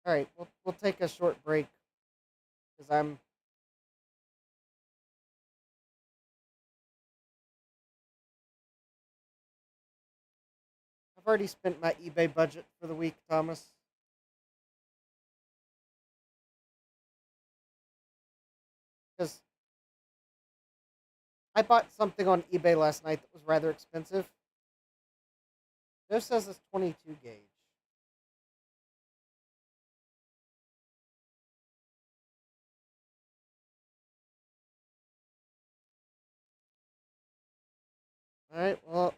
Speaker 1: All right, we'll take a short break because I've already spent my eBay budget for the week, Thomas. Because I bought something on eBay last night that was rather expensive. Joe says it's 22 gauge. All right, well,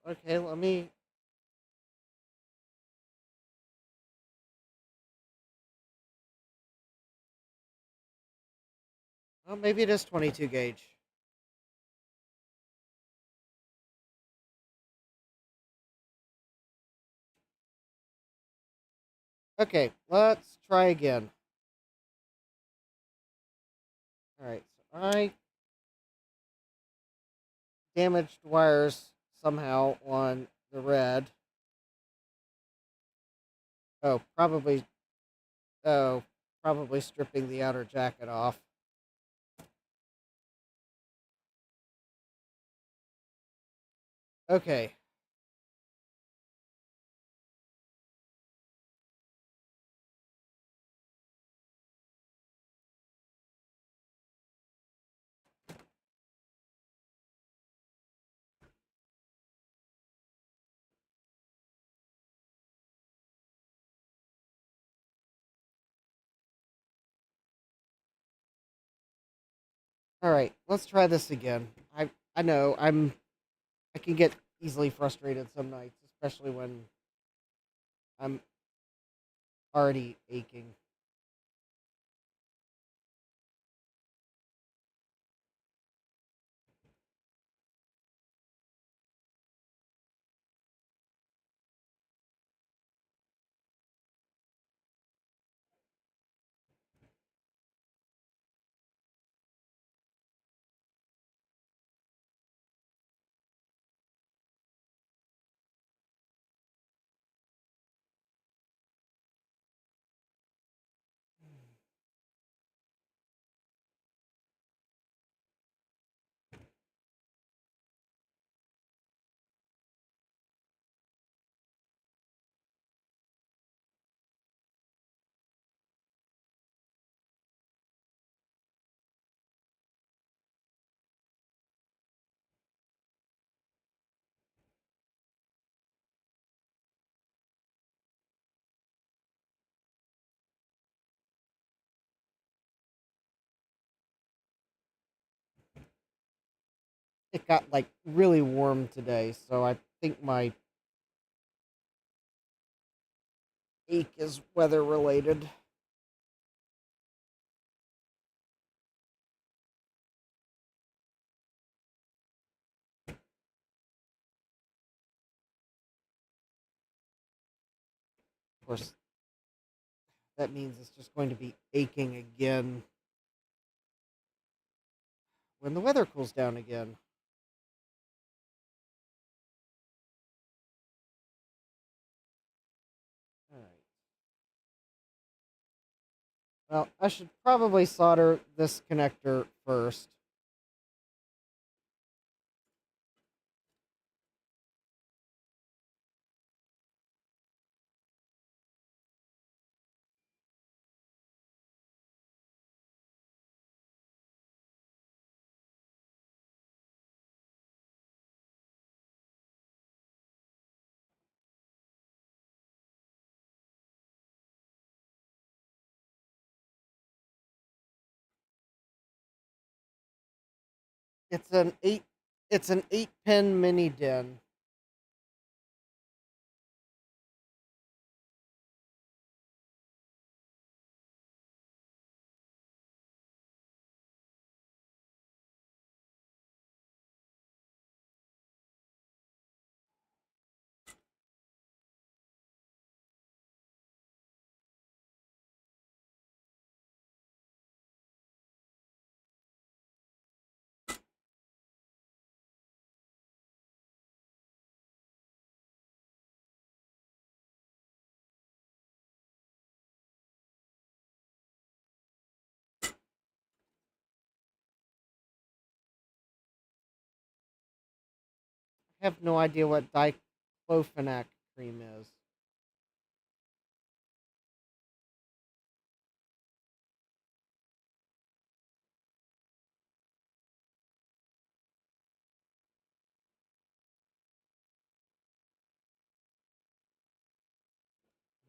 Speaker 1: okay, let me. Well, maybe it is 22 gauge. Okay, let's try again. All right, so I damaged wires somehow on the red. Oh, probably. Oh, probably stripping the outer jacket off. Okay. All right, let's try this again. I know I can get easily frustrated some nights, especially when I'm already aching. it got like really warm today, so I think my ache is weather related. Of course, that means it's just going to be aching again when the weather cools down again. All right. Well, I should probably solder this connector first. It's an 8-pin mini DIN. I have no idea what diclofenac cream is.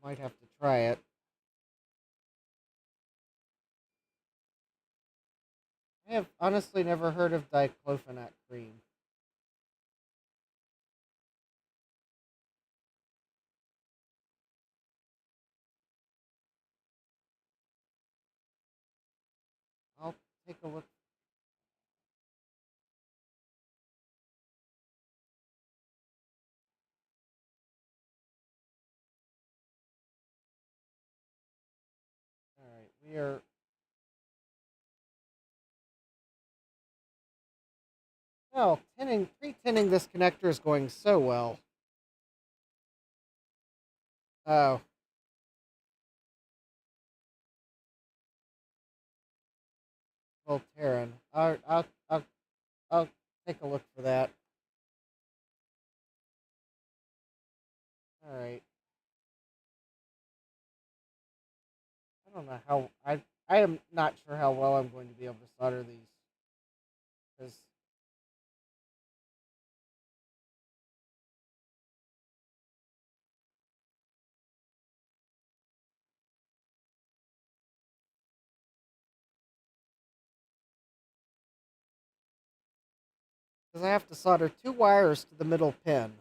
Speaker 1: Might have to try it. I have honestly never heard of diclofenac cream. I'll take a look. All right, we are. Oh, pre-tinning this connector is going so well. Oh, Voltaren. I'll take a look for that. All right. I don't know how I am not sure how well I'm going to be able to solder these because I have to solder 2 wires to the middle pin.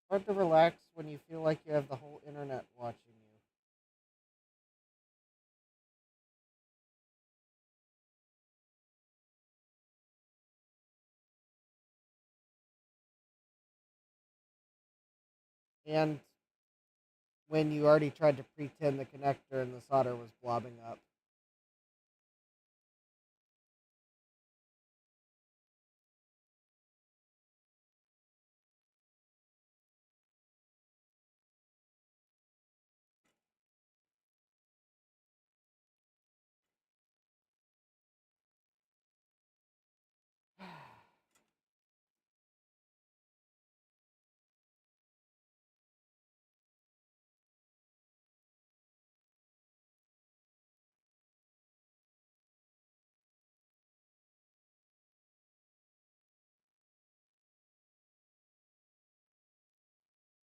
Speaker 1: Hard to relax when you feel like you have the whole internet watching you. And when you already tried to pre-tin the connector and the solder was blobbing up.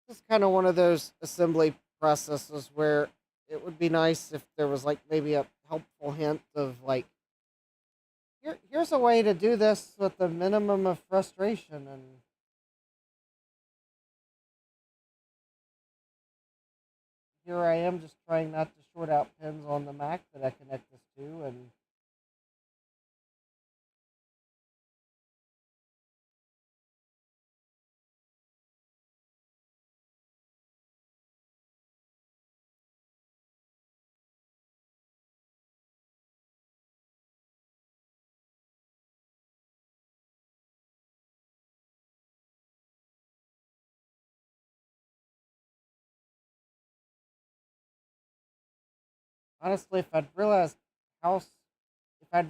Speaker 1: This is kind of one of those assembly processes where it would be nice if there was like maybe a helpful hint of like, here's a way to do this with the minimum of frustration. And here I am just trying not to short out pins on the Mac that I connect this to. And honestly, if I'd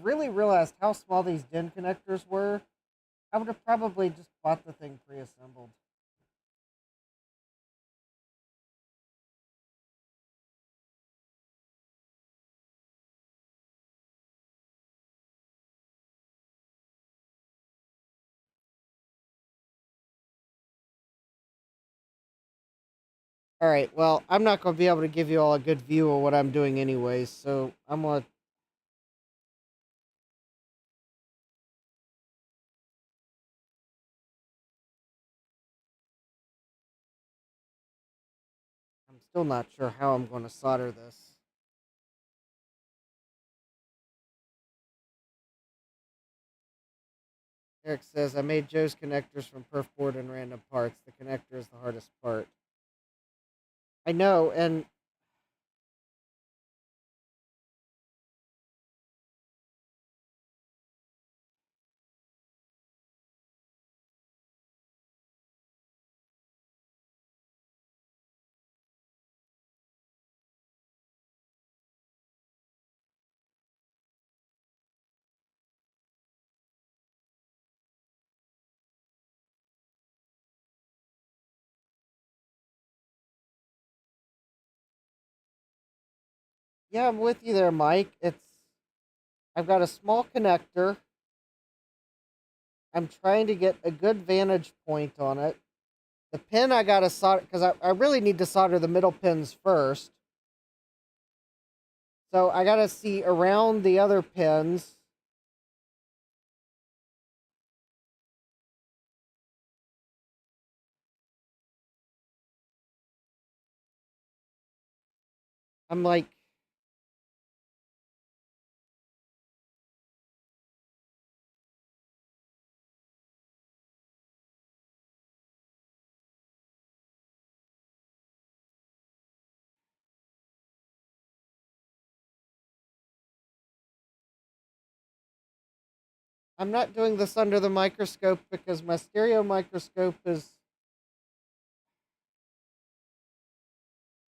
Speaker 1: really realized how small these DIN connectors were, I would have probably just bought the thing pre-assembled. All right, well, I'm not going to be able to give you all a good view of what I'm doing anyways, so I'm still not sure how I'm going to solder this. Eric says, I made Joe's connectors from perf board and random parts. The connector is the hardest part. I know, and yeah, I'm with you there, Mike. I've got a small connector. I'm trying to get a good vantage point on it. The pin I got to solder, because I really need to solder the middle pins first. So I got to see around the other pins. I'm like, I'm not doing this under the microscope because my stereo microscope is,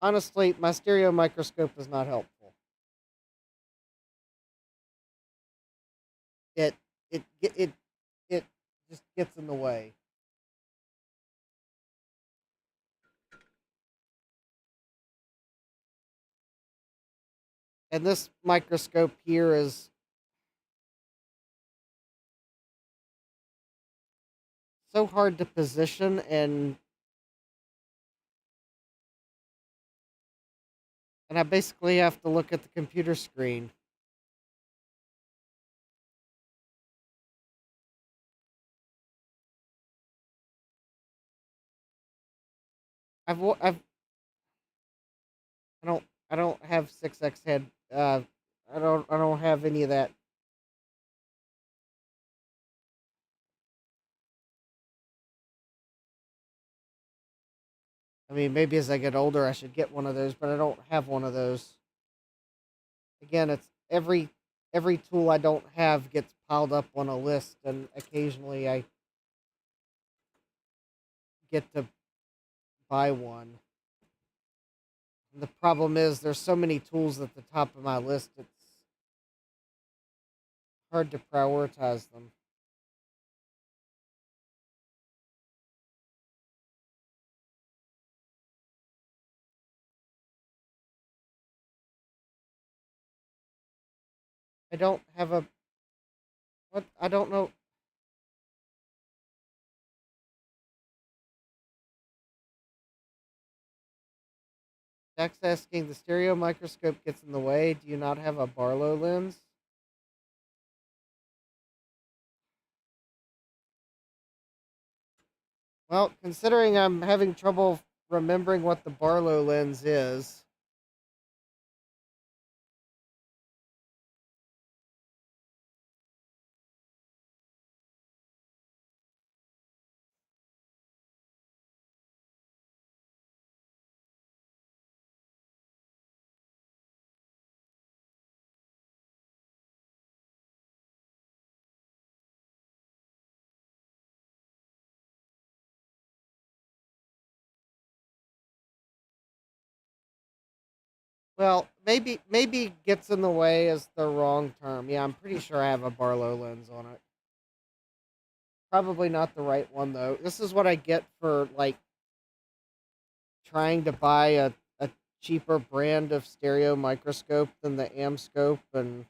Speaker 1: honestly, my stereo microscope is not helpful. It it it it just gets in the way. And this microscope here is so hard to position, and I basically have to look at the computer screen. I've I don't have 6x head. I don't have any of that. I mean, maybe as I get older, I should get one of those, but I don't have one of those. Again, it's every tool I don't have gets piled up on a list, and occasionally I get to buy one. And the problem is there's so many tools at the top of my list, it's hard to prioritize them. I don't have a what I don't know. Jack's asking, the stereo microscope gets in the way. Do you not have a Barlow lens? Well, considering I'm having trouble remembering what the Barlow lens is. Well, maybe gets in the way is the wrong term. Yeah, I'm pretty sure I have a Barlow lens on it. Probably not the right one though. This is what I get for like trying to buy a cheaper brand of stereo microscope than the Amscope, and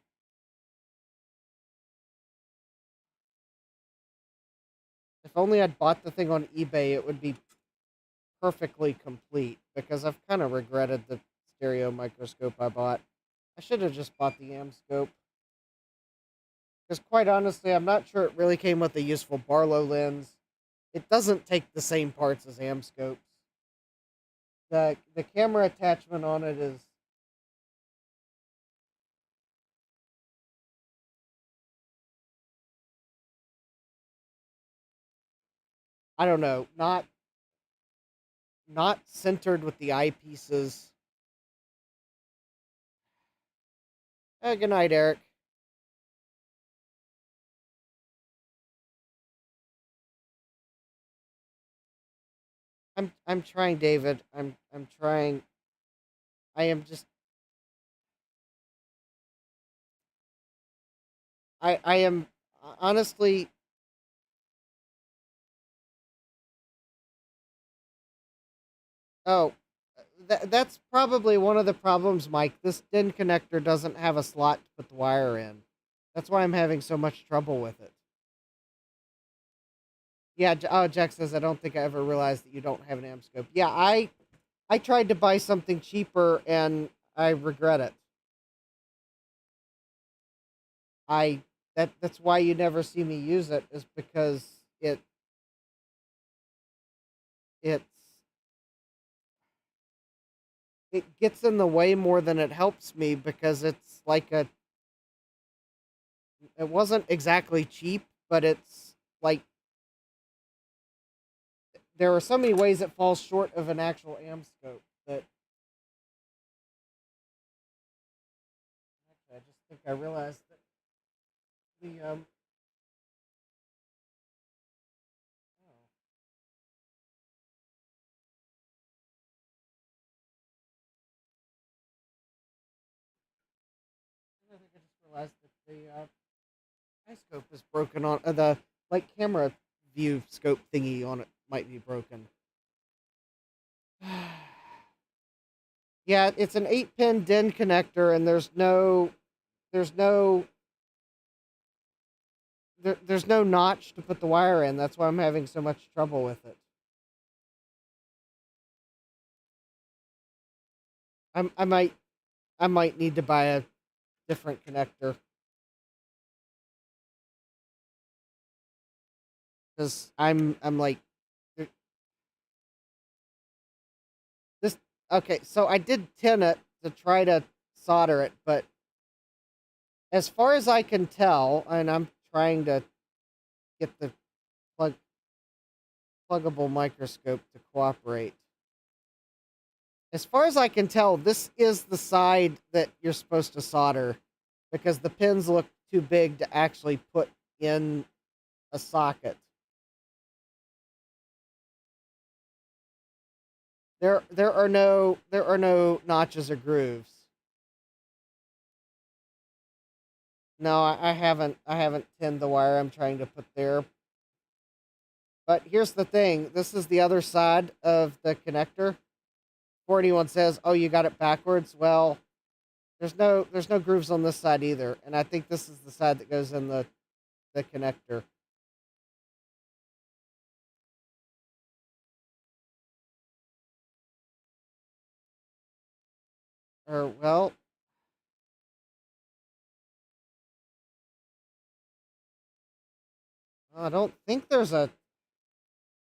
Speaker 1: if only I'd bought the thing on eBay, it would be perfectly complete, because I've kind of regretted the stereo microscope I bought. I should have just bought the Amscope. Because quite honestly, I'm not sure it really came with a useful Barlow lens. It doesn't take the same parts as Amscopes. The camera attachment on it is I don't know, not centered with the eyepieces. Good night, Eric. I'm trying, David. I'm trying. I am just I am honestly. Oh, that's probably one of the problems, Mike. This DIN connector doesn't have a slot to put the wire in. That's why I'm having so much trouble with it. Yeah, oh, Jack says, I don't think I ever realized that you don't have an Amscope. Yeah, I tried to buy something cheaper, and I regret it. That's why you never see me use it, is because it's it gets in the way more than it helps me, because it's like it wasn't exactly cheap, but it's like there are so many ways it falls short of an actual Amscope that actually I just think I realized that the oh, I think I just realized that the iScope is broken on the like camera view scope thingy on it might be broken. Yeah, it's an 8-pin DIN connector, and there's no there's no notch to put the wire in. That's why I'm having so much trouble with it. I'm, I might I might need to buy a different connector, because I'm like this. Okay, so I did tin it to try to solder it, but as far as I can tell, and I'm trying to get the pluggable microscope to cooperate. As far as I can tell, this is the side that you're supposed to solder, because the pins look too big to actually put in a socket. There are no notches or grooves. No, I haven't tinned the wire I'm trying to put there. But here's the thing. This is the other side of the connector. Before anyone says, "Oh, you got it backwards," well, there's no grooves on this side either, and I think this is the side that goes in the connector. Or, well, I don't think there's a.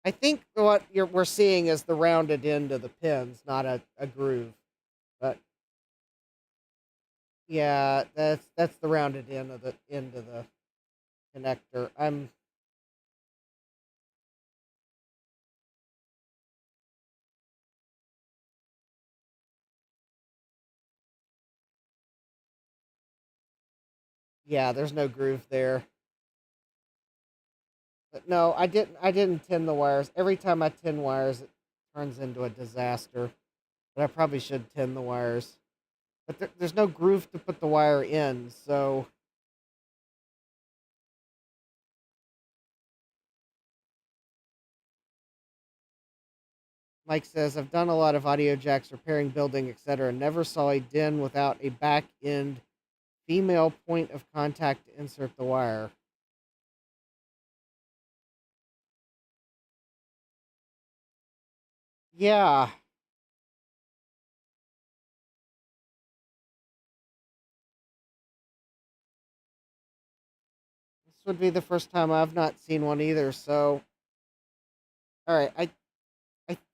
Speaker 1: I think what we're seeing is the rounded end of the pins, not a groove. But yeah, that's the rounded end of the connector. Yeah, there's no groove there. But no, I didn't tin the wires. Every time I tin wires, it turns into a disaster. But I probably should tin the wires. But there's no groove to put the wire in, so Mike says, I've done a lot of audio jacks, repairing, building, etc. Never saw a DIN without a back end female point of contact to insert the wire. Yeah, this would be the first time I've not seen one either, so all right, I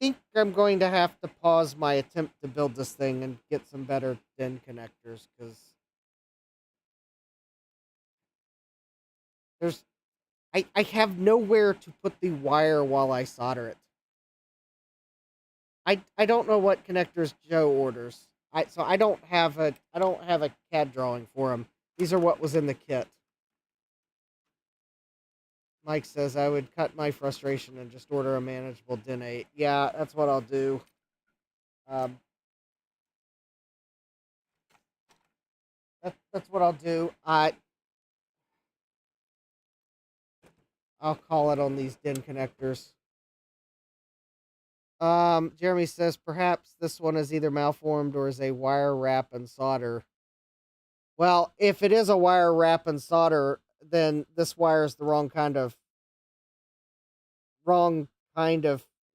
Speaker 1: think I'm going to have to pause my attempt to build this thing and get some better DIN connectors because there's I have nowhere to put the wire while I solder it. I don't know what connectors Joe orders. I don't have a CAD drawing for him. These are what was in the kit. Mike says I would cut my frustration and just order a manageable DIN 8. Yeah, that's what I'll do. Um, that's what I'll do. I'll call it on these DIN connectors. Jeremy says perhaps this one is either malformed or is a wire wrap and solder. Well, if it is a wire wrap and solder, then this wire is the wrong kind of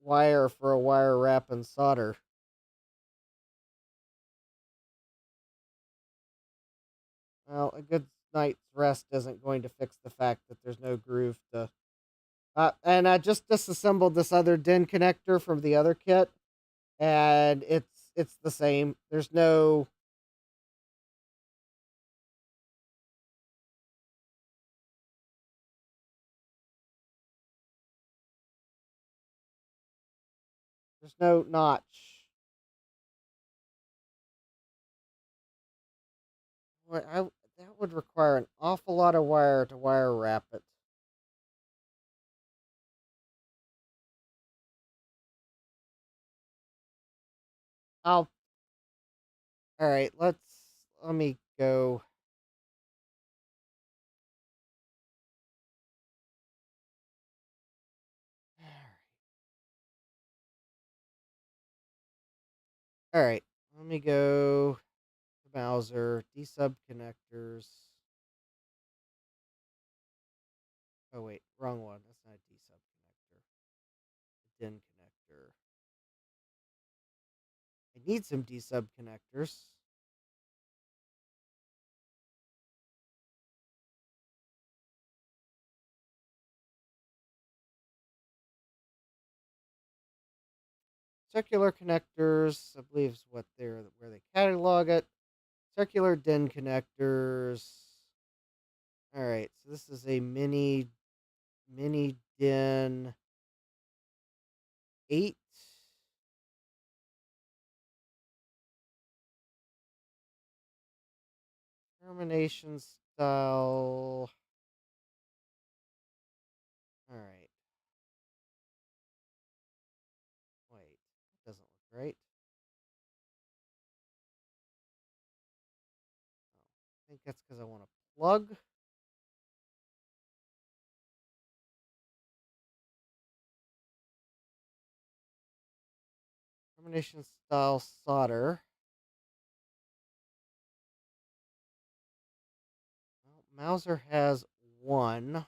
Speaker 1: wire for a wire wrap and solder. Well, a good night's rest isn't going to fix the fact that there's no groove to. And I just disassembled this other DIN connector from the other kit, and it's the same. There's no notch. That would require an awful lot of wire to wire wrap it. I'll. All right. Let me go. All right. Let me go to Mauser, D-sub connectors. Oh, wait. Wrong one. That's not a D-sub connector. DIN connector. I need some D-sub connectors. Circular connectors, I believe is where they catalog it. Circular DIN connectors. All right, so this is a mini DIN 8. Termination style. All right. Wait, that doesn't look right. Oh, I think that's because I want to plug. Termination style solder. Well, Mauser has one.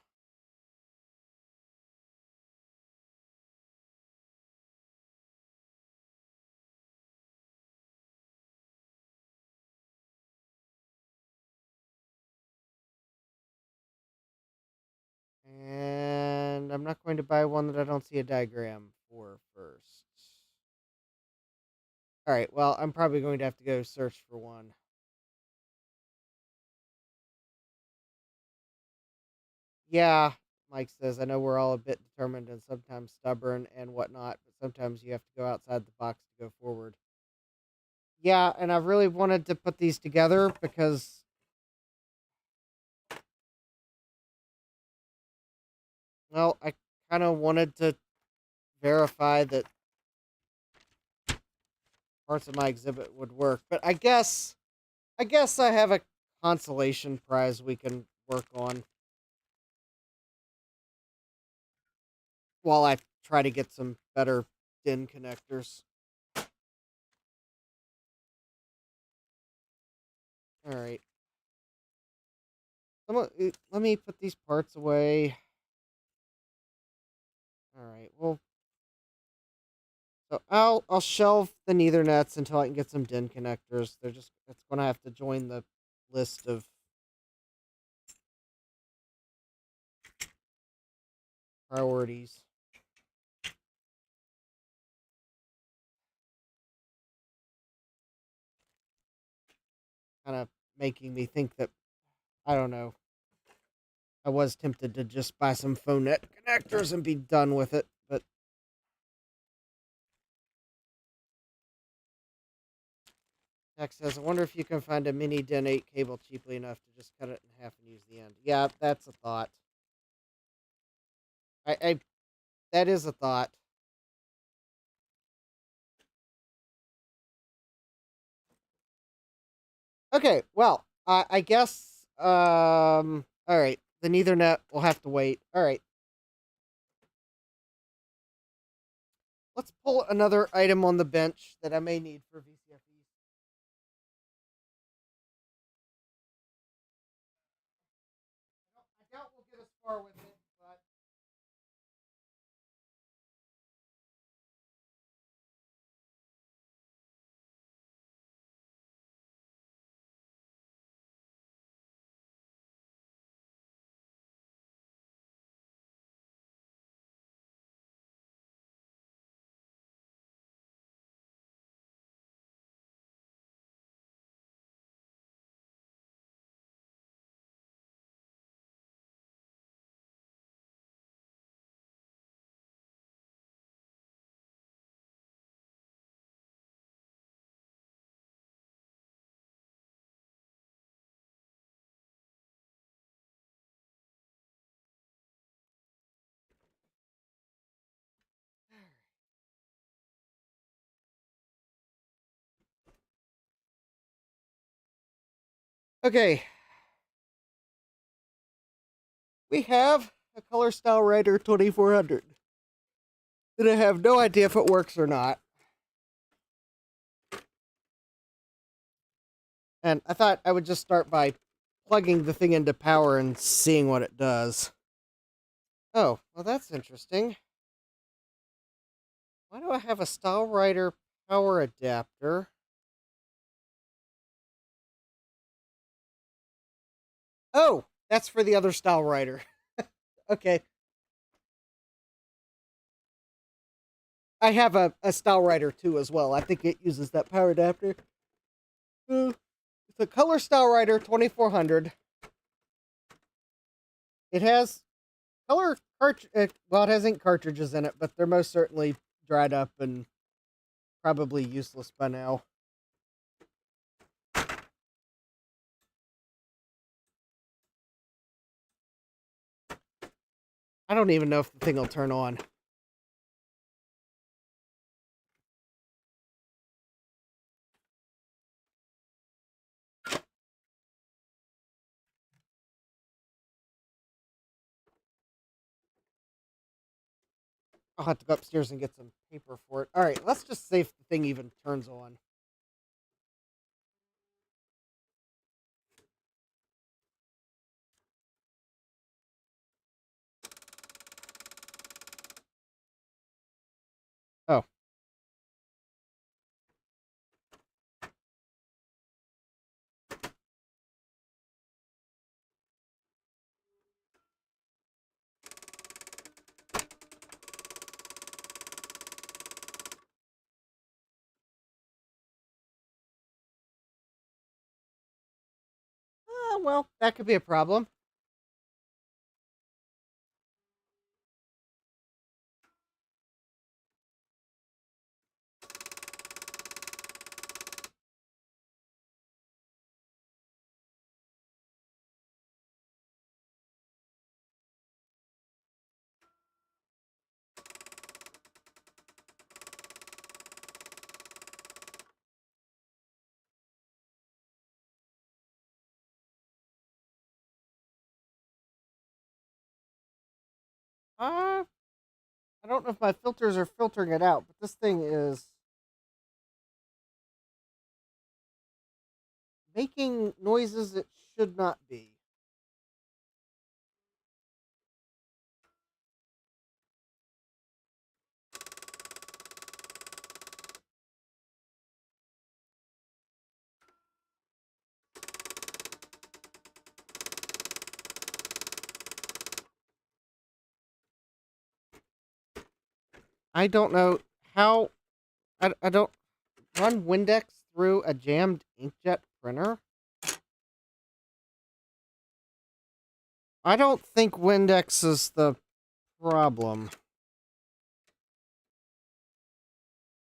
Speaker 1: I'm not going to buy one that I don't see a diagram for first. Alright, well, I'm probably going to have to go search for one. Yeah, Mike says, I know we're all a bit determined and sometimes stubborn and whatnot, but sometimes you have to go outside the box to go forward. Yeah, and I really wanted to put these together because... Well, I kind of wanted to verify that parts of my exhibit would work, but I guess I have a consolation prize we can work on while I try to get some better DIN connectors. All right. Let me put these parts away. All right. Well, so I'll shelve the Ethernets until I can get some DIN connectors. It's going to have to join the list of priorities. Kind of making me think that, I don't know, I was tempted to just buy some PhoneNet connectors and be done with it, but Tech says, I wonder if you can find a mini DIN 8 cable cheaply enough to just cut it in half and use the end. Yeah, that's a thought. That is a thought. Okay, well, I guess, all right, the Ethernet will have to wait. All right. Let's pull another item on the bench that I may need for VCF East. I doubt we'll get as far with it, but... Okay. We have a Color Style Writer 2400. And I have no idea if it works or not. And I thought I would just start by plugging the thing into power and seeing what it does. Oh, well, that's interesting. Why do I have a StyleWriter power adapter? Oh, that's for the other StyleWriter. Okay. I have a StyleWriter II as well. I think it uses that power adapter. It's a Color StyleWriter 2400. It has color well, it has ink cartridges in it, but they're most certainly dried up and probably useless by now. I don't even know if the thing will turn on. I'll have to go upstairs and get some paper for it. All right, let's just see if the thing even turns on. Oh. well, that could be a problem. I don't know if my filters are filtering it out, but this thing is making noises it should not be. I don't know how. I don't run Windex through a jammed inkjet printer. I don't think Windex is the problem.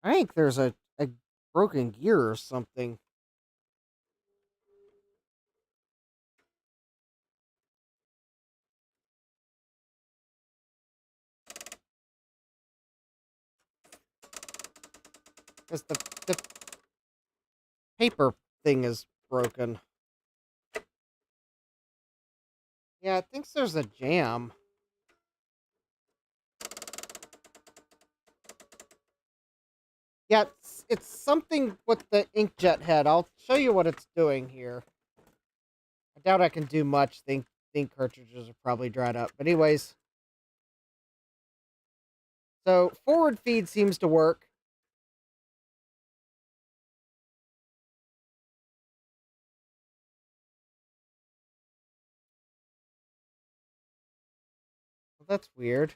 Speaker 1: I think there's a broken gear or something. Because the paper thing is broken. Yeah, it thinks there's a jam. Yeah, it's something with the inkjet head. I'll show you what it's doing here. I doubt I can do much. The ink cartridges are probably dried up. But anyways. So, forward feed seems to work. Well, that's weird.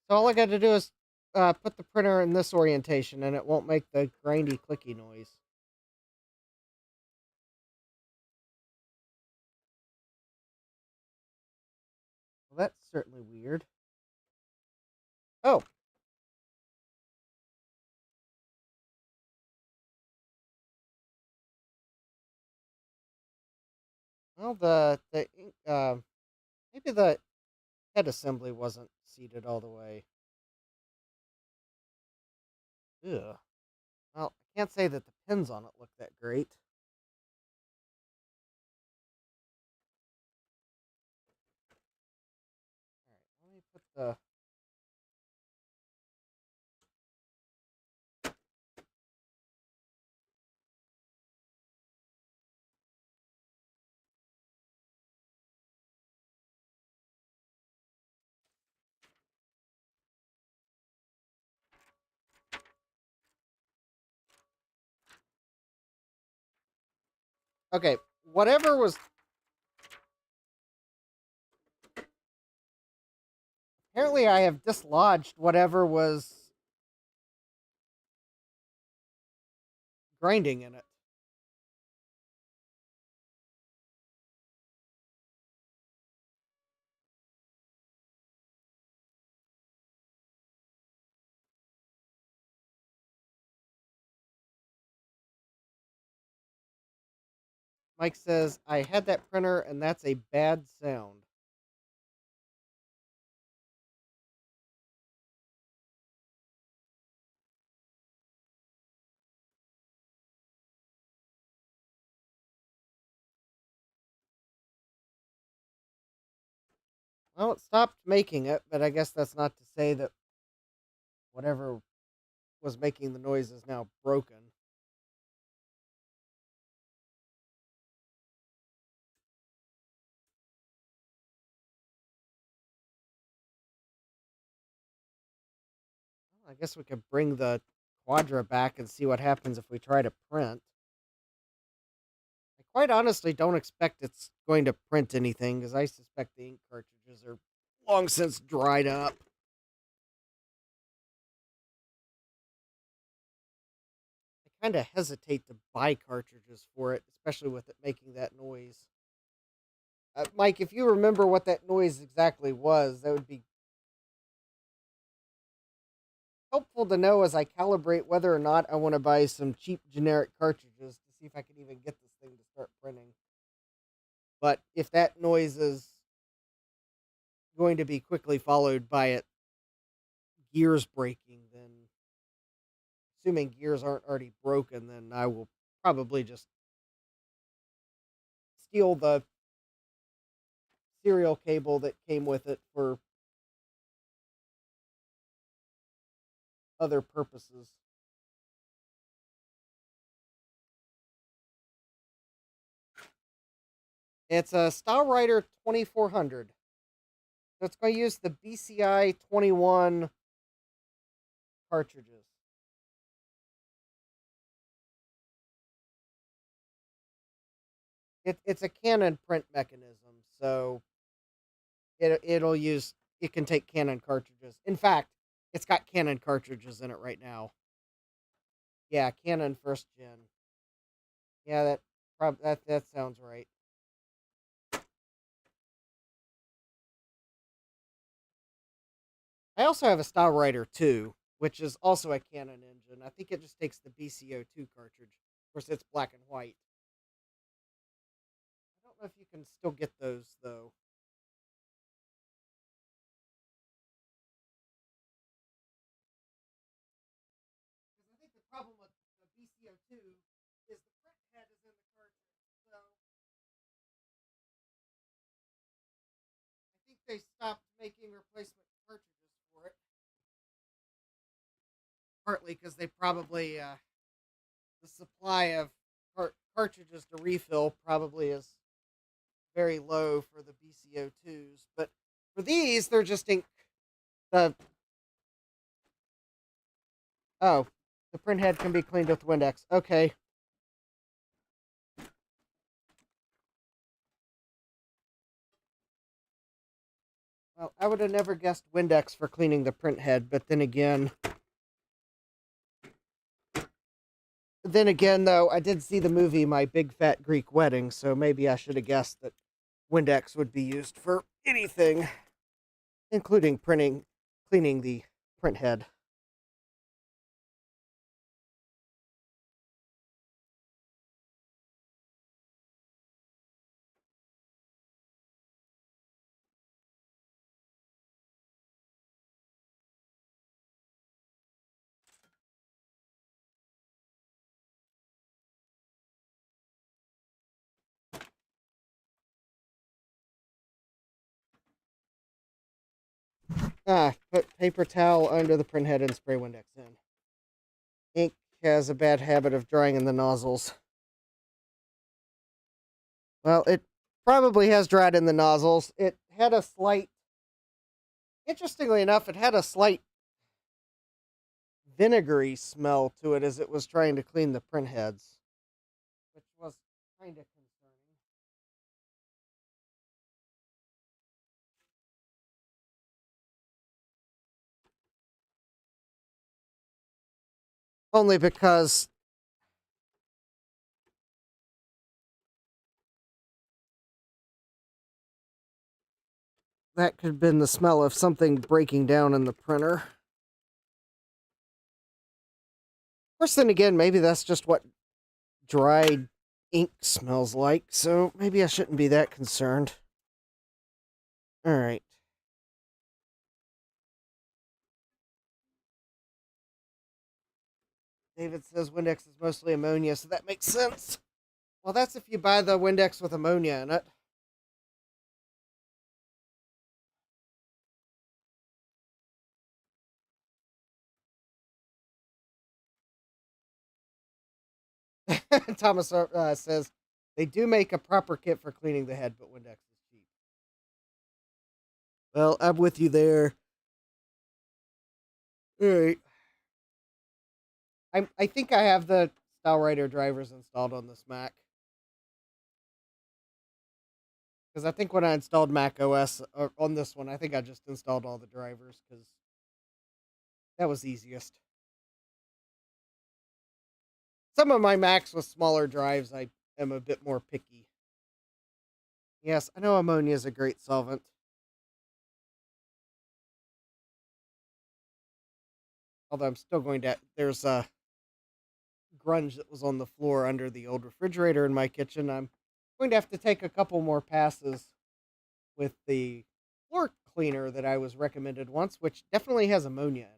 Speaker 1: So all I got to do is put the printer in this orientation, and it won't make the grindy, clicky noise. Well, that's certainly weird. Oh. Well, maybe the head assembly wasn't seated all the way. Ugh. Well, I can't say that the pins on it look that great. All right, let me put the... Okay, whatever was... Apparently I have dislodged whatever was grinding in it. Mike says, I had that printer and that's a bad sound. Well, it stopped making it, but I guess that's not to say that whatever was making the noise is now broken. Well, I guess we could bring the Quadra back and see what happens if we try to print. I quite honestly don't expect it's going to print anything, because I suspect the ink cartridges are long since dried up. kind of hesitate to buy cartridges for it, especially with it making that noise. Mike, if you remember what that noise exactly was, that would be helpful to know as I calibrate whether or not I want to buy some cheap generic cartridges to see if I can even get this thing to start printing. But if that noise is going to be quickly followed by it gears breaking, then assuming gears aren't already broken, then I will probably just steal the serial cable that came with it for other purposes. It's a StyleWriter 2400. So it's going to use the BCI 21 cartridges. It's a Canon print mechanism, so it can take Canon cartridges. In fact, it's got Canon cartridges in it right now. Yeah, Canon first gen. Yeah, that sounds right. I also have a StyleWriter II, which is also a Canon engine. I think it just takes the BCO2 cartridge. Of course, it's black and white. I don't know if you can still get those, though. Because I think the problem with the BCO2 is the print head is in the cartridge. So I think they stopped making replacement cartridges for it. Partly because they probably, the supply of cartridges to refill probably is very low for the BCO2s. But for these, they're just the oh, the print head can be cleaned with Windex. Okay. Well, I would have never guessed Windex for cleaning the print head, but then again, though, I did see the movie My Big Fat Greek Wedding, so maybe I should have guessed that Windex would be used for anything, including cleaning the print head. Put paper towel under the print head and spray Windex in. Ink has a bad habit of drying in the nozzles. Well, it probably has dried in the nozzles. It had a slight, interestingly enough, it had a slight vinegary smell to it as it was trying to clean the print heads, which was kind of concerning. Only because that could have been the smell of something breaking down in the printer. Of course, then again, maybe that's just what dried ink smells like, so maybe I shouldn't be that concerned. Alright. David says Windex is mostly ammonia, so that makes sense. Well, that's if you buy the Windex with ammonia in it. Thomas says they do make a proper kit for cleaning the head, but Windex is cheap. Well, I'm with you there. All right. I think I have the StyleWriter drivers installed on this Mac. Because I think when I installed Mac OS on this one, I think I just installed all the drivers because that was easiest. some of my Macs with smaller drives, I am a bit more picky. Yes, I know ammonia is a great solvent. Although I'm still going to, there's a grunge that was on the floor under the old refrigerator in my kitchen. I'm going to have to take a couple more passes with the floor cleaner that I was recommended once, which definitely has ammonia in it.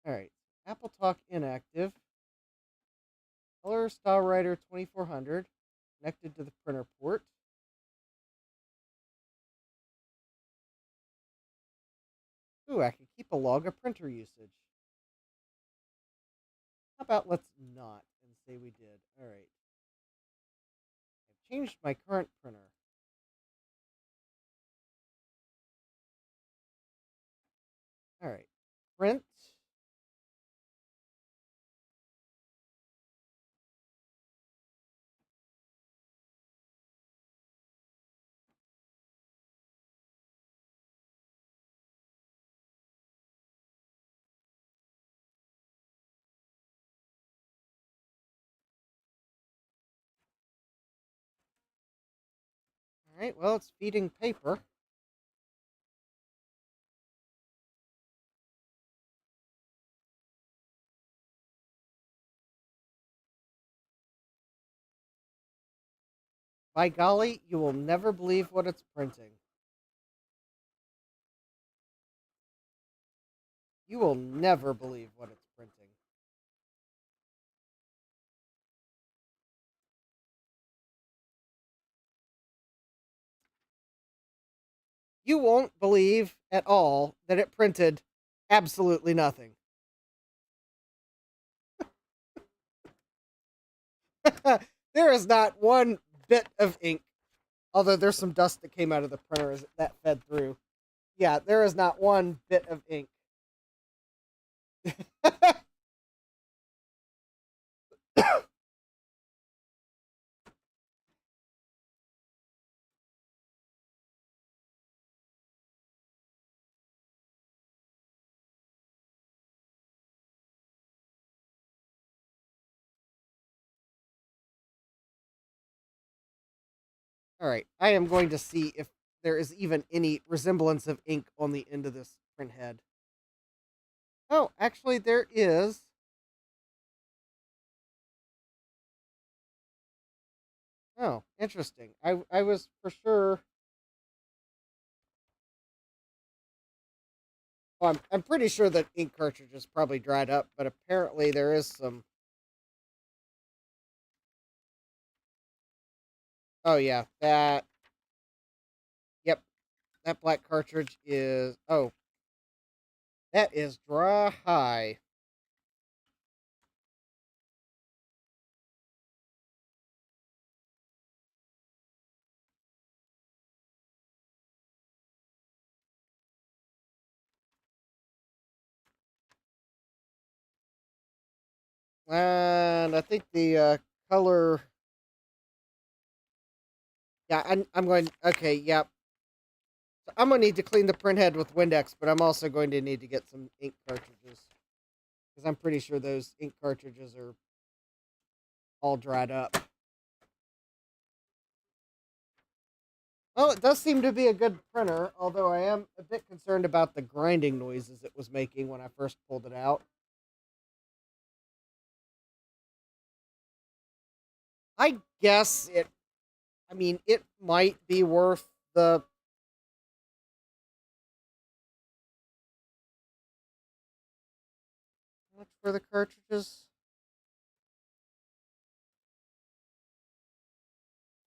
Speaker 1: All right, AppleTalk inactive. Color StyleWriter 2400 connected to the printer port. Ooh, I can keep a log of printer usage. How about let's not and say we did. All right. I've changed my current printer. All right. Print. All right. Well, it's feeding paper. By golly, you will never believe what it's printing. You will never believe what it's printing. You won't believe at all that it printed absolutely nothing. There is not one bit of ink. Although there's some dust that came out of the printer as that fed through. Yeah, there is not one bit of ink. All right, I am going to see if there is even any resemblance of ink on the end of this print head. Oh, actually, there is. Oh, interesting. I was for sure. Well, I'm pretty sure that ink cartridge is probably dried up, but apparently there is some. Oh yeah, that. Yep, that black cartridge is. Oh, that is dry. And I think the color. Yeah, I'm going. Okay, yep. So I'm gonna need to clean the print head with Windex, but I'm also going to need to get some ink cartridges because I'm pretty sure those ink cartridges are all dried up. Well, it does seem to be a good printer, although I am a bit concerned about the grinding noises it was making when I first pulled it out. I guess it. I mean, it might be worth the. How much for the cartridges?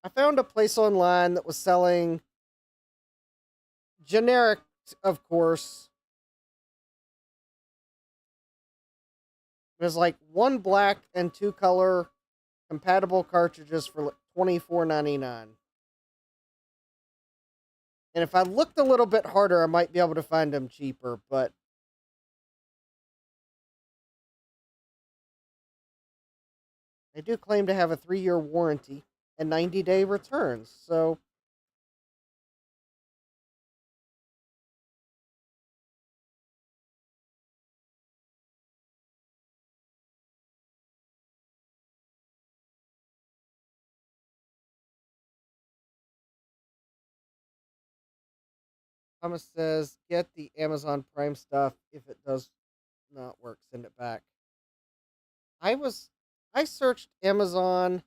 Speaker 1: I found a place online that was selling generic, of course. There's like one black and two color compatible cartridges for $24.99. And if I looked a little bit harder, I might be able to find them cheaper, but they do claim to have a 3-year warranty and 90-day returns. So Thomas says, get the Amazon Prime stuff. If it does not work, send it back. I searched Amazon.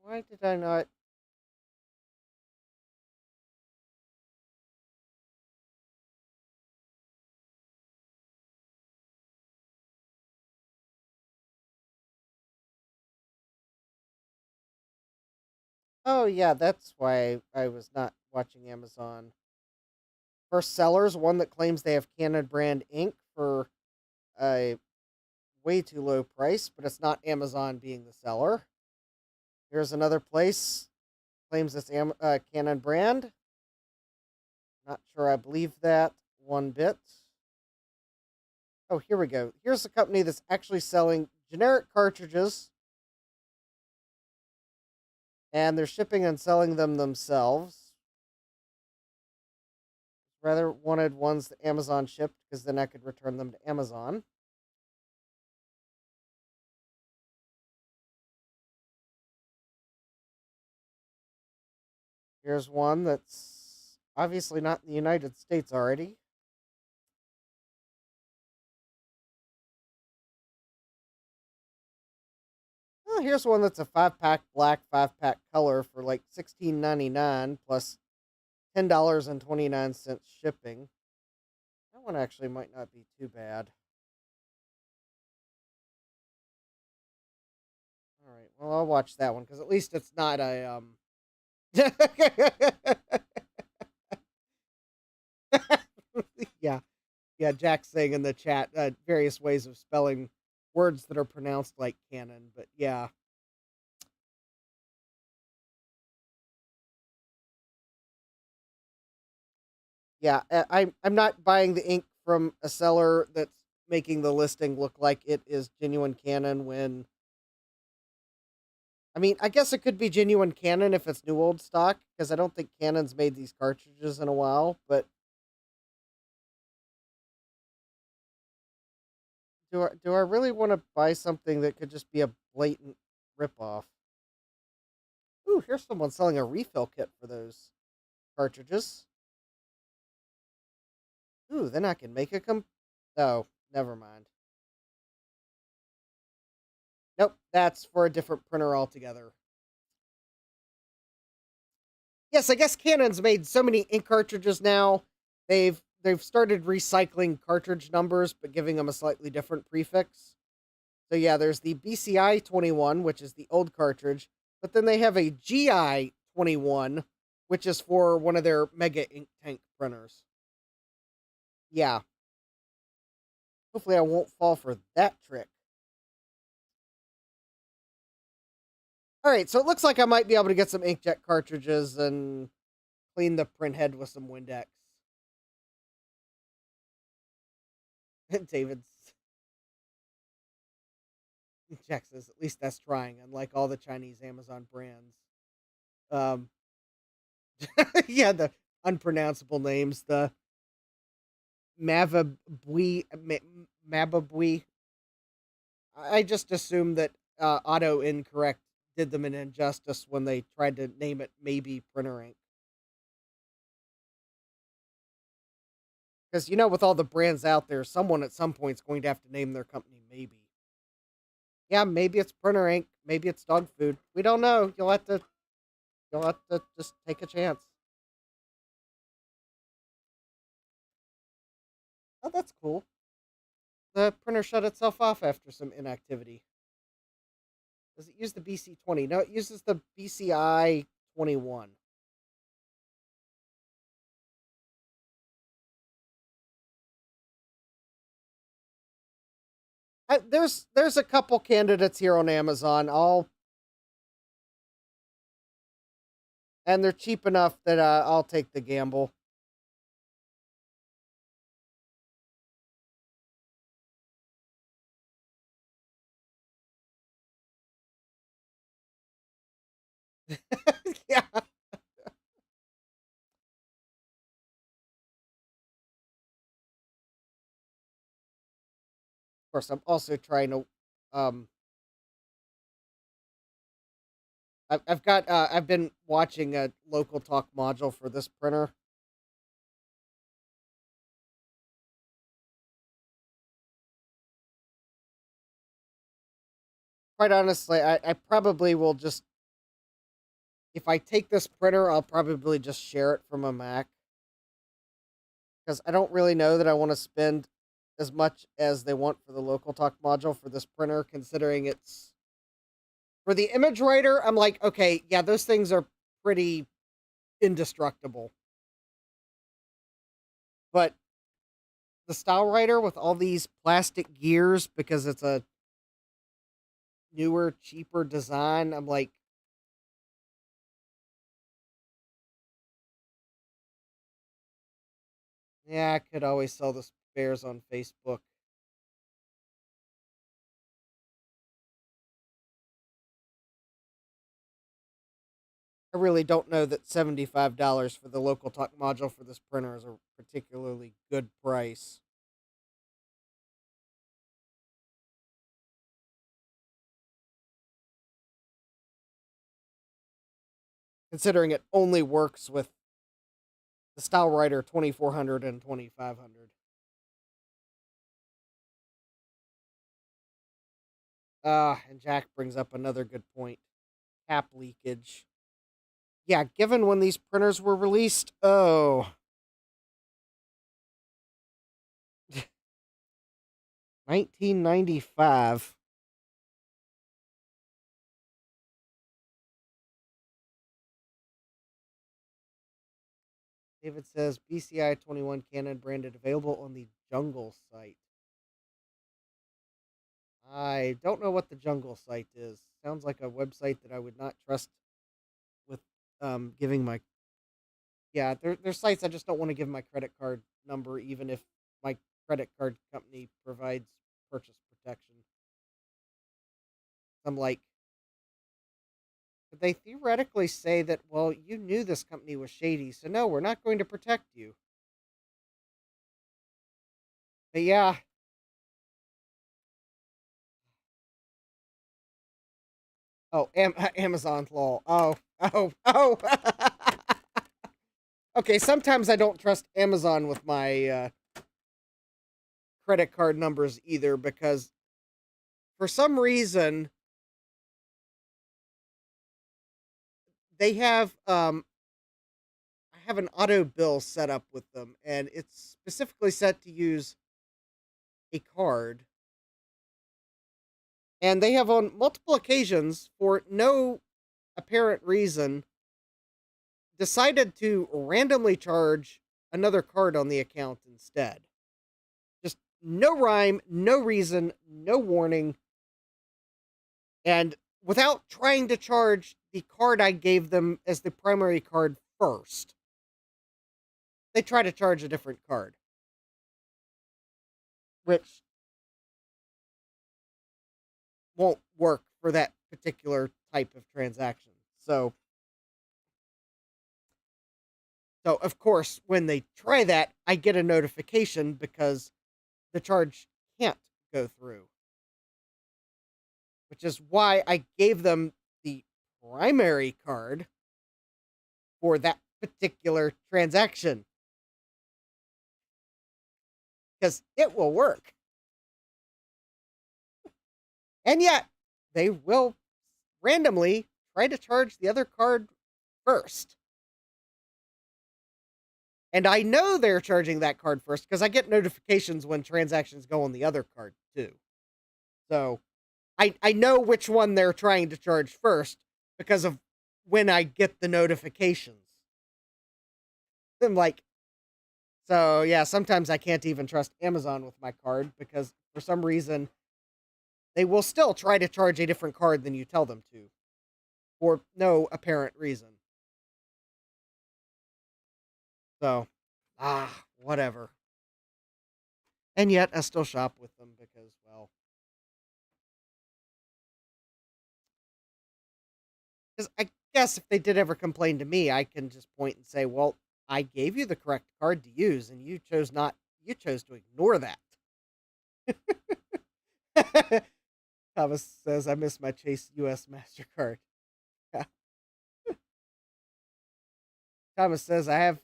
Speaker 1: Why did I not? Oh yeah, that's why I was not watching Amazon. For sellers, one that claims they have Canon brand ink for a way too low price, but it's not Amazon being the seller. Here's another place claims it's Canon brand. Not sure I believe that one bit. Oh, here we go. Here's a company that's actually selling generic cartridges, and they're shipping and selling them themselves. Rather wanted ones that Amazon shipped because then I could return them to Amazon. Here's one that's obviously not in the United States already. Oh, here's one that's a 5-pack black, 5-pack color for like $16.99 plus $10.29 shipping. That one actually might not be too bad. All right, well, I'll watch that one because at least it's not a yeah, yeah. Jack's saying in the chat various ways of spelling words that are pronounced like canon, but yeah. Yeah, I'm not buying the ink from a seller that's making the listing look like it is genuine canon when I mean, I guess it could be genuine canon if it's new old stock because I don't think Canon's made these cartridges in a while, but do I really want to buy something that could just be a blatant ripoff? Ooh, here's someone selling a refill kit for those cartridges. Ooh, then I can make a Oh, never mind. Nope, that's for a different printer altogether. Yes, I guess Canon's made so many ink cartridges now. They've started recycling cartridge numbers, but giving them a slightly different prefix. So yeah, there's the BCI 21, which is the old cartridge, but then they have a GI 21, which is for one of their mega ink tank printers. Yeah. Hopefully I won't fall for that trick. All right, so it looks like I might be able to get some inkjet cartridges and clean the print head with some Windex. David's Jack says, at least that's trying, unlike all the Chinese Amazon brands. Um, yeah, the unpronounceable names, the Mavabui, Mababui. I just assumed that Auto Incorrect did them an injustice when they tried to name it maybe Printer Ink. Because, with all the brands out there, someone at some point is going to have to name their company maybe. Yeah, maybe it's Printer Ink. Maybe it's dog food. We don't know. You'll have to just take a chance. Oh, that's cool. The printer shut itself off after some inactivity. Does it use the BC20? No, it uses the BCI 21. There's a couple candidates here on Amazon. And they're cheap enough that I'll take the gamble. Yeah. course, I'm also trying to, I've been watching a LocalTalk module for this printer. Quite honestly, I probably will just, if I take this printer, I'll probably just share it from a Mac. Because I don't really know that I want to spend as much as they want for the LocalTalk module for this printer, considering it's... For the ImageWriter, I'm like, okay, yeah, those things are pretty indestructible. But the StyleWriter with all these plastic gears, because it's a newer, cheaper design, I'm like, yeah, I could always sell the spares on Facebook. I really don't know that $75 for the LocalTalk module for this printer is a particularly good price. Considering it only works with the StyleWriter 2400 and 2500. And Jack brings up another good point. Cap leakage. Yeah, given when these printers were released, 1995. David says BCI 21 Canon branded available on the Jungle site. I don't know what the Jungle site is. Sounds like a website that I would not trust with giving my... Yeah, there's sites I just don't want to give my credit card number, even if my credit card company provides purchase protection. I'm like, could they theoretically say that, well, you knew this company was shady, so no, we're not going to protect you? But yeah. Oh, Amazon lol. Oh. Okay, sometimes I don't trust Amazon with my credit card numbers either, because for some reason they have I have an auto bill set up with them, and it's specifically set to use a card. And they have on multiple occasions, for no apparent reason, decided to randomly charge another card on the account instead. Just no rhyme, no reason, no warning. And without trying to charge the card I gave them as the primary card first, they try to charge a different card. Which won't work for that particular type of transaction. So of course, when they try that, I get a notification because the charge can't go through. Which is why I gave them the primary card for that particular transaction. Because it will work. And yet, they will randomly try to charge the other card first. And I know they're charging that card first because I get notifications when transactions go on the other card too. So I know which one they're trying to charge first because of when I get the notifications. I'm like, so yeah, sometimes I can't even trust Amazon with my card because for some reason they will still try to charge a different card than you tell them to for no apparent reason. So, whatever. And yet, I still shop with them because, well... Because I guess if they did ever complain to me, I can just point and say, well, I gave you the correct card to use, and you chose to ignore that. Thomas says, I miss my Chase US MasterCard. Yeah. Thomas says, I have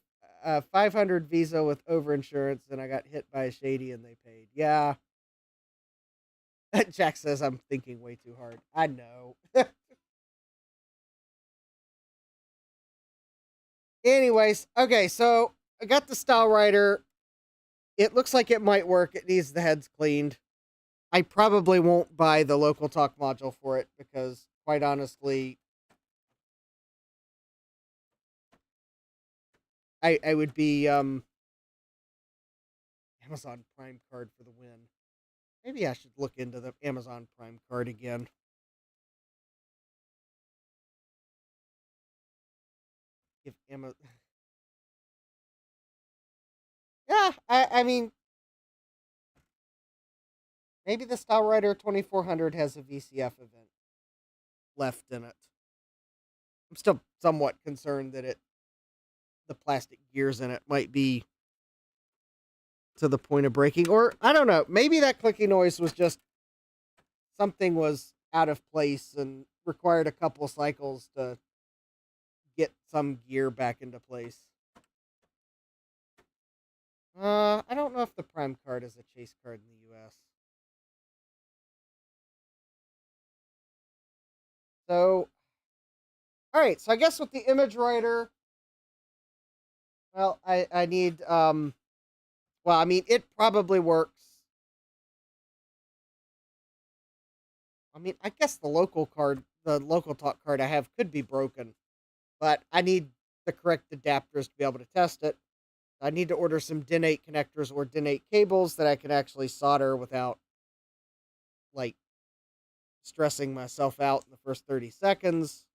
Speaker 1: 500 Visa with overinsurance and I got hit by a shady and they paid. Yeah. Jack says, I'm thinking way too hard. I know. Anyways, okay, so I got the StyleWriter. It looks like it might work. It needs the heads cleaned. I probably won't buy the LocalTalk module for it because, quite honestly, I would be Amazon Prime card for the win. Maybe I should look into the Amazon Prime card again. If Amazon, yeah, I mean, maybe the StyleWriter 2400 has a VCF event left in it. I'm still somewhat concerned that the plastic gears in it might be to the point of breaking, or I don't know, maybe that clicking noise was just something was out of place and required a couple cycles to get some gear back into place. I don't know if the Prime card is a Chase card in the US. So, alright, so I guess with the ImageWriter, well, I need, well, I mean, it probably works. I mean, I guess the LocalTalk card I have could be broken, but I need the correct adapters to be able to test it. I need to order some DIN 8 connectors or DIN 8 cables that I can actually solder without, like, stressing myself out in the first 30 seconds.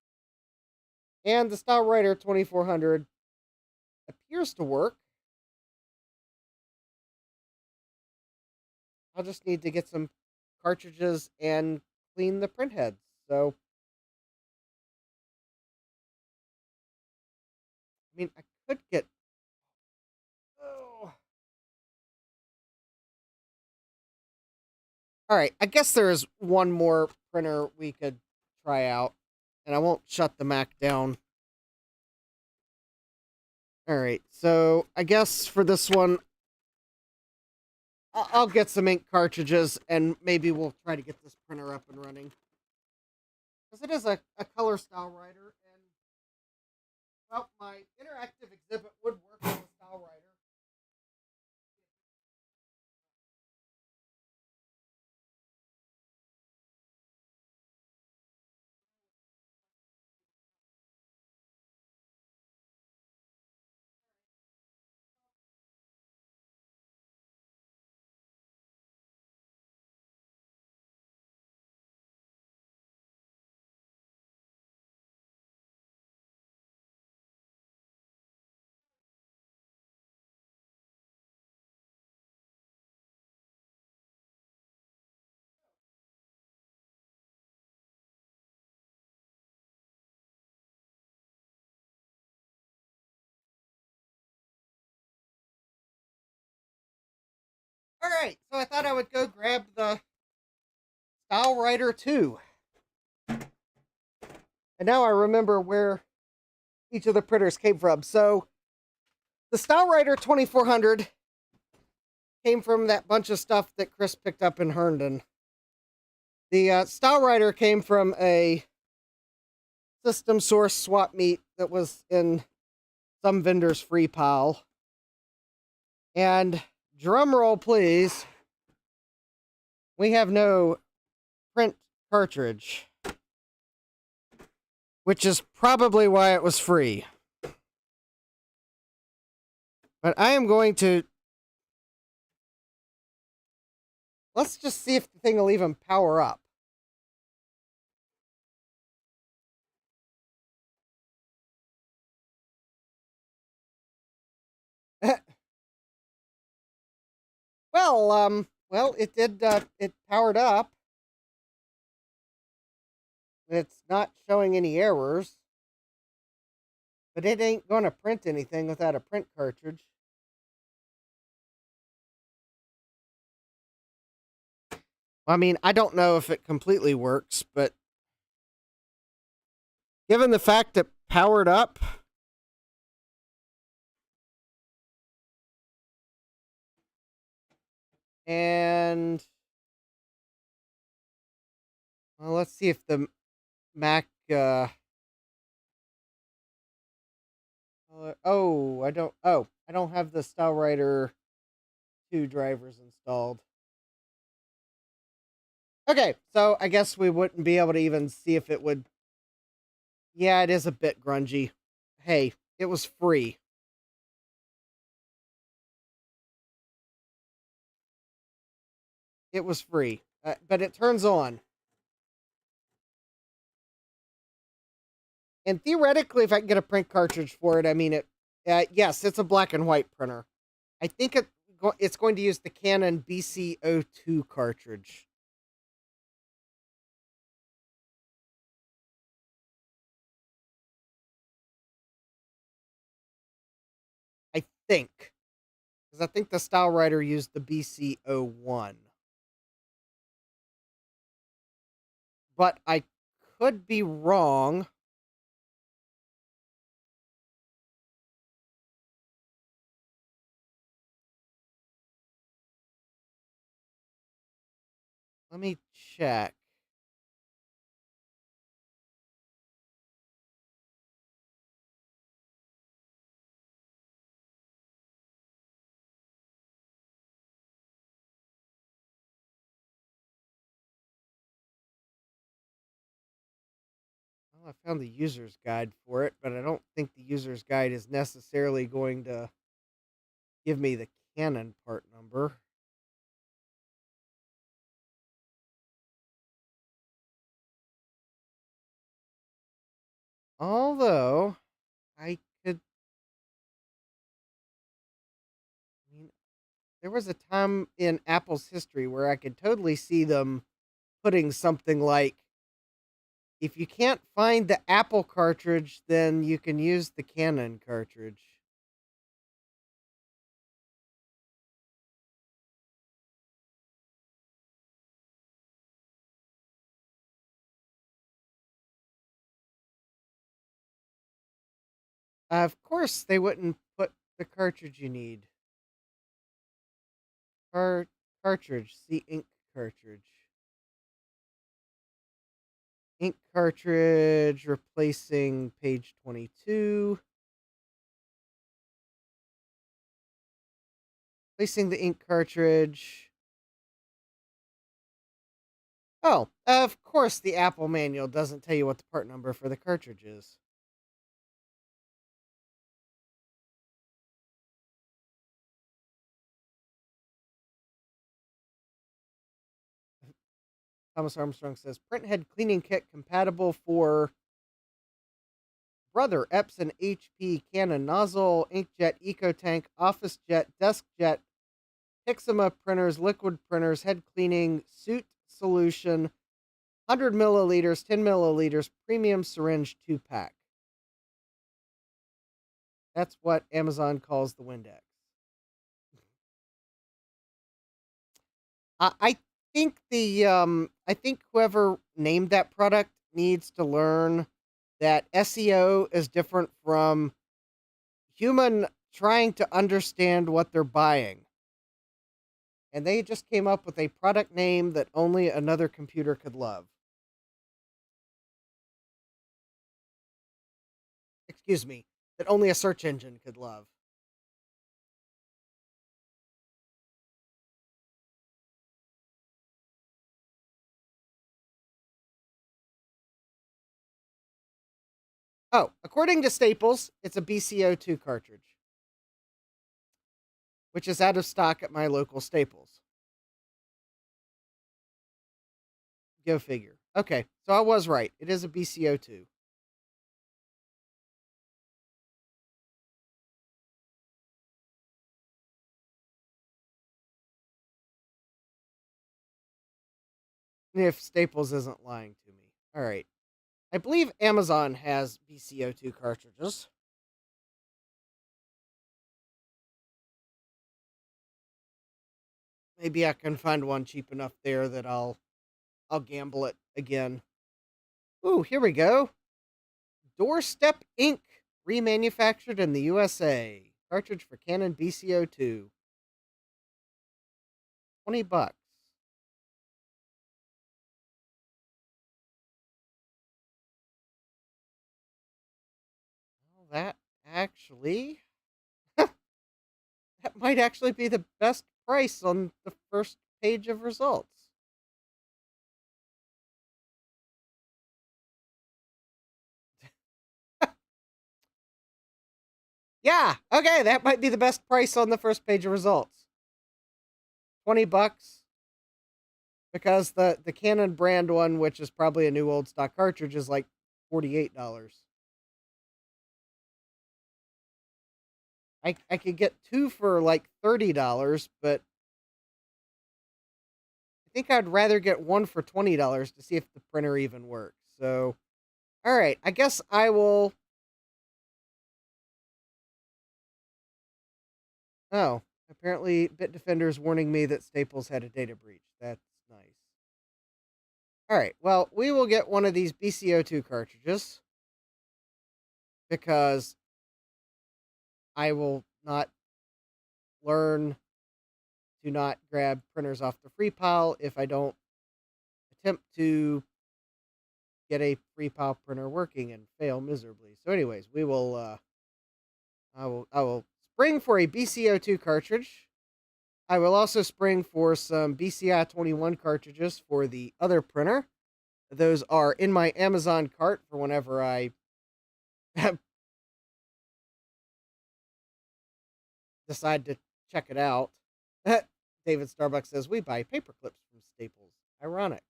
Speaker 1: And the StyleWriter 2400 appears to work. I'll just need to get some cartridges and clean the print heads. So, I mean, I could get... Oh. Alright, I guess there is one more printer we could try out. And I won't shut the Mac down. Alright, so I guess for this one, I'll get some ink cartridges and maybe we'll try to get this printer up and running. Because it is a color StyleWriter, and, well, my interactive exhibit would work on the StyleWriter. Alright, so I thought I would go grab the StyleWriter II. And now I remember where each of the printers came from. So, the StyleWriter 2400 came from that bunch of stuff that Chris picked up in Herndon. The StyleWriter came from a system source swap meet that was in some vendor's free pile. And drum roll, please. We have no print cartridge, which is probably why it was free. But I am going to... Let's just see if the thing will even power up. Well, it did, it powered up. It's not showing any errors. But it ain't going to print anything without a print cartridge. I mean, I don't know if it completely works, but given the fact that powered up, and well, let's see if the Mac. Oh, I don't. Oh, I don't have the StyleWriter II drivers installed. Okay, so I guess we wouldn't be able to even see if it would. Yeah, it is a bit grungy. Hey, it was free. It was free, but it turns on. And theoretically, if I can get a print cartridge for it, I mean, yes, it's a black and white printer. I think it's going to use the Canon BC02 cartridge. I think. Because I think the StyleWriter used the BC01. But I could be wrong. Let me check. Well, I found the user's guide for it, but I don't think the user's guide is necessarily going to give me the Canon part number. Although, I could. I mean, there was a time in Apple's history where I could totally see them putting something like, if you can't find the Apple cartridge, then you can use the Canon cartridge. Of course, they wouldn't put the cartridge you need. Cartridge, see ink cartridge. Ink cartridge replacing page 22. Placing the ink cartridge. Oh, of course the Apple manual doesn't tell you what the part number for the cartridge is. Thomas Armstrong says, printhead cleaning kit compatible for Brother, Epson, HP, Canon nozzle, inkjet, EcoTank, OfficeJet, DeskJet, Pixma printers, liquid printers, head cleaning, suit solution, 100 milliliters, 10 milliliters, premium syringe 2-pack. That's what Amazon calls the Windex. I think I think whoever named that product needs to learn that SEO is different from human trying to understand what they're buying. And they just came up with a product name that only another computer could love. Excuse me, that only a search engine could love. Oh, according to Staples, it's a BCO2 cartridge, which is out of stock at my local Staples. Go figure. Okay, so I was right. It is a BCO2. If Staples isn't lying to me. All right. I believe Amazon has BCO2 cartridges. maybe I can find one cheap enough there that I'll gamble it again. Ooh, here we go. Doorstep Ink, remanufactured in the USA. Cartridge for Canon BCO2. $20. Well, that actually, that might actually be the best price on the first page of results. Yeah, okay, that might be the best price on the first page of results. $20. Because the Canon brand one, which is probably a new old stock cartridge, is like $48. I could get two for like $30, but I think I'd rather get one for $20 to see if the printer even works. So, all right, I guess I will. Oh, apparently Bitdefender's warning me that Staples had a data breach. That's nice. All right, well, we will get one of these BCO2 cartridges because I will not learn to not grab printers off the free pile if I don't attempt to get a free pile printer working and fail miserably. So anyways, we will I will spring for a BCO2 cartridge. I will also spring for some BCI 21 cartridges for the other printer. Those are in my Amazon cart for whenever I decide to check it out. David Starbucks says, we buy paper clips from Staples. Ironic.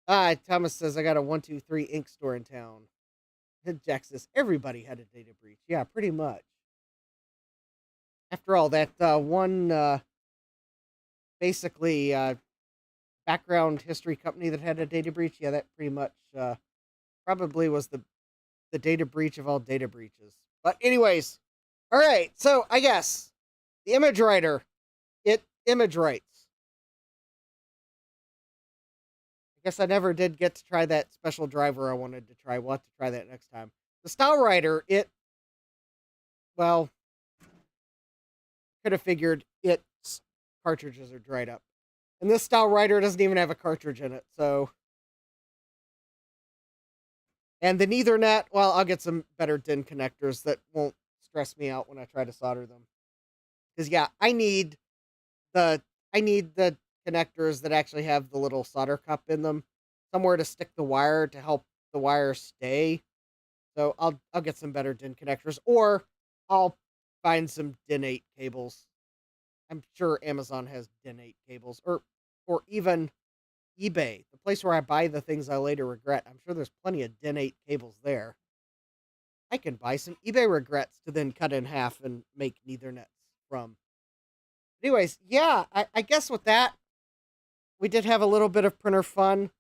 Speaker 1: Thomas says, I got a 123 ink store in town. Jack says, everybody had a data breach. Yeah, pretty much. After all, that one basically background history company that had a data breach, yeah, that pretty much probably was the data breach of all data breaches. But anyways, all right, so I guess the ImageWriter, it image writes. I guess I never did get to try that special driver I wanted to try. We'll have to try that next time. The StyleWriter, well, could have figured its cartridges are dried up. And this StyleWriter doesn't even have a cartridge in it, so. And the Ethernet, well, I'll get some better DIN connectors that won't stress me out when I try to solder them. Because, yeah, I need the connectors that actually have the little solder cup in them, somewhere to stick the wire to help the wire stay. So I'll get some better DIN connectors, or I'll find some DIN 8 cables. I'm sure Amazon has DIN 8 cables, or even eBay, the place where I buy the things I later regret. I'm sure there's plenty of DIN 8 cables there. I can buy some eBay regrets to then cut in half and make Ethernets from. Anyways, yeah, I guess with that, we did have a little bit of printer fun.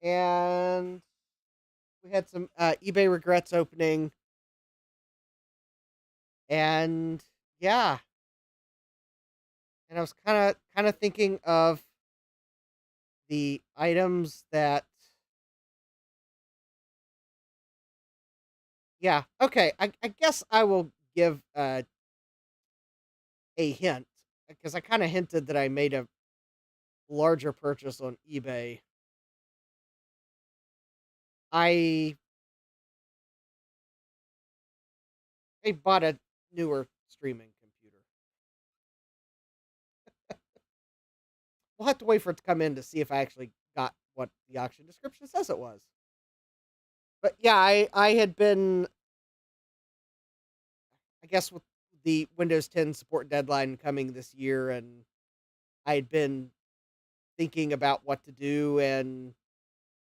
Speaker 1: And we had some eBay regrets opening. And yeah. And I was kind of thinking of the items that. Yeah, okay. I guess I will give a hint, because I kind of hinted that I made a larger purchase on eBay. I bought a newer streaming computer. We'll have to wait for it to come in to see if I actually got what the auction description says it was. But yeah, I had been, I guess, with the Windows 10 support deadline coming this year, and I had been thinking about what to do, and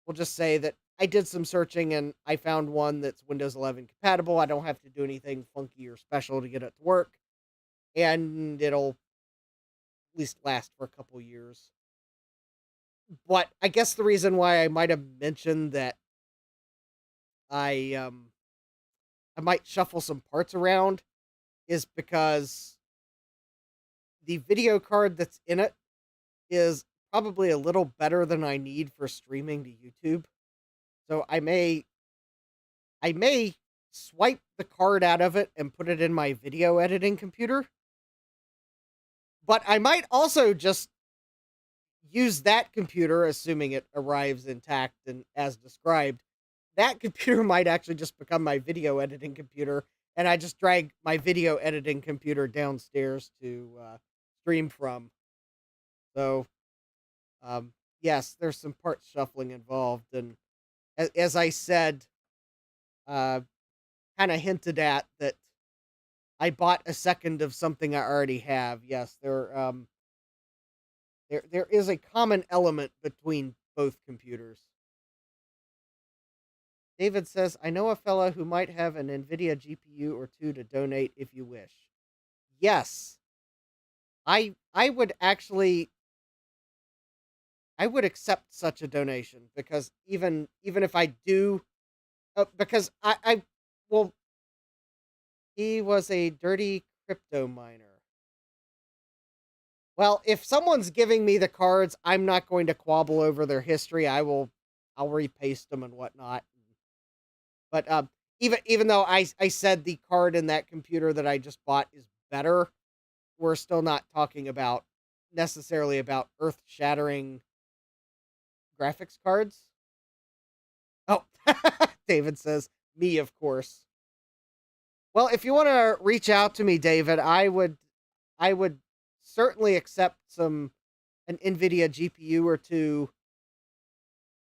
Speaker 1: we'll just say that I did some searching and I found one that's Windows 11 compatible. I don't have to do anything funky or special to get it to work, and it'll at least last for a couple years. But I guess the reason why I might have mentioned that I might shuffle some parts around is because the video card that's in it is probably a little better than I need for streaming to YouTube. So I may swipe the card out of it and put it in my video editing computer. But I might also just use that computer, assuming it arrives intact and as described. That computer might actually just become my video editing computer, and I just drag my video editing computer downstairs to stream from. So, yes, there's some part shuffling involved, and as I said, kind of hinted at that I bought a second of something I already have. Yes, there is a common element between both computers. David says, I know a fellow who might have an NVIDIA GPU or two to donate if you wish. Yes. I would actually, I would accept such a donation, because even if I do, because well, he was a dirty crypto miner. Well, if someone's giving me the cards, I'm not going to quabble over their history. I'll repaste them and whatnot. But even though I said the card in that computer that I just bought is better, we're still not talking about necessarily about earth-shattering graphics cards. Oh, David says, me, of course. Well, if you want to reach out to me, David, I would certainly accept an NVIDIA GPU or two,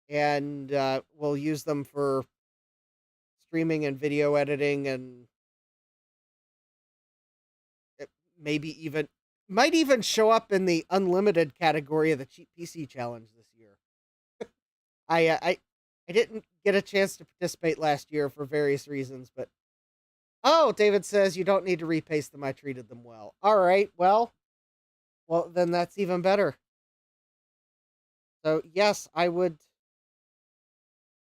Speaker 1: and we'll use them for streaming and video editing, and it might even show up in the unlimited category of the cheap PC challenge this year. I didn't get a chance to participate last year for various reasons, but oh, David says you don't need to repaste them. I treated them well. All right, well then that's even better. So yes, I would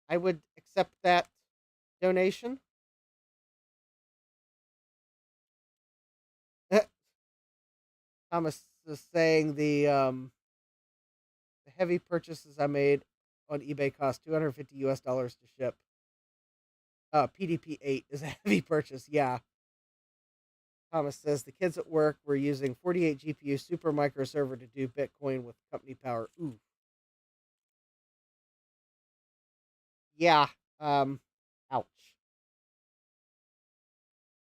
Speaker 1: accept that donation. Thomas is saying the heavy purchases I made on eBay cost $250 to ship. PDP-8 is a heavy purchase, yeah. Thomas says the kids at work were using 48 GPU super micro server to do Bitcoin with company power. Ooh. Yeah. Ouch.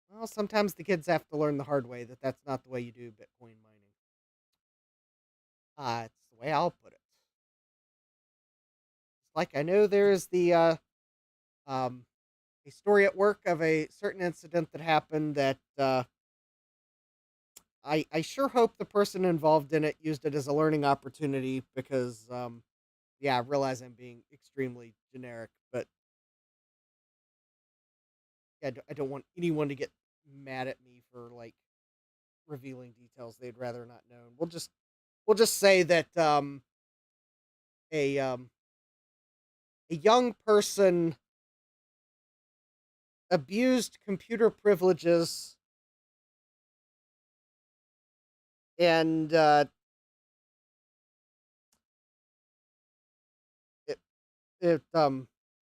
Speaker 1: Well, sometimes the kids have to learn the hard way that that's not the way you do Bitcoin mining. It's the way I'll put it. It's like I know there's the a story at work of a certain incident that happened that I sure hope the person involved in it used it as a learning opportunity, because yeah, I realize I'm being extremely generic, but yeah, I don't want anyone to get mad at me for like revealing details they'd rather not know. We'll just say that a young person abused computer privileges and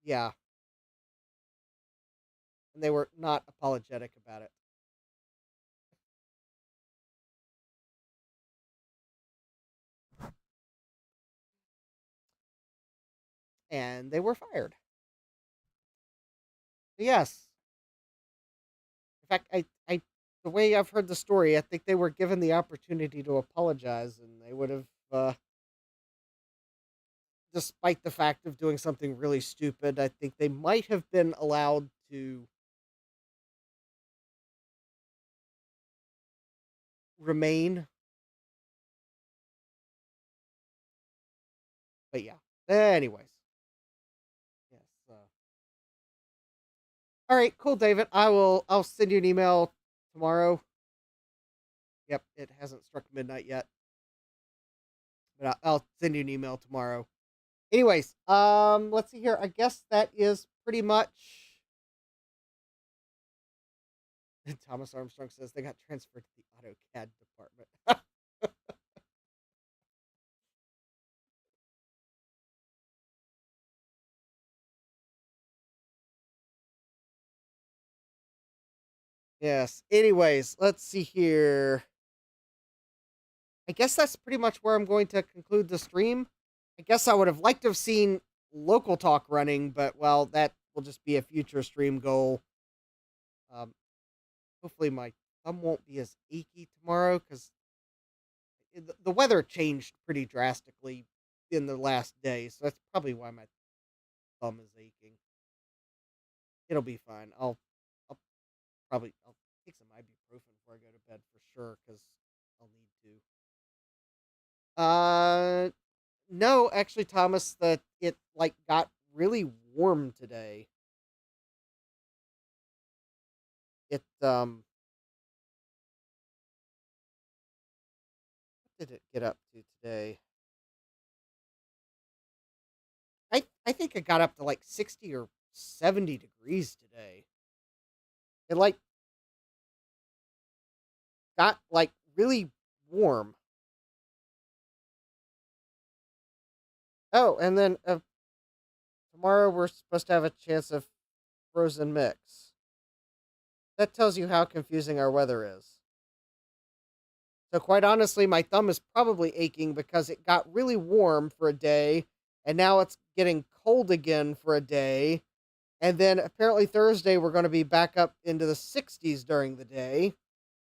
Speaker 1: yeah, and they were not apologetic about it. And they were fired. Yes. In fact, the way I've heard the story, I think they were given the opportunity to apologize, and they would have, despite the fact of doing something really stupid, I think they might have been allowed to remain. But yeah. Anyways. Yes. All right, cool, David. I'll send you an email tomorrow. Yep, it hasn't struck midnight yet. But I'll send you an email tomorrow. Anyways, let's see here. I guess that is pretty much And Thomas Armstrong says they got transferred to the AutoCAD department. Yes. Anyways, let's see here. I guess that's pretty much where I'm going to conclude the stream. I guess I would have liked to have seen LocalTalk running, but well, that will just be a future stream goal. Hopefully my thumb won't be as achy tomorrow because the weather changed pretty drastically in the last day, so that's probably why my thumb is aching. It'll be fine. I'll I'll take some ibuprofen before I go to bed for sure because I'll need to. No, actually, Thomas, that it like got really warm today. It what did it get up to today? I think it got up to like 60 or 70 degrees today. It like got like really warm. Oh, and then tomorrow we're supposed to have a chance of frozen mix. That tells you how confusing our weather is. So quite honestly, my thumb is probably aching because it got really warm for a day, and now it's getting cold again for a day. And then apparently Thursday we're going to be back up into the 60s during the day.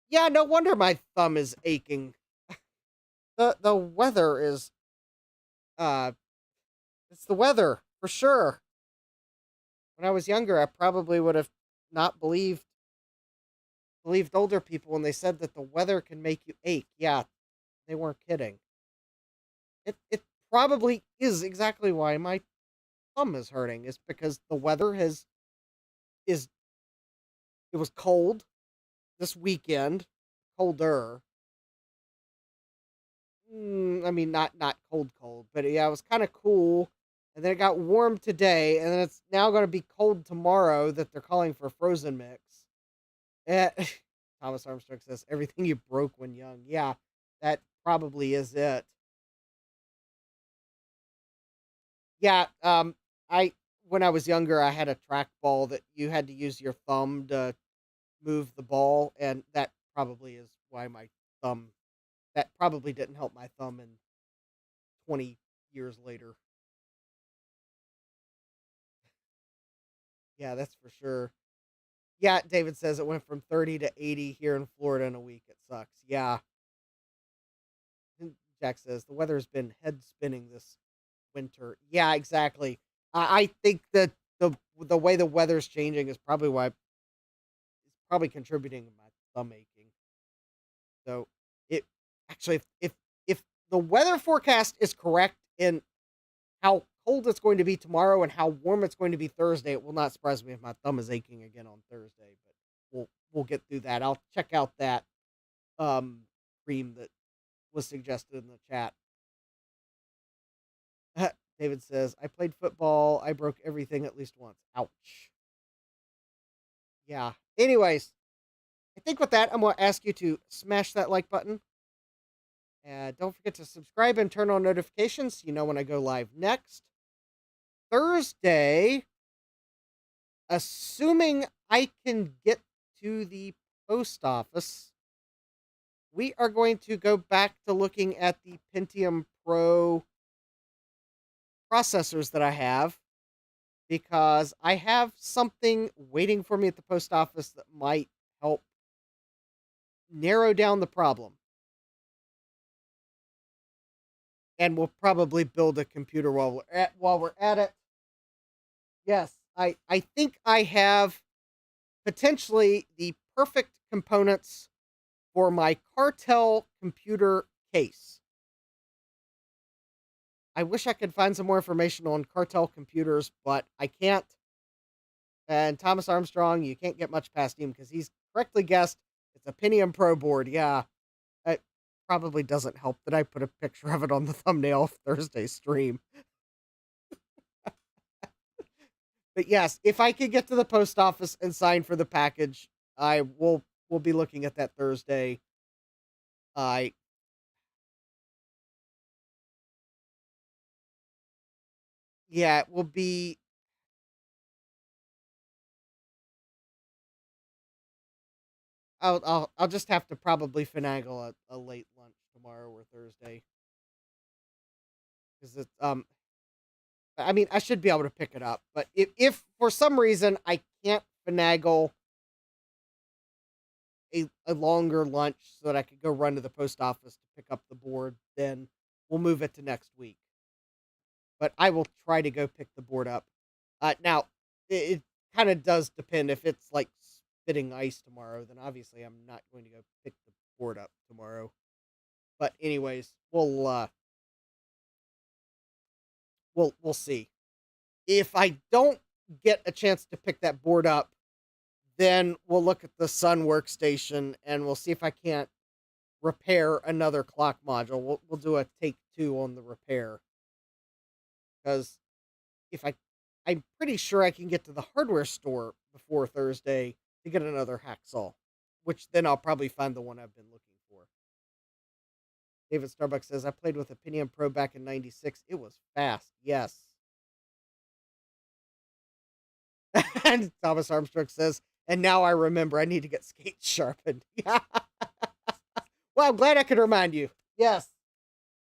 Speaker 1: Yeah, no wonder my thumb is aching. The weather is it's the weather for sure. When I was younger, I probably would have not believed older people when they said that the weather can make you ache. Yeah, they weren't kidding. It probably is exactly why my thumb is hurting. Is because the weather is it was cold this weekend, colder. I mean, not cold, but yeah, it was kind of cool. And then it got warm today, and then it's now going to be cold tomorrow that they're calling for frozen mix. Eh, Thomas Armstrong says, everything you broke when young. Yeah, that probably is it. Yeah, I when I was younger, I had a trackball that you had to use your thumb to move the ball, and that probably is why my thumb. That probably didn't help my thumb in 20 years later. Yeah, that's for sure. Yeah, David says it went from 30 to 80 here in Florida in a week. It sucks. Yeah. And Jack says the weather's been head spinning this winter. Yeah, exactly. I think that the way the weather's changing is probably why it's probably contributing to my thumb aching. So it actually if the weather forecast is correct in how cold it's going to be tomorrow and how warm it's going to be Thursday, it will not surprise me if my thumb is aching again on Thursday. But we'll get through that. I'll check out that cream that was suggested in the chat. David says, I played football. I broke everything at least once. Ouch. Yeah. Anyways, I think with that, I'm going to ask you to smash that like button. And don't forget to subscribe and turn on notifications so you know when I go live next. Thursday, assuming I can get to the post office, we are going to go back to looking at the Pentium Pro processors that I have, because I have something waiting for me at the post office that might help narrow down the problem. And we'll probably build a computer while we're at it. Yes, I think I have potentially the perfect components for my Cartel computer case. I wish I could find some more information on Cartel computers, but I can't. And Thomas Armstrong, you can't get much past him because he's correctly guessed it's a Pentium Pro board. Yeah, it probably doesn't help that I put a picture of it on the thumbnail of Thursday's stream. But yes, if I could get to the post office and sign for the package, we'll be looking at that Thursday. I Yeah, it will be. I'll just have to probably finagle a late lunch tomorrow or Thursday, because it's I mean, I should be able to pick it up, but if for some reason I can't finagle a longer lunch so that I could go run to the post office to pick up the board, then we'll move it to next week. But I will try to go pick the board up. Now, it kind of does depend. If it's like spitting ice tomorrow, then obviously I'm not going to go pick the board up tomorrow. But anyways, we'll see. If I don't get a chance to pick that board up, then we'll look at the Sun workstation and we'll see if I can't repair another clock module. We'll do a take 2 on the repair, because if I'm pretty sure I can get to the hardware store before Thursday to get another hacksaw, which then I'll probably find the one I've been looking for. David Starbucks says, I played with a Pentium Pro back in 96. It was fast. Yes. And Thomas Armstrong says, and now I remember I need to get skates sharpened. Yeah. Well, I'm glad I could remind you. Yes.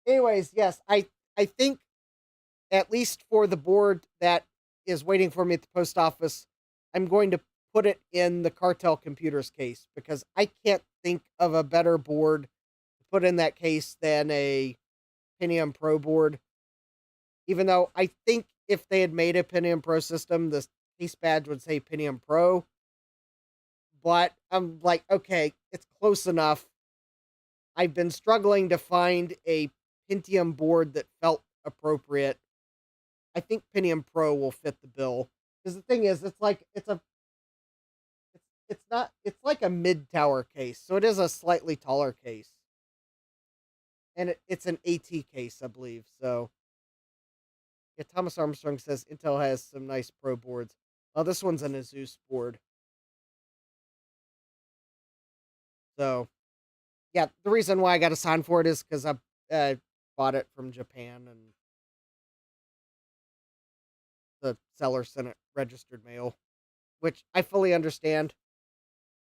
Speaker 1: Anyways, yes, I think, at least for the board that is waiting for me at the post office, I'm going to put it in the Cartel Computers case, because I can't think of a better board to put in that case than a Pentium Pro board. Even though I think if they had made a Pentium Pro system, the case badge would say Pentium Pro. But I'm like, okay, it's close enough. I've been struggling to find a Pentium board that felt appropriate. I think Pentium Pro will fit the bill. Because the thing is, it's like a mid-tower case, so it is a slightly taller case. And it's an AT case, I believe. So yeah, Thomas Armstrong says Intel has some nice Pro boards. Oh, this one's an Asus board. So yeah, the reason why I got a sign for it is because I bought it from Japan, and the seller sent it registered mail, which I fully understand.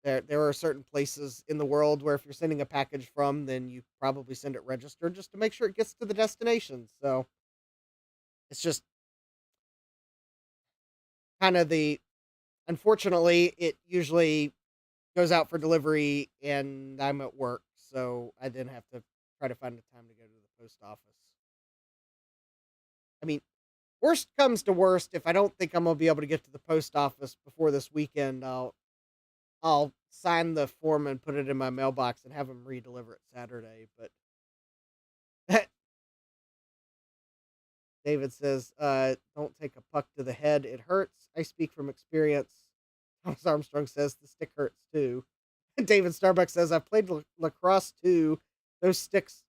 Speaker 1: There are certain places in the world where if you're sending a package from, then you probably send it registered just to make sure it gets to the destination. So it's just kind of unfortunately, it usually goes out for delivery and I'm at work, so I then have to try to find a time to go to the post office. I mean, worst comes to worst, if I don't think I'm going to be able to get to the post office before this weekend, I'll sign the form and put it in my mailbox and have them re-deliver it Saturday. But David says, don't take a puck to the head. It hurts. I speak from experience. Thomas Armstrong says the stick hurts too. David Starbucks says, I've played lacrosse too. Those sticks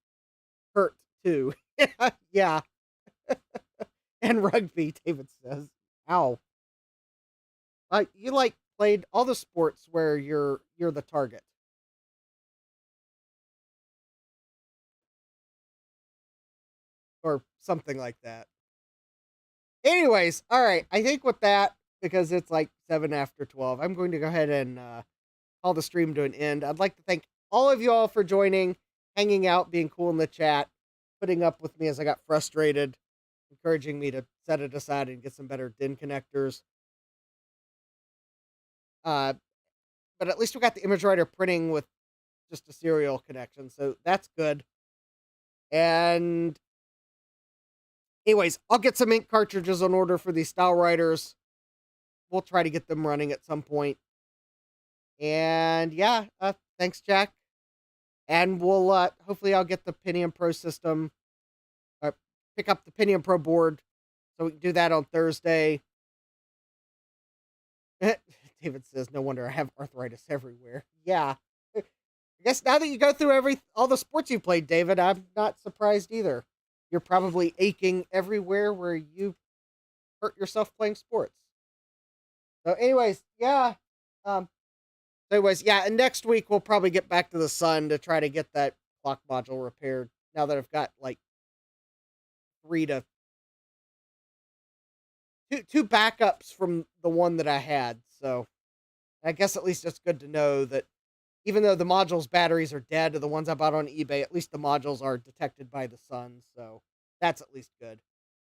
Speaker 1: hurt too. Yeah. And rugby, David says. Ow. You played all the sports where you're the target. Or something like that. Anyways, all right. I think with that, because it's like 7 after 12, I'm going to go ahead and call the stream to an end. I'd like to thank all of you all for joining, hanging out, being cool in the chat, putting up with me as I got frustrated, encouraging me to set it aside and get some better DIN connectors. But at least we got the ImageWriter printing with just a serial connection, so that's good. And anyways, I'll get some ink cartridges on order for these style writers. We'll try to get them running at some point. And yeah, thanks, Jack. And we'll hopefully I'll get the Pentium Pro system, pick up the Pentium Pro board, so we can do that on Thursday. David says, no wonder I have arthritis everywhere. Yeah. I guess now that you go through all the sports you played, David, I'm not surprised either. You're probably aching everywhere where you hurt yourself playing sports. So anyways, yeah. So So anyways, yeah, and next week we'll probably get back to the sun to try to get that clock module repaired. Now that I've got like two backups from the one that I had. So I guess at least it's good to know that even though the module's batteries are dead, the ones I bought on eBay, at least the modules are detected by the sun. So that's at least good.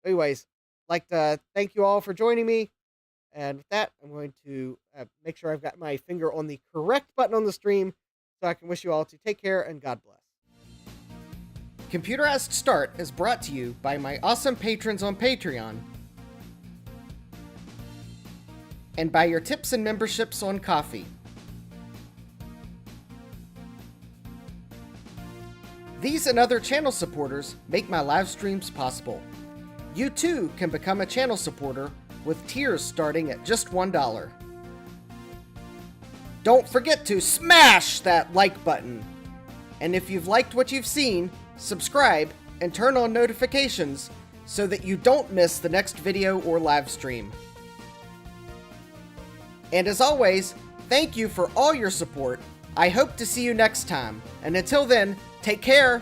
Speaker 1: Anyways, I'd like to thank you all for joining me. And with that, I'm going to make sure I've got my finger on the correct button on the stream so I can wish you all to take care and God bless. Computerized Start is brought to you by my awesome patrons on Patreon and by your tips and memberships on Ko-fi. These and other channel supporters make my live streams possible. You too can become a channel supporter with tiers starting at just $1. Don't forget to smash that like button. And if you've liked what you've seen, subscribe and turn on notifications so that you don't miss the next video or live stream. And as always, thank you for all your support. I hope to see you next time. And until then, take care.